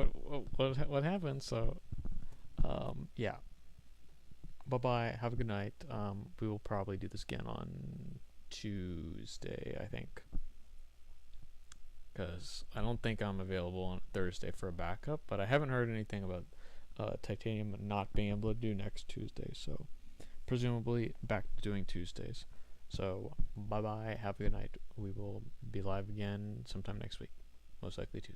what happened. So, yeah. Bye bye. Have a good night. We will probably do this again on Tuesday, I think, because I don't think I'm available on Thursday for a backup. But I haven't heard anything about Titanium not being able to do next Tuesday. So, presumably back to doing Tuesdays. So, bye bye, have a good night. We will be live again sometime next week, most likely Tuesday.